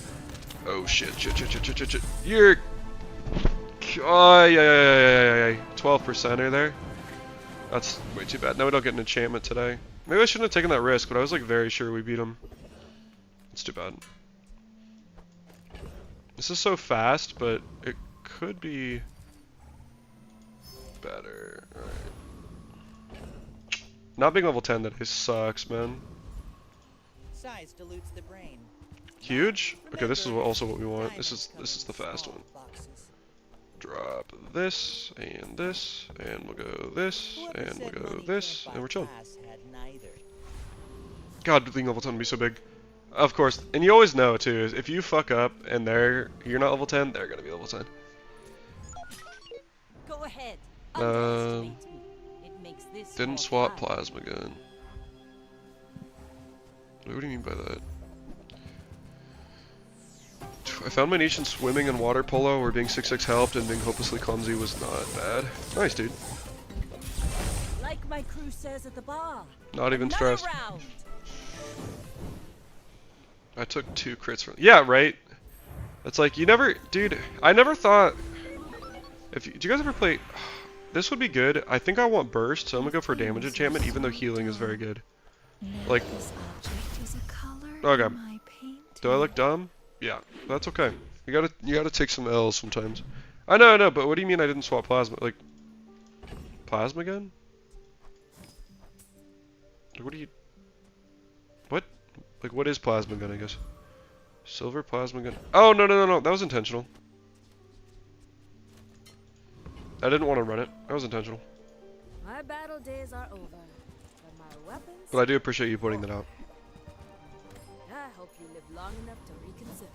oh shit. You're oh yeah. 12%er there. That's way too bad. No, we don't get an enchantment today. Maybe I shouldn't have taken that risk, but I was like very sure we beat him. It's too bad. This is so fast, but it could be better. Alright. Not being level 10 today sucks, man. Size dilutes the brain. Huge? Okay, this is also what we want. This is the fast one. Drop this, and we'll go this, and we'll go this, and we're chilling. God, being level 10 would be so big. Of course, and you always know too, is if you fuck up and you're not level 10, they're gonna be level 10. Go ahead. It makes this Didn't more swap fun. plasma gun. What do you mean by that? I found my niche in swimming and water polo, where being 6'6" helped and being hopelessly clumsy was not bad. Nice, dude. Like my crew says at the bar. Not even Another stressed. round. I took 2 crits from. Yeah, right. It's like you never, dude. I never thought. Do you guys ever play? This would be good. I think I want burst, so I'm gonna go for damage enchantment, even though healing is very good. Like, okay. Do I look dumb? Yeah, that's okay. You gotta take some L's sometimes. I know, but what do you mean I didn't swap plasma? Like, plasma gun? What do you? What? Like, what is plasma gun? I guess. Silver plasma gun. Oh no, that was intentional. I didn't want to run it. That was intentional. My battle days are over. But my weapons. But I do appreciate you pointing that out. I hope you live long enough to reconsider.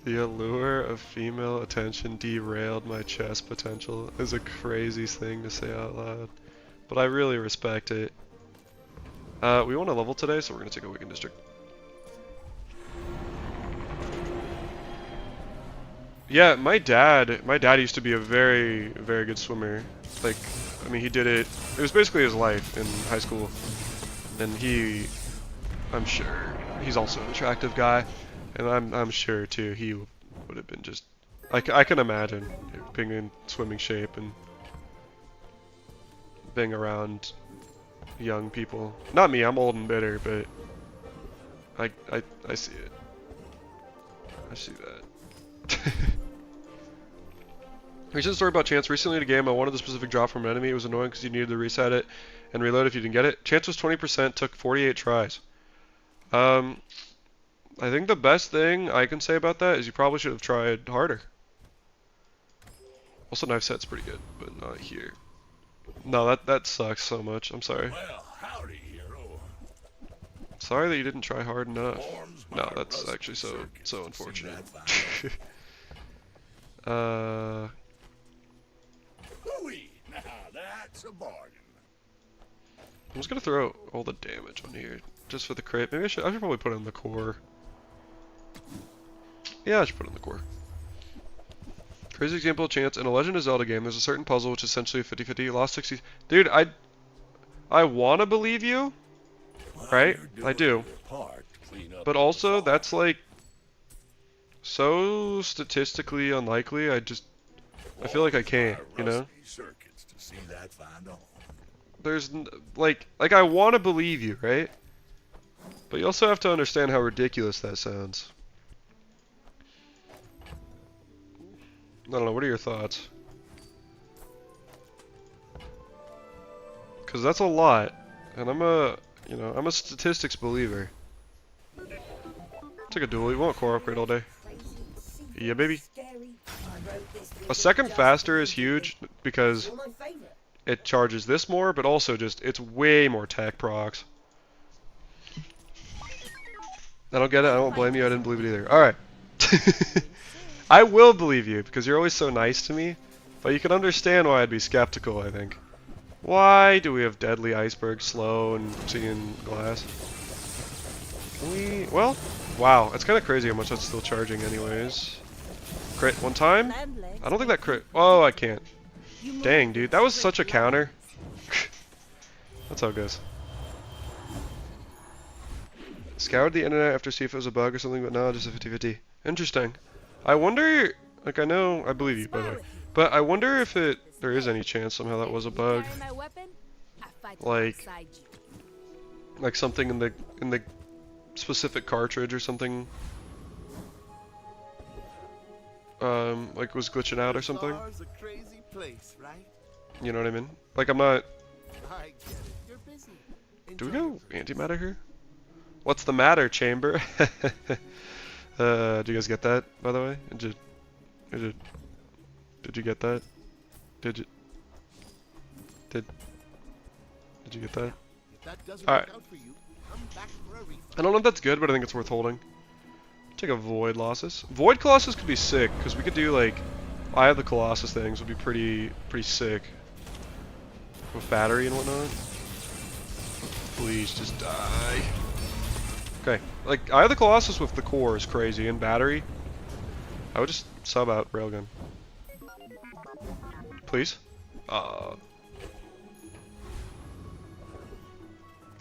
The allure of female attention derailed my chess potential is a crazy thing to say out loud. But I really respect it. We want a level today, so we're going to take a weekend district. Yeah, my dad used to be a very, very good swimmer. Like, I mean, he did it was basically his life in high school. And I'm sure, he's also an attractive guy. And I'm sure too, he would have been just, I can imagine being in swimming shape and being around young people. Not me, I'm old and bitter, but I see it. I see that. Recent story about chance. Recently in a game, I wanted a specific drop from an enemy. It was annoying because you needed to reset it and reload if you didn't get it. Chance was 20%, took 48 tries. I think the best thing I can say about that is you probably should have tried harder. Also, knife set's pretty good, but not here. No, that sucks so much. I'm sorry. Well, howdy, hero. Sorry that you didn't try hard enough. Forms No, my that's rusty actually so circuits to see unfortunate. that fine Hooey! Now that's a bargain. I'm just gonna throw all the damage on here, just for the crit. Maybe I should probably put it in the core. Yeah, I should put it in the core. Crazy example of chance. In a Legend of Zelda game, there's a certain puzzle which is essentially a 50-50. Lost 60. Dude, I want to believe you, Well, right? you're doing I do. your part to clean up But the also, fog. that's like so statistically unlikely. I feel like I can't, Forms you my know? rusty circuits to see that fine home. There's like I want to believe you, right? But you also have to understand how ridiculous that sounds. I don't know, what are your thoughts? Cause that's a lot, and I'm a statistics believer. Take a duel, you want core upgrade all day. Yeah, baby. A second faster is huge because it charges this more, but also just it's way more tech procs. I don't get it, I don't blame you, I didn't believe it either. Alright. I will believe you, because you're always so nice to me, but you can understand why I'd be skeptical, I think. Why do we have deadly iceberg slow and seeing glass? Can we... Well, wow, it's kind of crazy how much that's still charging anyways. Crit one time? I don't think that crit... Oh, I can't. Dang, dude, that was such a counter. That's how it goes. Scoured the internet after see if it was a bug or something, but no, just a 50-50. Interesting. I wonder, like I believe you by the way, but I wonder if there is any chance somehow that was a bug. Like something in the specific cartridge or something. like was glitching out or something. Bazaar's a crazy place, right? You know what I mean? Like I'm not. I get it. You're busy. Do we Enjoy go your antimatter here? What's the matter, chamber? Do you guys get that, by the way? Did you get that? Did you get that? If that doesn't Alright. work out for you, come back for a refund. I don't know if that's good, but I think it's worth holding. Take a Void Colossus. Void Colossus could be sick, because we could do like Eye of the Colossus things would be pretty sick. With battery and whatnot. Please just die. Okay. Like Eye of the Colossus with the core is crazy, and battery. I would just sub out Railgun. Please?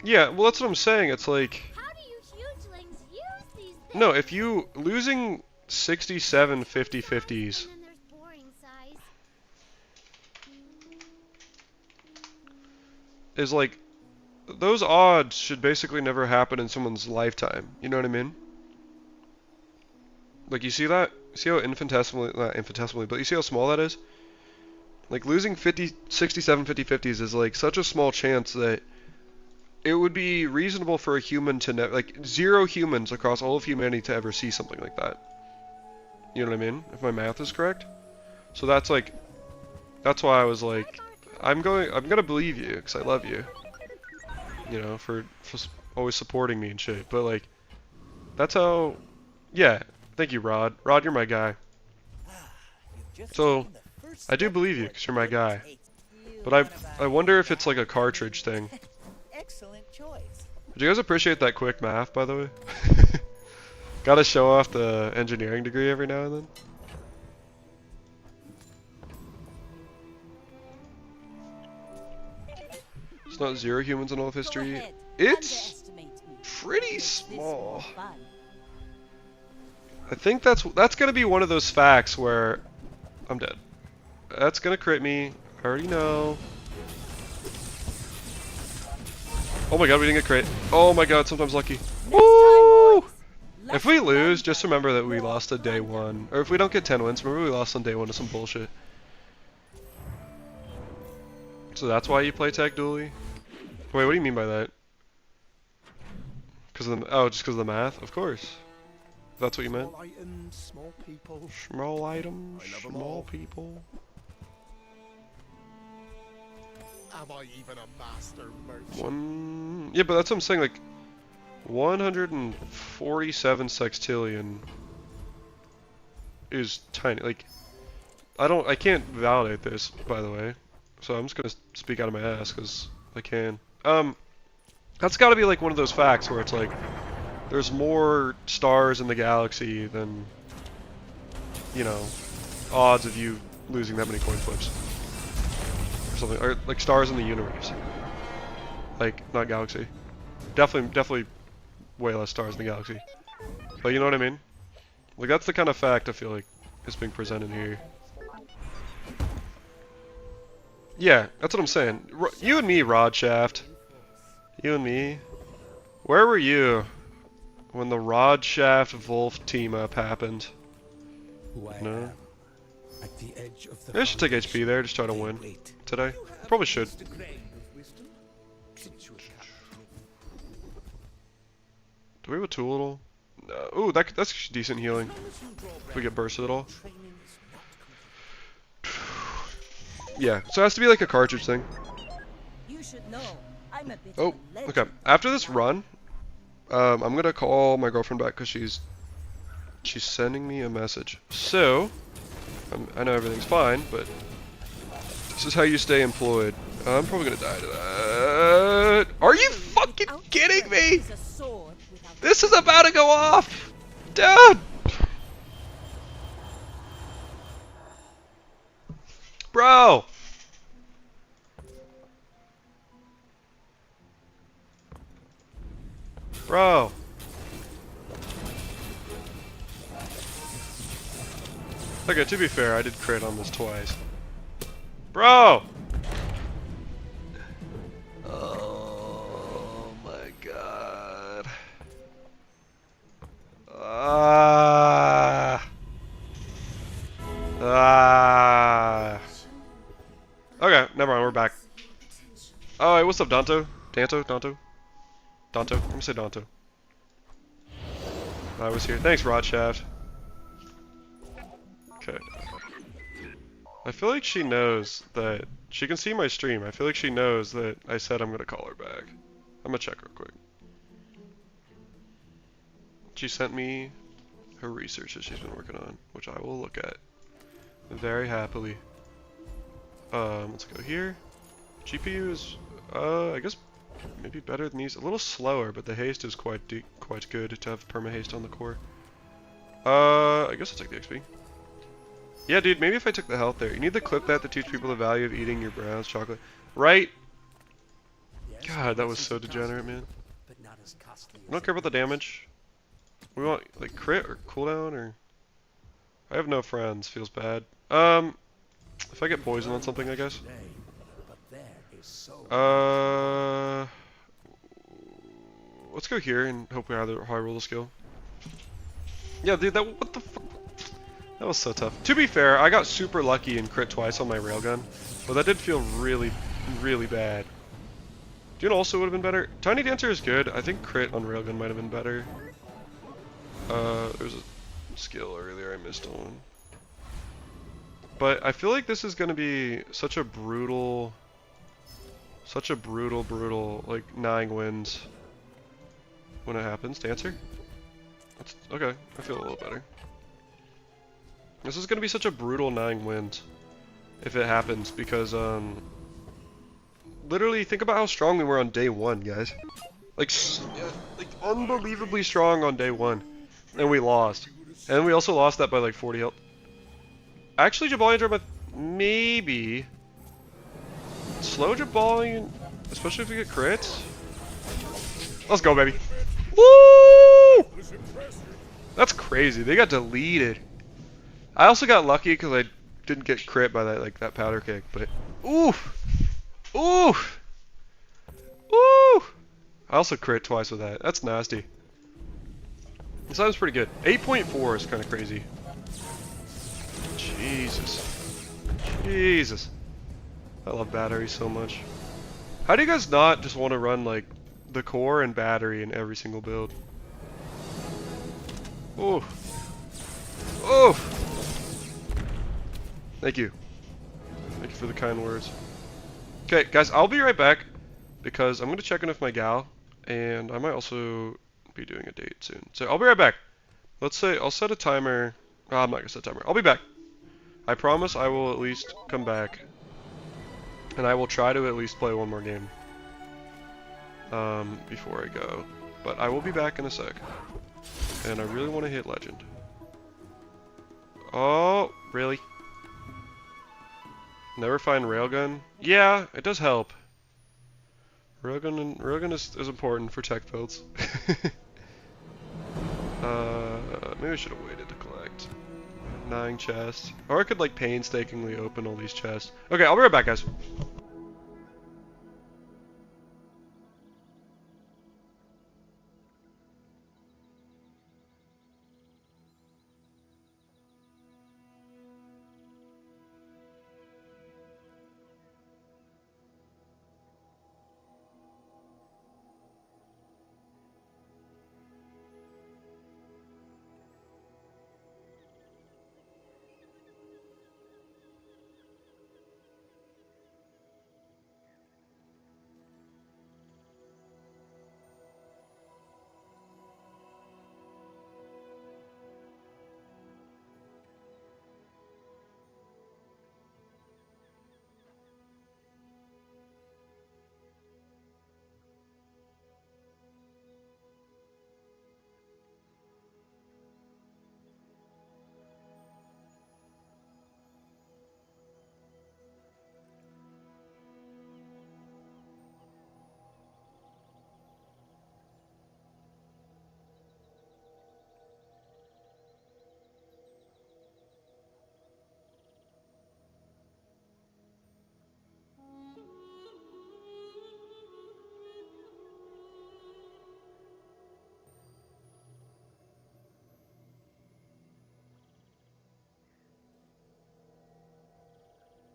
Yeah, well that's what I'm saying, it's like How do you hugelings use these things? no, if you losing 67 50-50s And then there's boring size. is like those odds should basically never happen in someone's lifetime. You know what I mean? Like you see that? See how infinitesimally, not infinitesimally, but you see how small that is? Like losing 67 50-50s is like such a small chance that it would be reasonable for a human to like 0 humans across all of humanity to ever see something like that. You know what I mean? If my math is correct. So that's like, that's why I was like, I'm gonna believe you because I love you. You know, for always supporting me and shit. But like, that's how. Yeah. Thank you, Rod. Rod, you're my guy. So, I do believe you because you're my guy. But I wonder if it's like a cartridge thing. Excellent choice. Did you guys appreciate that quick math, by the way? Gotta show off the engineering degree every now and then. It's not 0 humans in all of history. It's pretty small. I think that's gonna be one of those facts where I'm dead. That's gonna crit me. I already know. Oh my god, we didn't get crit. Oh my god, sometimes lucky. Woo! If we lose, just remember that we lost on day 1. Or if we don't get 10 wins, remember we lost on day 1 to some bullshit. So that's why you play Patch Dooley? Wait, what do you mean by that? Because of the, oh, just because of the math? Of course. If that's what you meant. Small items, small people. Small items, I love 'em small all. people. Am I even a master merchant? Yeah, but that's what I'm saying, like 147 sextillion is tiny. Like I can't validate this, by the way. So I'm just gonna speak out of my ass because I can. That's got to be like one of those facts where it's like there's more stars in the galaxy than, you know, odds of you losing that many coin flips or something, or like stars in the universe. Like not galaxy. Definitely way less stars in the galaxy. But you know what I mean? Like that's the kind of fact I feel like is being presented here. Yeah, that's what I'm saying. You and me, Rod Shaft. You and me. Where were you when the Rod Shaft Wolf team up happened? No. At the edge of the Maybe I should take HP there, just try to win today. Probably should. Do we have a tool at all? No. Ooh, that's decent healing. If we get bursted at all. Yeah, so it has to be like a cartridge thing. You should know. I'm a bit Oh, of a okay. legend. After this run, I'm gonna call my girlfriend back because she's sending me a message. So, I know everything's fine, but this is how you stay employed. I'm probably gonna die to that. Are you fucking kidding me? Is a sword without This is about to go off, dude. Bro. Bro. Okay, to be fair, I did crit on this twice. Bro! Oh my god. Ah. Okay, never mind, we're back. Oh, hey, what's up, Danto? Danto? I'm gonna say Danto. I was here. Thanks, Rodshaft. Okay. I feel like she knows that she can see my stream. I feel like she knows that I said I'm gonna call her back. I'm gonna check real quick. She sent me her research that she's been working on, which I will look at very happily. Let's go here. GPU is, I guess maybe better than these. A little slower, but the haste is quite good to have perma haste on the core. I guess I'll take the XP. Yeah, dude, maybe if I took the health there. You need to clip that to teach people the value of eating your browns chocolate. Right? God, that was so degenerate, man. I don't care about the damage. We want, like, crit or cooldown or... I have no friends. Feels bad. If I get poison on something, I guess. Let's go here and hope we either high roll the skill. Yeah, dude, what the fuck? That was so tough. To be fair, I got super lucky and crit twice on my railgun, but that did feel really, really bad. Do you know also would have been better? Tiny Dancer is good. I think crit on railgun might have been better. There was a skill earlier I missed on. But I feel like this is gonna be such a brutal, like 9 wins when it happens. Dancer? That's, okay, I feel a little better. This is gonna be such a brutal 9 wins if it happens because literally think about how strong we were on day 1, guys. Like unbelievably strong on day 1, and we lost, and we also lost that by like 40 health. Actually, Jabalian Drama maybe slow Jabalian, especially if we get crits. Let's go, baby. Woo! That's crazy. They got deleted. I also got lucky because I didn't get crit by that powder kick, but oof, oof, ooh. I also crit twice with that. That's nasty. This item's pretty good. 8.4 is kind of crazy. Jesus. I love battery so much. How do you guys not just want to run like the core and battery in every single build? Oh. Oh. Thank you. Thank you for the kind words. Okay, guys, I'll be right back because I'm going to check in with my gal and I might also be doing a date soon. So I'll be right back. Let's say I'll set a timer. Oh, I'm not going to set a timer. I'll be back. I promise I will at least come back, and I will try to at least play one more game before I go. But I will be back in a sec, and I really want to hit Legend. Oh, really? Never find Railgun? Yeah, it does help. Railgun is important for tech builds. Maybe I should have waited to collect. 9 chests. Or I could like painstakingly open all these chests. Okay, I'll be right back, guys.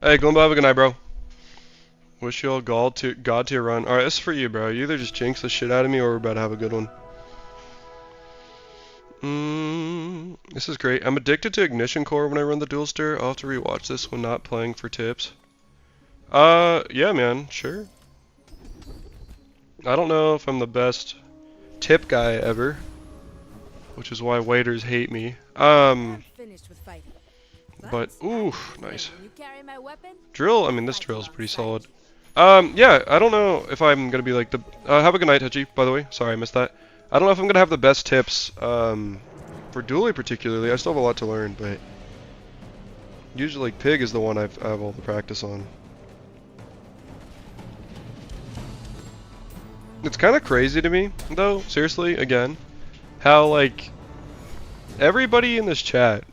Hey, Glimbo, have a good night, bro. Wish you all God tier run. Alright, this is for you, bro. You either just jinx the shit out of me or we're about to have a good one. This is great. I'm addicted to Ignition Core when I run the dual stir. I'll have to rewatch this when not playing for tips. Yeah, man. Sure. I don't know if I'm the best tip guy ever, which is why waiters hate me. Finished with fighting. But, ooh, nice. You carry my weapon? Drill, I mean, this drill is pretty solid. Yeah, I don't know if I'm gonna be like the, have a good night, Hedgie, by the way. Sorry, I missed that. I don't know if I'm gonna have the best tips, for Dooley particularly. I still have a lot to learn, but usually, like, Pig is the one I have all the practice on. It's kind of crazy to me, though, seriously, again, how, like, everybody in this chat,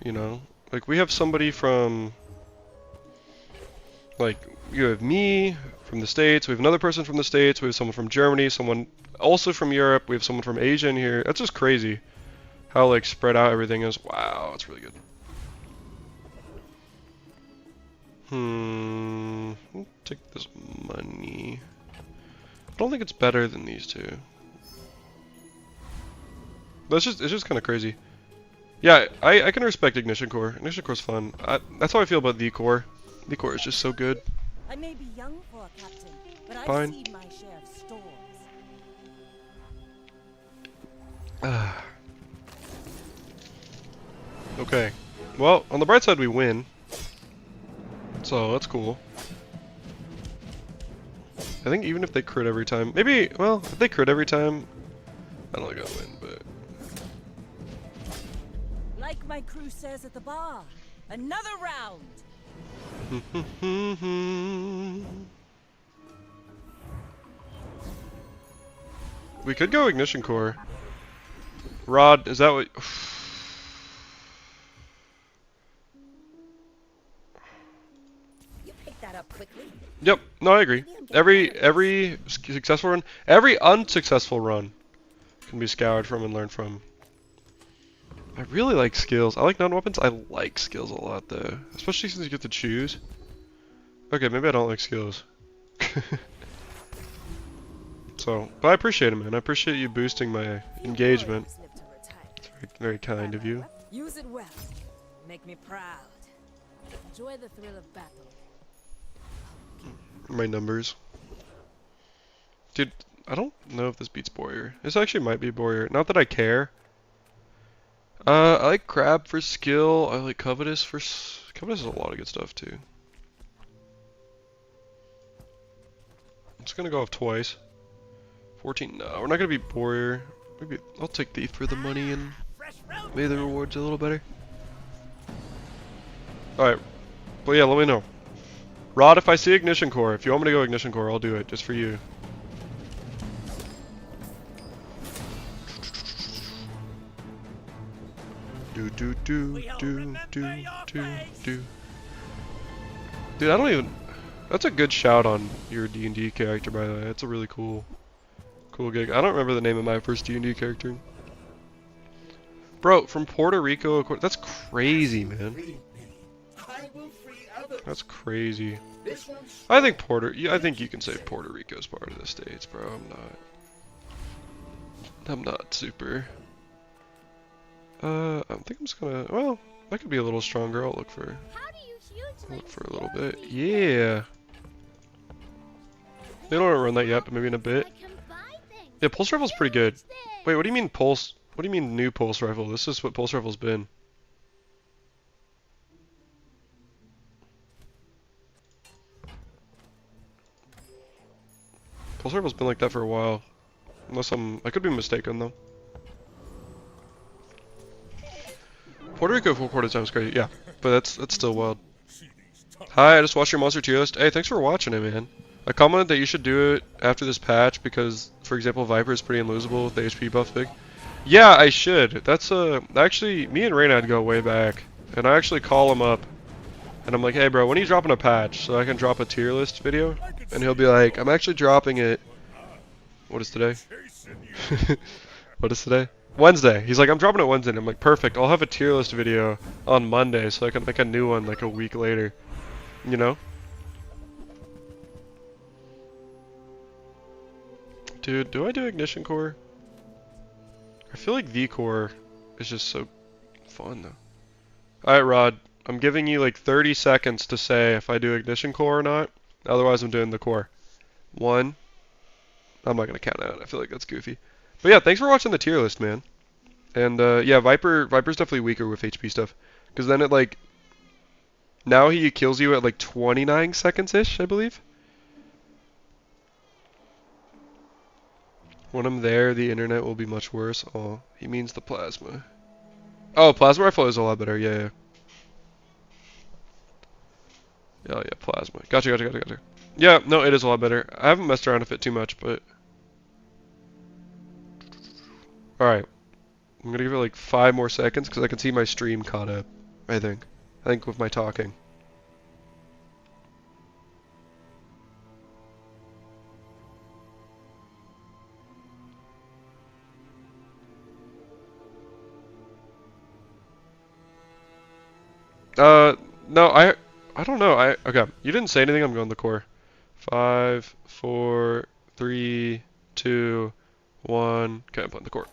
you know, like, we have somebody from, like, you have me from the States, we have another person from the States, we have someone from Germany, someone also from Europe, we have someone from Asia in here. That's just crazy how, like, spread out everything is. Wow, it's really good. I'll take this money. I don't think it's better than these two. But it's just kind of crazy. Yeah, I can respect Ignition Core. Ignition Core's fun. That's how I feel about the Core. The Core is just so good. I may be young for a captain, but I've Fine. seen my share of storms. Okay. Well, on the bright side, we win. So that's cool. I think even if they crit every time, maybe, well, if they crit every time, I don't think I'll win, but... Like my crew says at the bar, another round. We could go Ignition Core. Rod, is that what... You picked that up quickly. Yep, no, I agree. Every successful run, every unsuccessful run can be scoured from and learned from. I really like skills. I like non-weapons. I like skills a lot, though. Especially since you get to choose. Okay, maybe I don't like skills. So, but I appreciate it, man. I appreciate you boosting my engagement. It's very, very kind of you. Use it well. Make me proud. Enjoy the thrill of battle. My numbers. Dude, I don't know if this beats Boyer. This actually might be Boyer. Not that I care. I like Crab for skill. I like Covetous for... Covetous has a lot of good stuff, too. I'm just gonna go off twice. 14, no, we're not gonna be Boyer. Maybe I'll take Thief for the money and maybe the rewards a little better. Alright, but yeah, let me know. Rod, if I see Ignition Core, if you want me to go Ignition Core, I'll do it, just for you. Do. Dude, I don't even... That's a good shout on your D&D character, by the way. That's a really cool gig. I don't remember the name of my first D&D character. Bro, from Puerto Rico, that's crazy, man. That's crazy. I think I think you can say Puerto Rico's part of the States, bro. I'm not super. I think I'm just gonna, well, that could be a little stronger. I'll look for a little bit. Yeah. They don't want to run that yet, but maybe in a bit. Yeah, pulse rifle's pretty good. Wait, what do you mean pulse? What do you mean new pulse rifle? This is what pulse rifle's been. Pulse rifle's been like that for a while. Unless I could be mistaken though. Puerto Rico full quarter time is great, yeah. But that's still wild. Hi, I just watched your monster tier list. Hey, thanks for watching it, man. I commented that you should do it after this patch because, for example, Viper is pretty unlosable with the HP buff big. Yeah, I should. That's actually, me and Reynad go way back. And I actually call him up. And I'm like, hey bro, when are you dropping a patch? So I can drop a tier list video? And he'll be like, I'm actually dropping it. What is today? What is today? Wednesday. He's like, I'm dropping it Wednesday. And I'm like, perfect. I'll have a tier list video on Monday so I can make a new one like a week later. You know? Dude, do I do ignition core? I feel like V core is just so fun though. Alright, Rod. I'm giving you like 30 seconds to say if I do ignition core or not. Otherwise, I'm doing the core. 1. I'm not gonna count out. I feel like that's goofy. But yeah, thanks for watching the tier list, man. And yeah, Viper's definitely weaker with HP stuff, because then it like now he kills you at like 29 seconds ish, I believe. When I'm there, the internet will be much worse. Oh, he means the plasma. Oh, plasma rifle is a lot better. Yeah, yeah. Oh yeah, plasma. Gotcha. Yeah, no, it is a lot better. I haven't messed around with it too much, but all right. I'm gonna give it like 5 more seconds because I can see my stream caught up. I think with my talking. No, I don't know. Okay. You didn't say anything. I'm going the core. 5, 4, 3, 2, 1. Okay, I'm playing the core.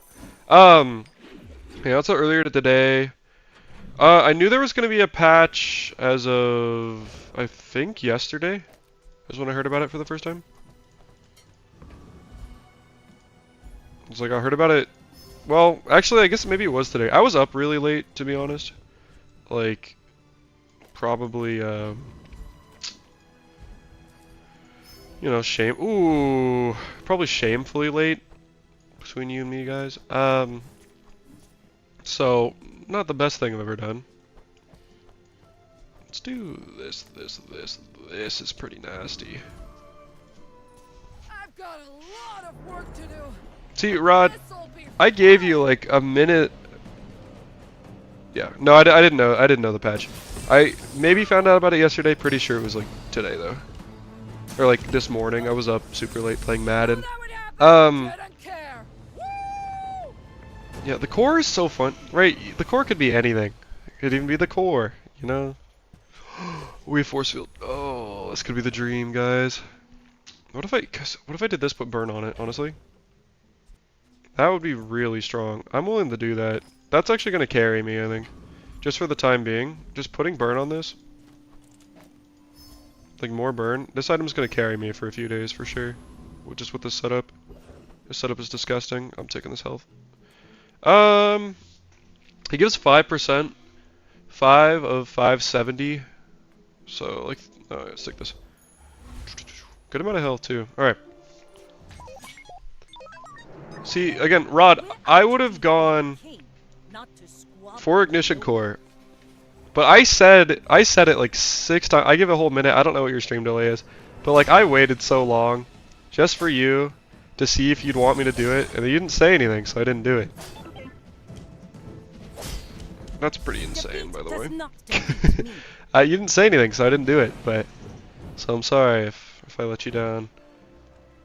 Yeah, also earlier today, I knew there was going to be a patch as of, I think, yesterday. Is when I heard about it for the first time. It's like I heard about it. Well, actually, I guess maybe it was today. I was up really late, to be honest. Like, probably, you know, probably shamefully late between you and me, guys. So, not the best thing I've ever done. Let's do this. This is pretty nasty. I've got a lot of work to do. See, Rod, This'll be I gave fun. you like a minute. Yeah, no, I didn't know. I didn't know the patch. I maybe found out about it yesterday. Pretty sure it was like today though, or like this morning. I was up super late playing Madden. That would happen. Didn't care. Woo! Yeah, the core is so fun, right? The core could be anything. It could even be the core, you know. We have force field. Oh, this could be the dream, guys. What if I did this, put burn on it? Honestly, that would be really strong. I'm willing to do that. That's actually going to carry me, I think. Just for the time being. Just putting burn on this. Like more burn. This item's going to carry me for a few days for sure. Just with this setup. This setup is disgusting. I'm taking this health. He gives 5%. 5 of 570. So, like, let's take this. Good amount of health, too. Alright. See, again, Rod, I would have gone for ignition core, but I said it like 6 times. I give it a whole minute. I don't know what your stream delay is, but like I waited so long just for you to see if you'd want me to do it, and you didn't say anything, so I didn't do it. That's pretty insane, by the way. You didn't say anything, so I didn't do it. But so I'm sorry if I let you down.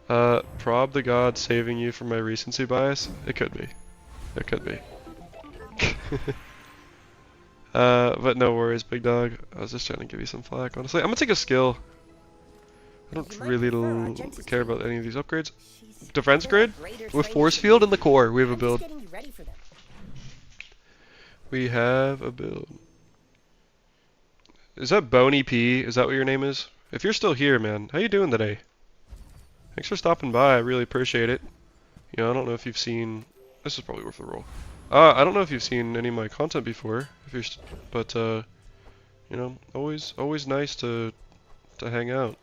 Prob the god saving you from my recency bias? It could be. It could be. But no worries, big dog. I was just trying to give you some flack, honestly. I'm gonna take a skill. I don't really care about any of these upgrades. Defense grid? With force field and the core, we have a build. We have a build. Is that Boney P? Is that what your name is? If you're still here, man, how you doing today? Thanks for stopping by. I really appreciate it. You know, I don't know if you've seen. This is probably worth the roll. I don't know if you've seen any of my content before. But you know, always nice to hang out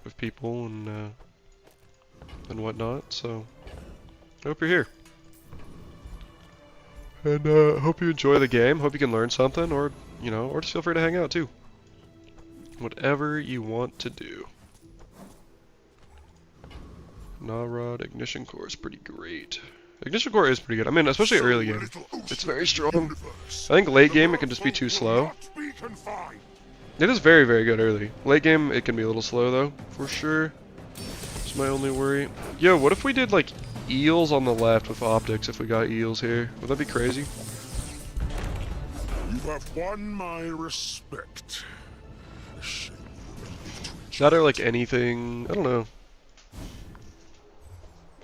with people and whatnot. So I hope you're here. And hope you enjoy the game. Hope you can learn something, or you know, or just feel free to hang out too. Whatever you want to do. Narod ignition core is pretty great. Ignition core is pretty good. I mean, especially early game. It's very strong. I think late game it can just be too slow. It is very, very good early. Late game it can be a little slow though, for sure. That's my only worry. Yo, what if we did like eels on the left with optics if we got eels here? Would that be crazy? You have won my respect. That or like anything, I don't know.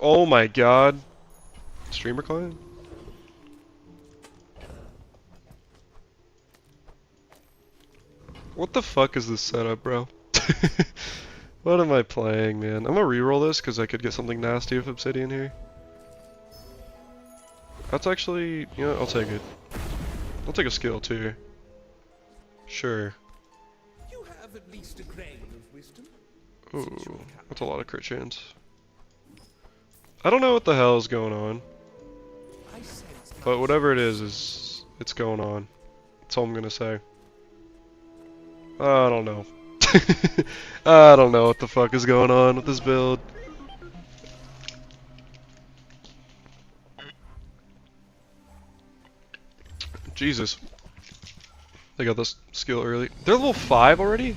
Oh my god. Streamer client? What the fuck is this setup, bro? What am I playing, man? I'm gonna reroll this because I could get something nasty with obsidian here. That's actually, you know, I'll take it. I'll take a skill too. Sure. You have at least a grain of wisdom. Ooh, that's a lot of crit chance. I don't know what the hell is going on, I sense but whatever it is it's going on. That's all I'm gonna say. I don't know. I don't know what the fuck is going on with this build. Jesus. They got this skill early. They're level 5 already?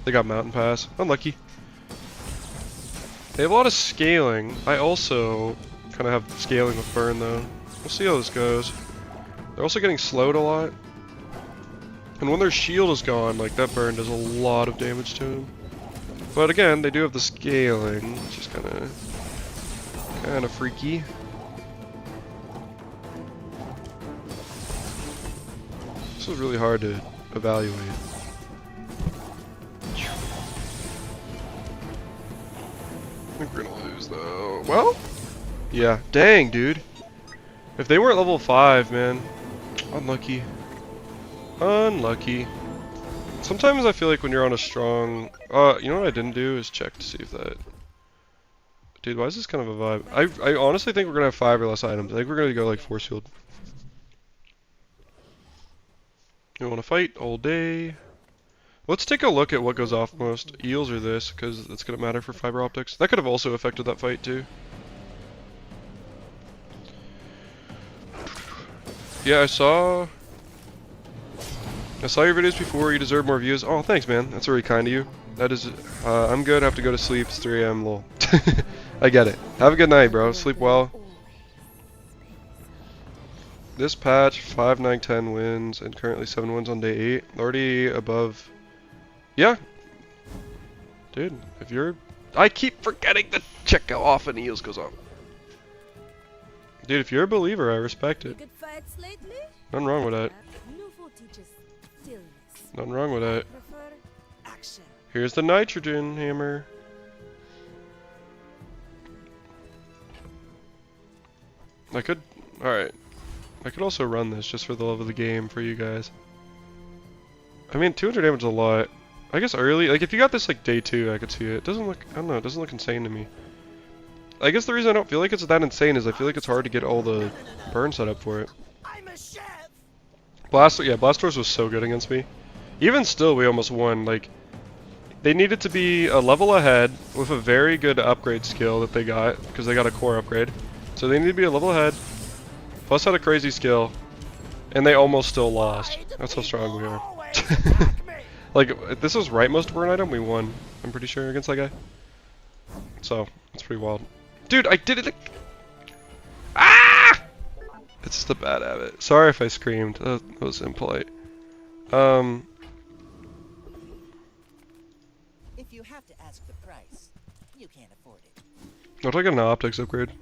They got Mountain Pass. Unlucky. They have a lot of scaling. I also kind of have scaling with burn though. We'll see how this goes. They're also getting slowed a lot. And when their shield is gone, like that burn does a lot of damage to them. But again, they do have the scaling, which is kind of freaky. This is really hard to evaluate. I think we're gonna lose though. Well, yeah. Dang, dude. If they weren't level 5, man, unlucky. Unlucky. Sometimes I feel like when you're on a strong... you know what I didn't do is check to see if that... Dude, why is this kind of a vibe? I honestly think we're gonna have 5 or less items. I think we're gonna go like force field. You wanna fight all day? Let's take a look at what goes off most. Eels or this, because it's gonna matter for fiber optics. That could have also affected that fight too. Yeah, I saw your videos before. You deserve more views. Oh, thanks, man. That's very kind of you. That is, I'm good. I have to go to sleep. It's 3 a.m. Lol. I get it. Have a good night, bro. Sleep well. This patch, 5, 9, 10 wins, and currently 7 wins on day 8. Already above. Yeah. Dude, if you're... I keep forgetting to check how often Eels goes off. Dude, if you're a believer, I respect it. Good fights lately? Nothing wrong with that. Nouveau teaches stillness. Nothing wrong with that. Prefer action. Here's the nitrogen hammer. I could... Alright. I could also run this just for the love of the game for you guys. I mean, 200 damage is a lot. I guess early, like if you got this like day 2, I could see it. It doesn't look, I don't know, it doesn't look insane to me. I guess the reason I don't feel like it's that insane is I feel like it's hard to get all the burn set up for it. I'm a chef. Blast Doors was so good against me. Even still, we almost won. Like, they needed to be a level ahead with a very good upgrade skill that they got, because they got a core upgrade. So they need to be a level ahead, plus had a crazy skill, and they almost still lost. That's how strong we are. Like, if this was right most burn item, we won. I'm pretty sure against that guy. So, it's pretty wild. Dude, I did it! Ah! It's just a bad habit. Sorry if I screamed. That was impolite. If you have to ask the price, you can't afford it. I'll take an optics upgrade.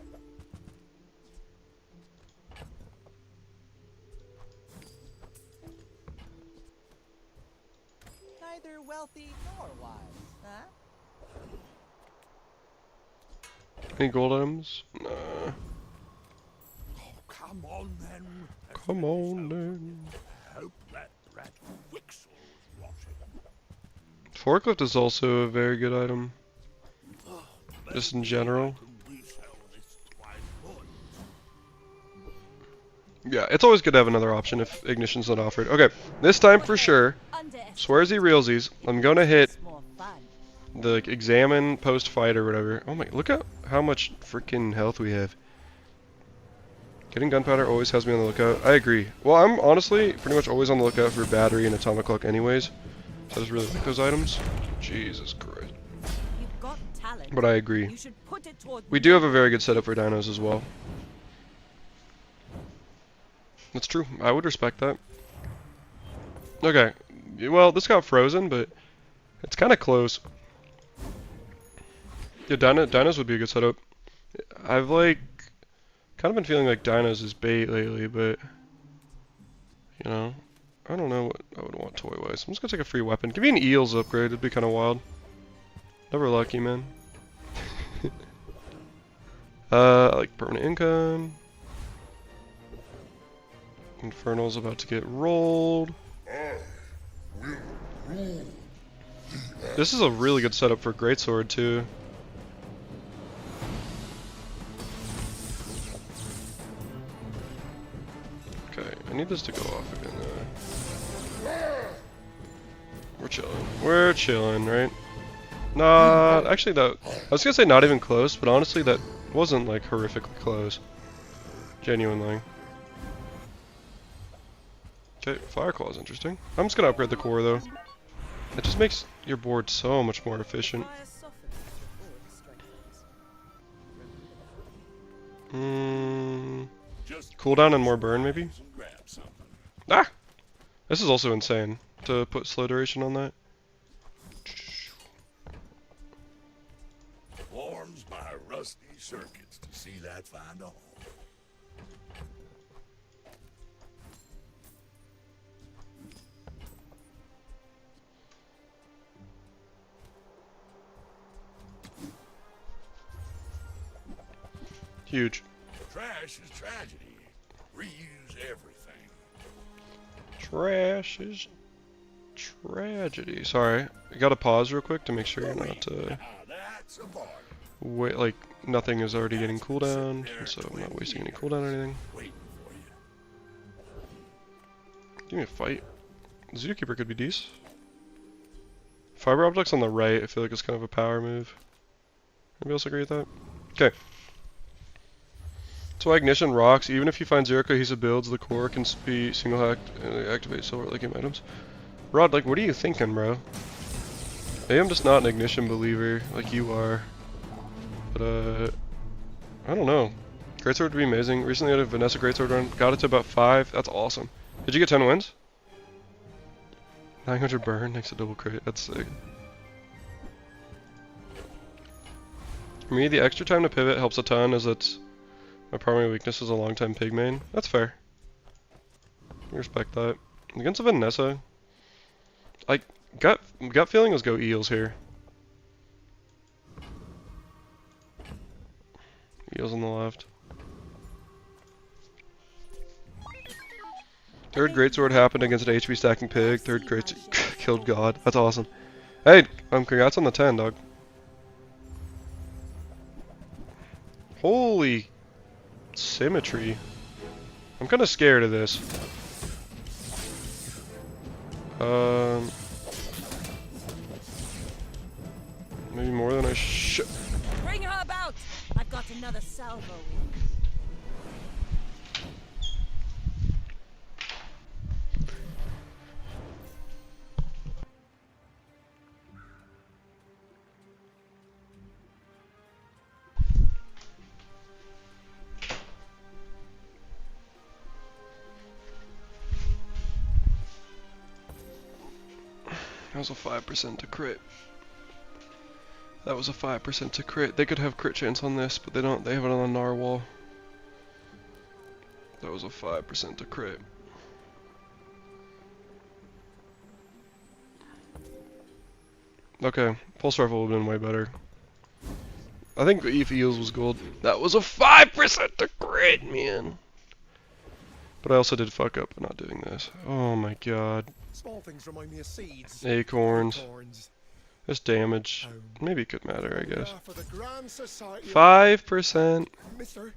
Neither wealthy nor wise, huh? Any gold items? Nah. Oh, come on then. Come on then. Hope that rat Wixel's watching. Forklift is also a very good item. Just in general. Yeah, it's always good to have another option if ignition's not offered. Okay, this time for sure, swearsy realsies, I'm gonna hit More fun. the examine post fight or whatever. Oh my, look at how much freaking health we have. Getting gunpowder always has me on the lookout. I agree. Well, I'm honestly pretty much always on the lookout for battery and atomic clock anyways. So I just really like those items. Jesus Christ. You've got talent. But I agree. You should put it toward We do have a very good setup for dinos as well. That's true. I would respect that. Okay. Well, this got frozen, but it's kind of close. Yeah, dinos would be a good setup. I've like kind of been feeling like dinos is bait lately, but you know, I don't know what I would want toy-wise. I'm just gonna take a free weapon. Give me an eels upgrade, it'd be kind of wild. Never lucky, man. I like permanent income. Infernal's about to get rolled. This is a really good setup for greatsword too. Okay, I need this to go off again though. We're chilling. We're chilling, right? Nah, actually that, I was gonna say not even close, but honestly that wasn't like horrifically close. Genuinely. Okay, Fireclaw is interesting. I'm just gonna upgrade the core though. It just makes your board so much more efficient. Fire softens as your board strengthens. Just Cooldown and more burn maybe? and grab something. Ah! This is also insane to put slow duration on that. Warms my rusty circuits to see that find a home. Huge. Trash is tragedy. Reuse everything. Trash is tragedy. Sorry, I gotta pause real quick to make sure you're not, Now that's a party. wait, like, nothing is already getting cooldown, so I'm not wasting any cooldown or anything. Waiting for you. Give me a fight. Zookeeper could be decent. Fiber optics on the right, I feel like it's kind of a power move. Anybody else agree with that? Okay. So Ignition rocks. Even if you find zero cohesive builds, the core can be single hacked and activate silver like items. Rod, like, what are you thinking, bro? Maybe I'm just not an Ignition believer like you are. But, I don't know. Greatsword would be amazing. Recently had a Vanessa Greatsword run. Got it to about 5. That's awesome. Did you get 10 wins? 900 burn next to double crit. That's sick. For me, the extra time to pivot helps a ton, as it's my primary weakness is a long time pig main. That's fair. I respect that. Against a Vanessa, I gut feeling is go eels here. Eels on the left. Third greatsword happened against an HP stacking pig. Third great killed God. That's awesome. Hey, congrats on the 10, dog. Holy symmetry. I'm kind of scared of this. Maybe more than I should. Bring her about! I've got another salvo in. That was a 5% to crit. That was a 5% to crit. They could have crit chance on this, but they don't. They have it on a narwhal. That was a 5% to crit. Okay, Pulse Rifle would have been way better. I think Eve Eels was gold. That was a 5% to crit, man. But I also did fuck up not doing this. Oh my god. Small things remind me of seeds. Acorns. Acorns. This damage. Maybe it could matter, I guess. For the grand society. 5%. Mister.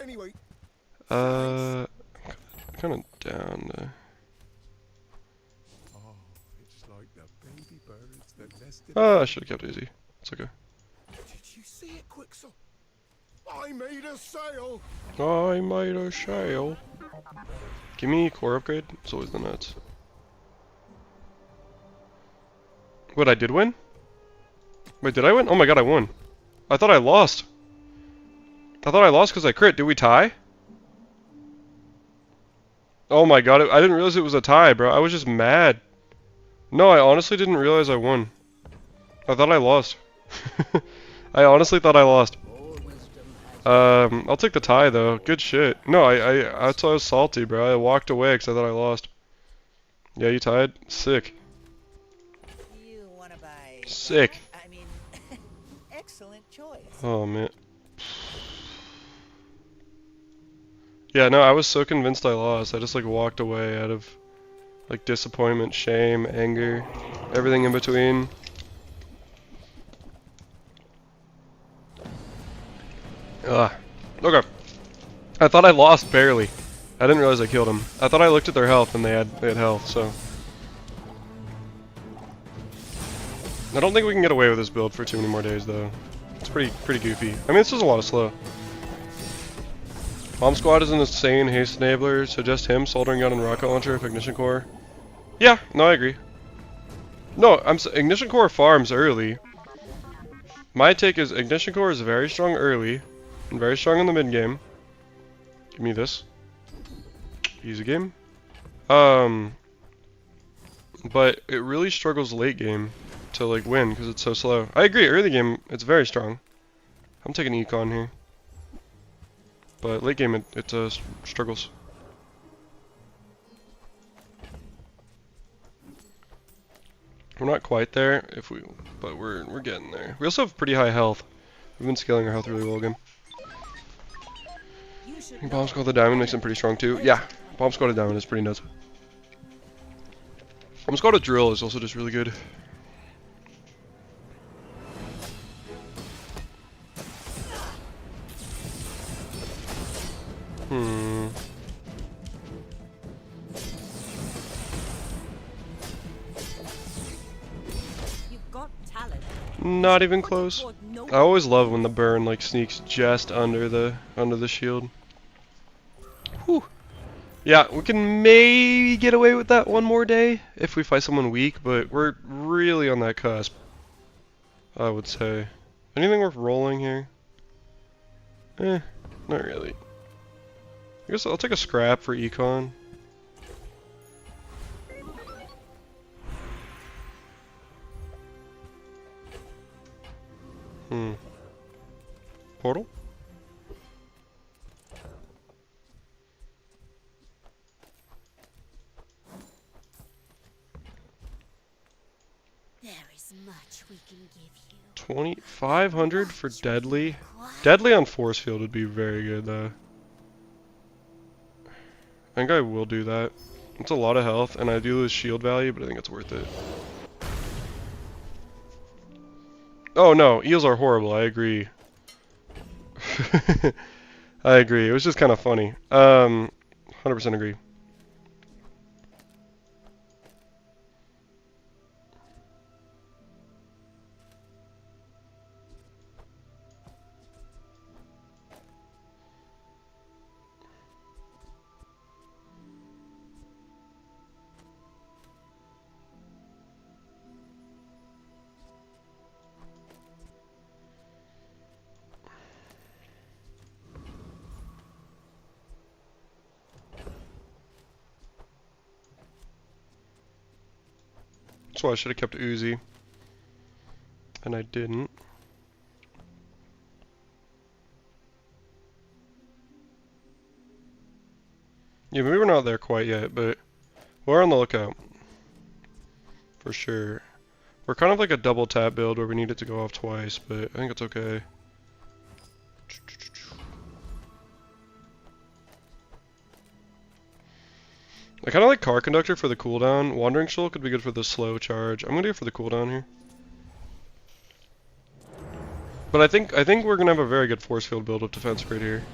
Anyway. Kind of down. Oh, it's like the baby birds that nested. I should have kept it easy. It's okay. Did you see it, Quixel? I made a sale. I made a shale. Give me core upgrade. It's always the nuts. What, I did win? Wait, did I win? Oh my god, I won. I thought I lost. I thought I lost because I crit. Did we tie? Oh my god, I didn't realize it was a tie, bro. I was just mad. No, I honestly didn't realize I won. I thought I lost. I honestly thought I lost. More wisdom I'll take the tie though. Good shit. No, that's why I was salty, bro. I walked away because I thought I lost. Yeah, you tied? Sick. You wanna buy Sick. that? I mean, excellent choice. Oh, man. Yeah, no, I was so convinced I lost. I just like walked away out of like disappointment, shame, anger, everything in between. Ugh. Okay. I thought I lost barely. I didn't realize I killed him. I thought I looked at their health and they had health, so. I don't think we can get away with this build for too many more days though. It's pretty goofy. I mean, this is a lot of slow. Bomb Squad is an insane haste enabler, so just him, soldering gun and rocket launcher with ignition core. Yeah, no, I agree. No, ignition core farms early. My take is ignition core is very strong early and very strong in the mid game. Give me this. Easy game. But it really struggles late game to like win because it's so slow. I agree, early game it's very strong. I'm taking econ here. But late game it struggles. We're not quite there but we're getting there. We also have pretty high health. We've been scaling our health really well again. I think Bomb Squad the Diamond makes him pretty strong too. Yeah, Bomb Squad the Diamond is pretty nuts. Bomb Squad a Drill is also just really good. You've got talent. Not even close. I always love when the burn like sneaks just under the shield. Whew. Yeah, we can maybe get away with that one more day if we fight someone weak, but we're really on that cusp, I would say. Anything worth rolling here? Not really. I guess I'll take a scrap for econ. Portal? There is much we can give you. 2,500 for Deadly. Deadly on Force Field would be very good though. I think I will do that. It's a lot of health, and I do lose shield value, but I think it's worth it. Oh no, eels are horrible, I agree. I agree, it was just kind of funny. 100% agree. That's why I should have kept Uzi. And I didn't. Yeah, maybe we're not there quite yet, but we're on the lookout. For sure. We're kind of like a double tap build where we need it to go off twice, but I think it's okay. I kind of like Car Conductor for the cooldown. Wandering Shoal could be good for the slow charge. I'm gonna go for the cooldown here. But I think we're gonna have a very good force field build with defense crit here,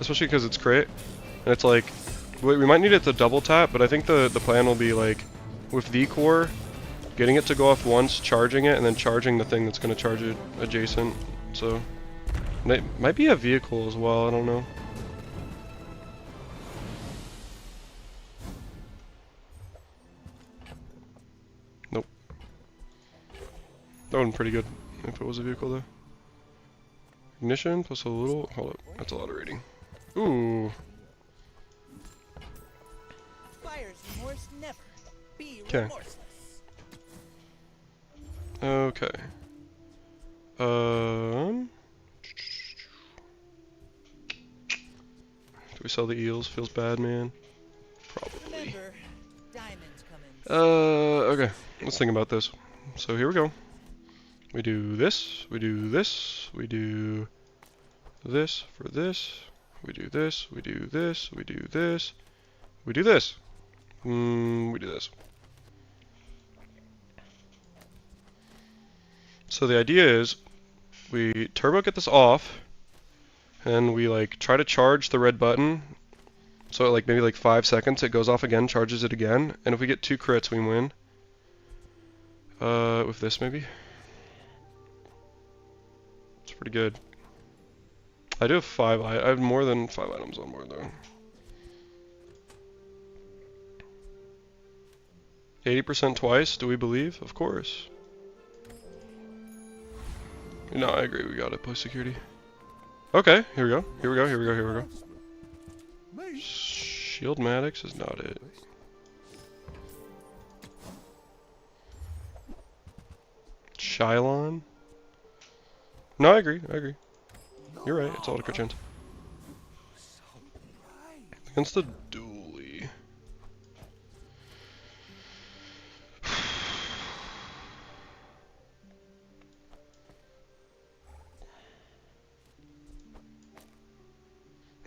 especially because it's crit, and it's like we might need it to double tap. But I think the plan will be like with V core, getting it to go off once, charging it, and then charging the thing that's gonna charge it adjacent. So it might be a vehicle as well. I don't know. Nope. That would've been pretty good if it was a vehicle though. Ignition plus a little. Hold up, that's a lot of rating. Ooh. Buyer's remorse never. Be 'Kay. remorseless. Okay. Do we sell the eels? Feels bad, man. Probably. Remember, diamonds come in. Okay. Let's think about this. So here we go. We do this. We do this. We do this for this. We do this. We do this. We do this. We do this. We do this. So the idea is we turbo get this off, and we like try to charge the red button. So at like maybe like 5 seconds it goes off again, charges it again, and if we get 2 crits we win. With this maybe. It's pretty good. I do have 5. I have more than 5 items on board though. 80% twice, do we believe? Of course. No, I agree, we gotta play security. Okay, here we go. Here we go, here we go, here we go. Shield Maddox is not it. Shylon? No, I agree, I agree. You're right, it's all a crit chance. Against the Dooley.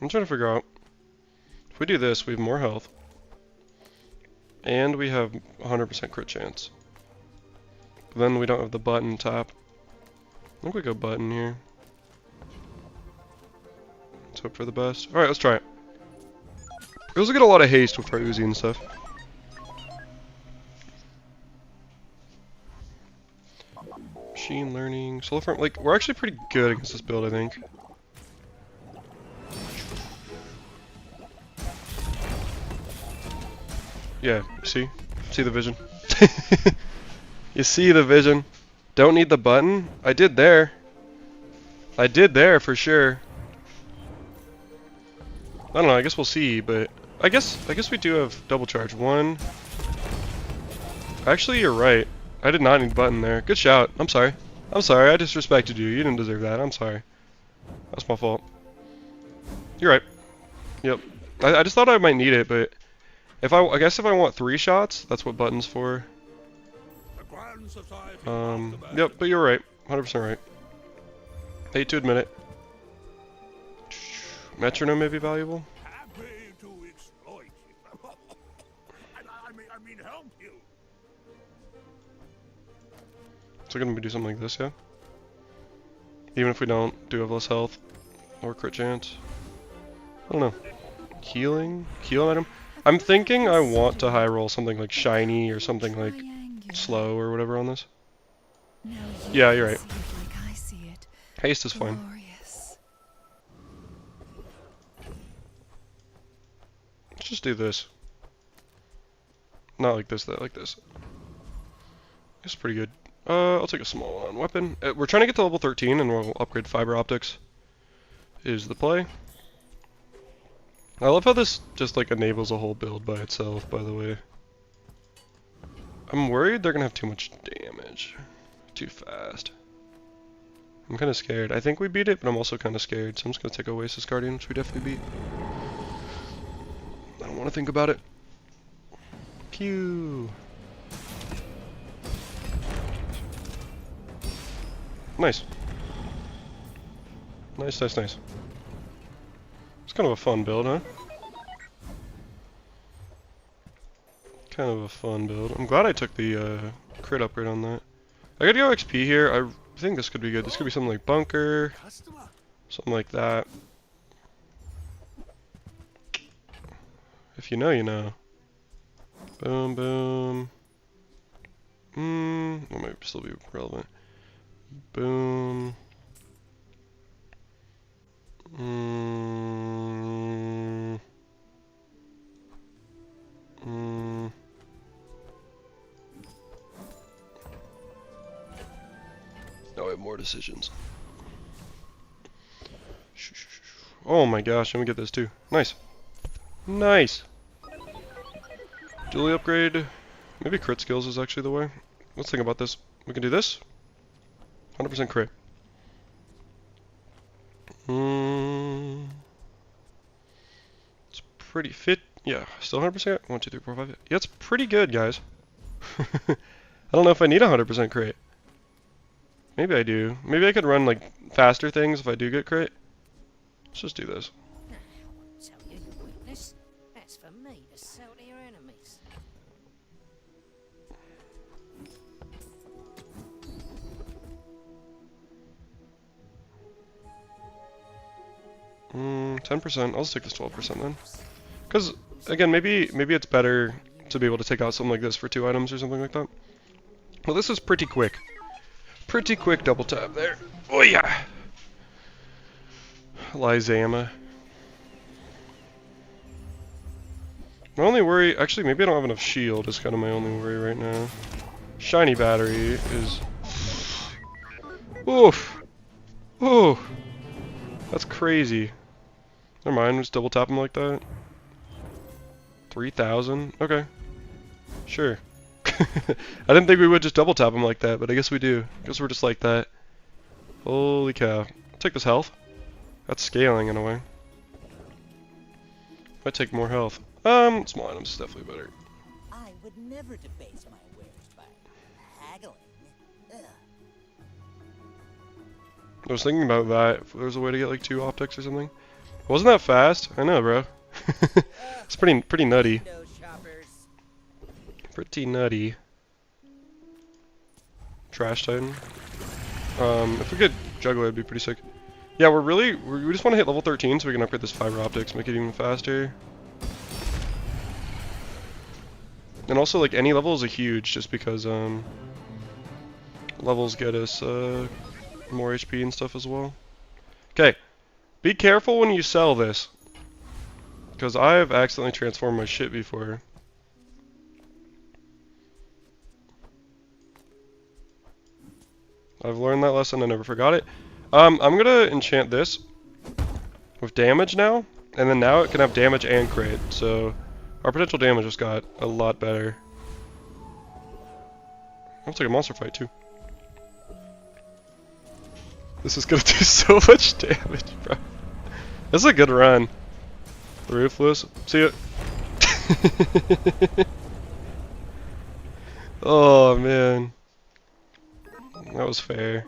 I'm trying to figure out, if we do this, we have more health, and we have 100% crit chance. But then we don't have the button tap. I think we go button here. Let's hope for the best. Alright, let's try it. We also get a lot of haste with our Uzi and stuff. Machine learning, solar farm, like, we're actually pretty good against this build, I think. Yeah, see the vision. You see the vision. Don't need the button. I did there. I did there for sure. I don't know, I guess we'll see, but I guess we do have double charge. 1. Actually, you're right. I did not need the button there. Good shout. I'm sorry. I'm sorry. I disrespected you. You didn't deserve that. I'm sorry. That's my fault. You're right. Yep. I just thought I might need it, but I guess if I want 3 shots, that's what button's for. Yep, but you're right. 100% right. Hate to admit it. Metronome may be valuable. Happy to exploit you. I mean, help you. So gonna do something like this, yeah? Even if we don't, do have less health or crit chance. I don't know. Healing? Heal item? I'm thinking I want to high roll something like shiny or something like slow or whatever on this. Yeah, you're right. Haste is fine. Let's just do this. Not like this, though, like this. It's pretty good. I'll take a small on weapon. We're trying to get to level 13 and we'll upgrade fiber optics. Is the play. I love how this just like enables a whole build by itself, by the way. I'm worried they're gonna have too much damage. Too fast. I'm kinda scared. I think we beat it, but I'm also kinda scared, so I'm just gonna take Oasis Guardian, which we definitely beat. I don't wanna think about it. Pew! Nice. Nice, nice, nice. It's kind of a fun build, huh? Kind of a fun build. I'm glad I took the crit upgrade on that. I gotta go XP here. I think this could be good. This could be something like bunker. Something like that. If you know, you know. Boom, boom. That might still be relevant. Boom. Now I have more decisions. Oh my gosh, let me get this too. Nice. Nice. Dually upgrade. Maybe crit skills is actually the way. Let's think about this. We can do this. 100% crit. pretty fit. Yeah, still 100%. 1, 2, 3, 4, 5. Yeah, it's pretty good, guys. I don't know if I need 100% crit. Maybe I do. Maybe I could run like faster things if I do get crit. Let's just do this. Nah, I won't tell you your weakness. That's for me to sell to your enemies. 10%. I'll just take this 12% then. Because again, maybe it's better to be able to take out something like this for 2 items or something like that. Well, this is pretty quick. Pretty quick double tap there. Oh yeah. Lizama. My only worry, actually, maybe I don't have enough shield. Is kind of my only worry right now. Shiny battery is. Oof. Ooh. That's crazy. Never mind. Just double tap him like that. 3,000. Okay. Sure. I didn't think we would just double tap him like that, but I guess we do. I guess we're just like that. Holy cow. I'll take this health. That's scaling in a way. Might take more health. Small items is definitely better. I would never debase my wares by haggling. Ugh. I was thinking about that. If there's a way to get like 2 optics or something. Wasn't that fast? I know, bro. It's pretty nutty. Window shoppers. Pretty nutty. Trash Titan. If we could juggle, it'd be pretty sick. Yeah, we just want to hit level 13 so we can upgrade this fiber optics, make it even faster. And also, like, any level is a huge, just because levels get us more HP and stuff as well. Okay, be careful when you sell this, because I have accidentally transformed my shit before. I've learned that lesson, I never forgot it. I'm gonna enchant this with damage now, and then now it can have damage and crit, so our potential damage just got a lot better. I'll take a monster fight too. This is gonna do so much damage, bro. This is a good run. Ruthless. See it? Oh man. That was fair.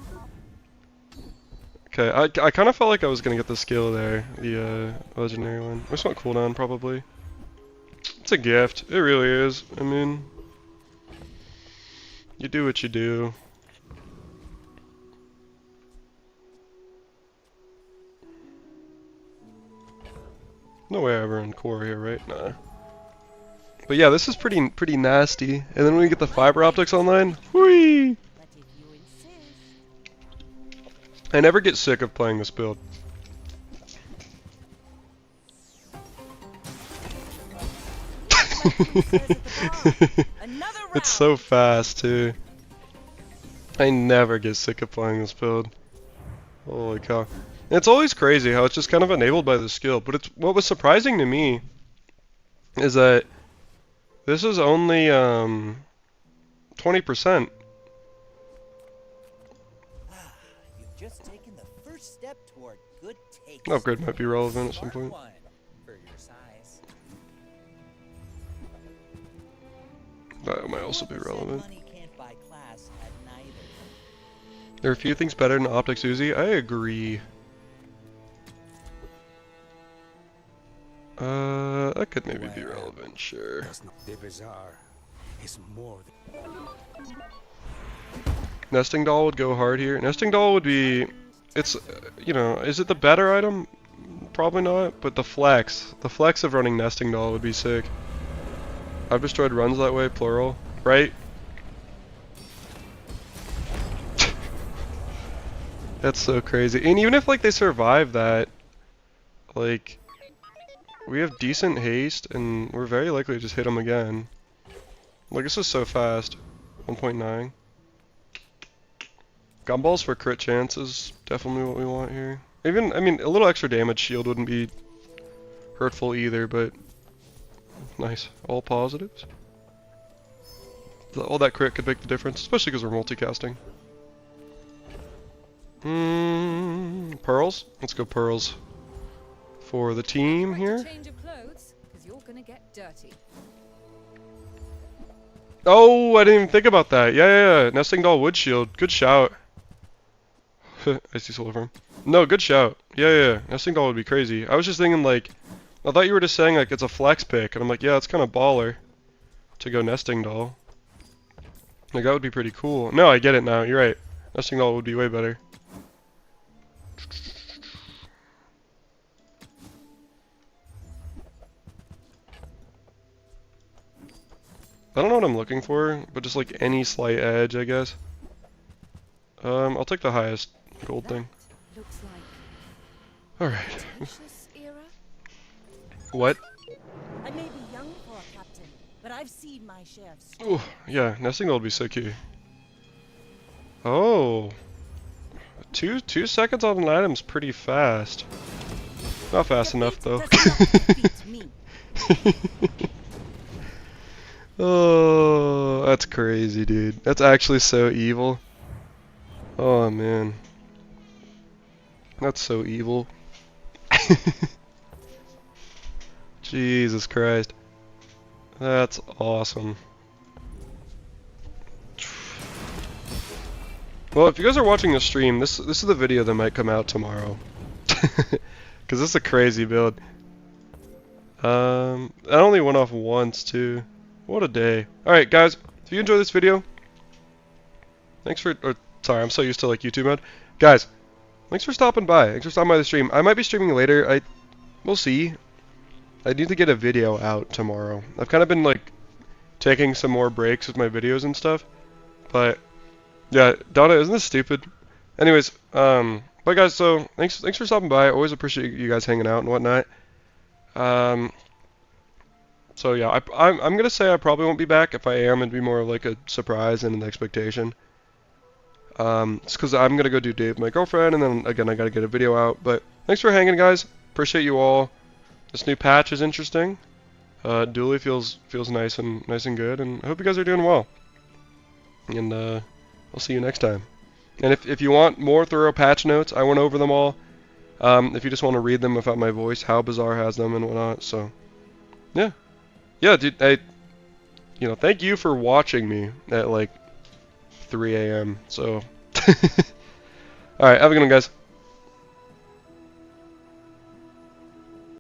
Okay, I kind of felt like I was gonna get the skill there, the legendary one. I just want cooldown probably. It's a gift. It really is. I mean, you do what you do. No way I ever run core here, right? Nah. But yeah, this is pretty nasty. And then when we get the fiber optics online, whee! But if you insist. I never get sick of playing this build. It's so fast too. I never get sick of playing this build. Holy cow. And it's always crazy how it's just kind of enabled by the skill, but it's what was surprising to me is that this is only 20%. You've just taken the first step toward good taste. Upgrade might be relevant at some Smart point. one for your size. That might also be 1% relevant. Money can't buy class at neither. There are a few things better than Optics Uzi. I agree. That could maybe be relevant, sure. The Bazaar is more than... Nesting Doll would go hard here. Nesting Doll would be... It's, you know, is it the better item? Probably not, but the flex of running Nesting Doll would be sick. I've destroyed runs that way, plural, right? That's so crazy. And even if, like, they survive that, like... We have decent haste, and we're very likely to just hit them again. Like, this is so fast. 1.9. Gumballs for crit chance is definitely what we want here. Even, I mean, a little extra damage shield wouldn't be hurtful either, but... Nice. All positives. All that crit could make the difference, especially because we're multicasting. Pearls? Let's go pearls. For the team here. Change of clothes, 'cause get dirty. Oh, I didn't even think about that. Yeah. Nesting doll wood shield. Good shout. I see solar farm. No, good shout. Yeah. Nesting doll would be crazy. I was just thinking like, I thought you were just saying like it's a flex pick, and I'm like, yeah, it's kind of baller to go nesting doll. Like that would be pretty cool. No, I get it now. You're right. Nesting doll would be way better. I don't know what I'm looking for, but just like any slight edge, I guess. I'll take the highest gold thing. Looks like Alright. Cretaceous era? What? I may be young for a captain, but I've seen my share of Ooh, yeah, nesting doll would be so cute. Oh. Two seconds on an item's pretty fast. Not fast enough though. Oh, that's crazy, dude. That's actually so evil. Oh, man. That's so evil. Jesus Christ. That's awesome. Well, if you guys are watching the stream, this is the video that might come out tomorrow. Because this is a crazy build. I only went off once, too. What a day. Alright, guys, if you enjoyed this video, thanks for, sorry, I'm so used to like YouTube mode. Guys, thanks for stopping by. Thanks for stopping by the stream. I might be streaming later. We'll see. I need to get a video out tomorrow. I've kind of been like taking some more breaks with my videos and stuff. But yeah, Donna, isn't this stupid? Anyways, but guys, so thanks for stopping by. I always appreciate you guys hanging out and whatnot. So yeah, I'm gonna say I probably won't be back. If I am, it'd be more of like a surprise and an expectation. It's because I'm gonna go do date with my girlfriend, and then again I gotta get a video out. But thanks for hanging, guys. Appreciate you all. This new patch is interesting. Dooley feels nice and good, and I hope you guys are doing well. And I'll see you next time. And if you want more thorough patch notes, I went over them all. If you just want to read them without my voice, how Bazaar has them and whatnot. So yeah, dude. Thank you for watching me at like 3 a.m. So, all right, have a good one, guys.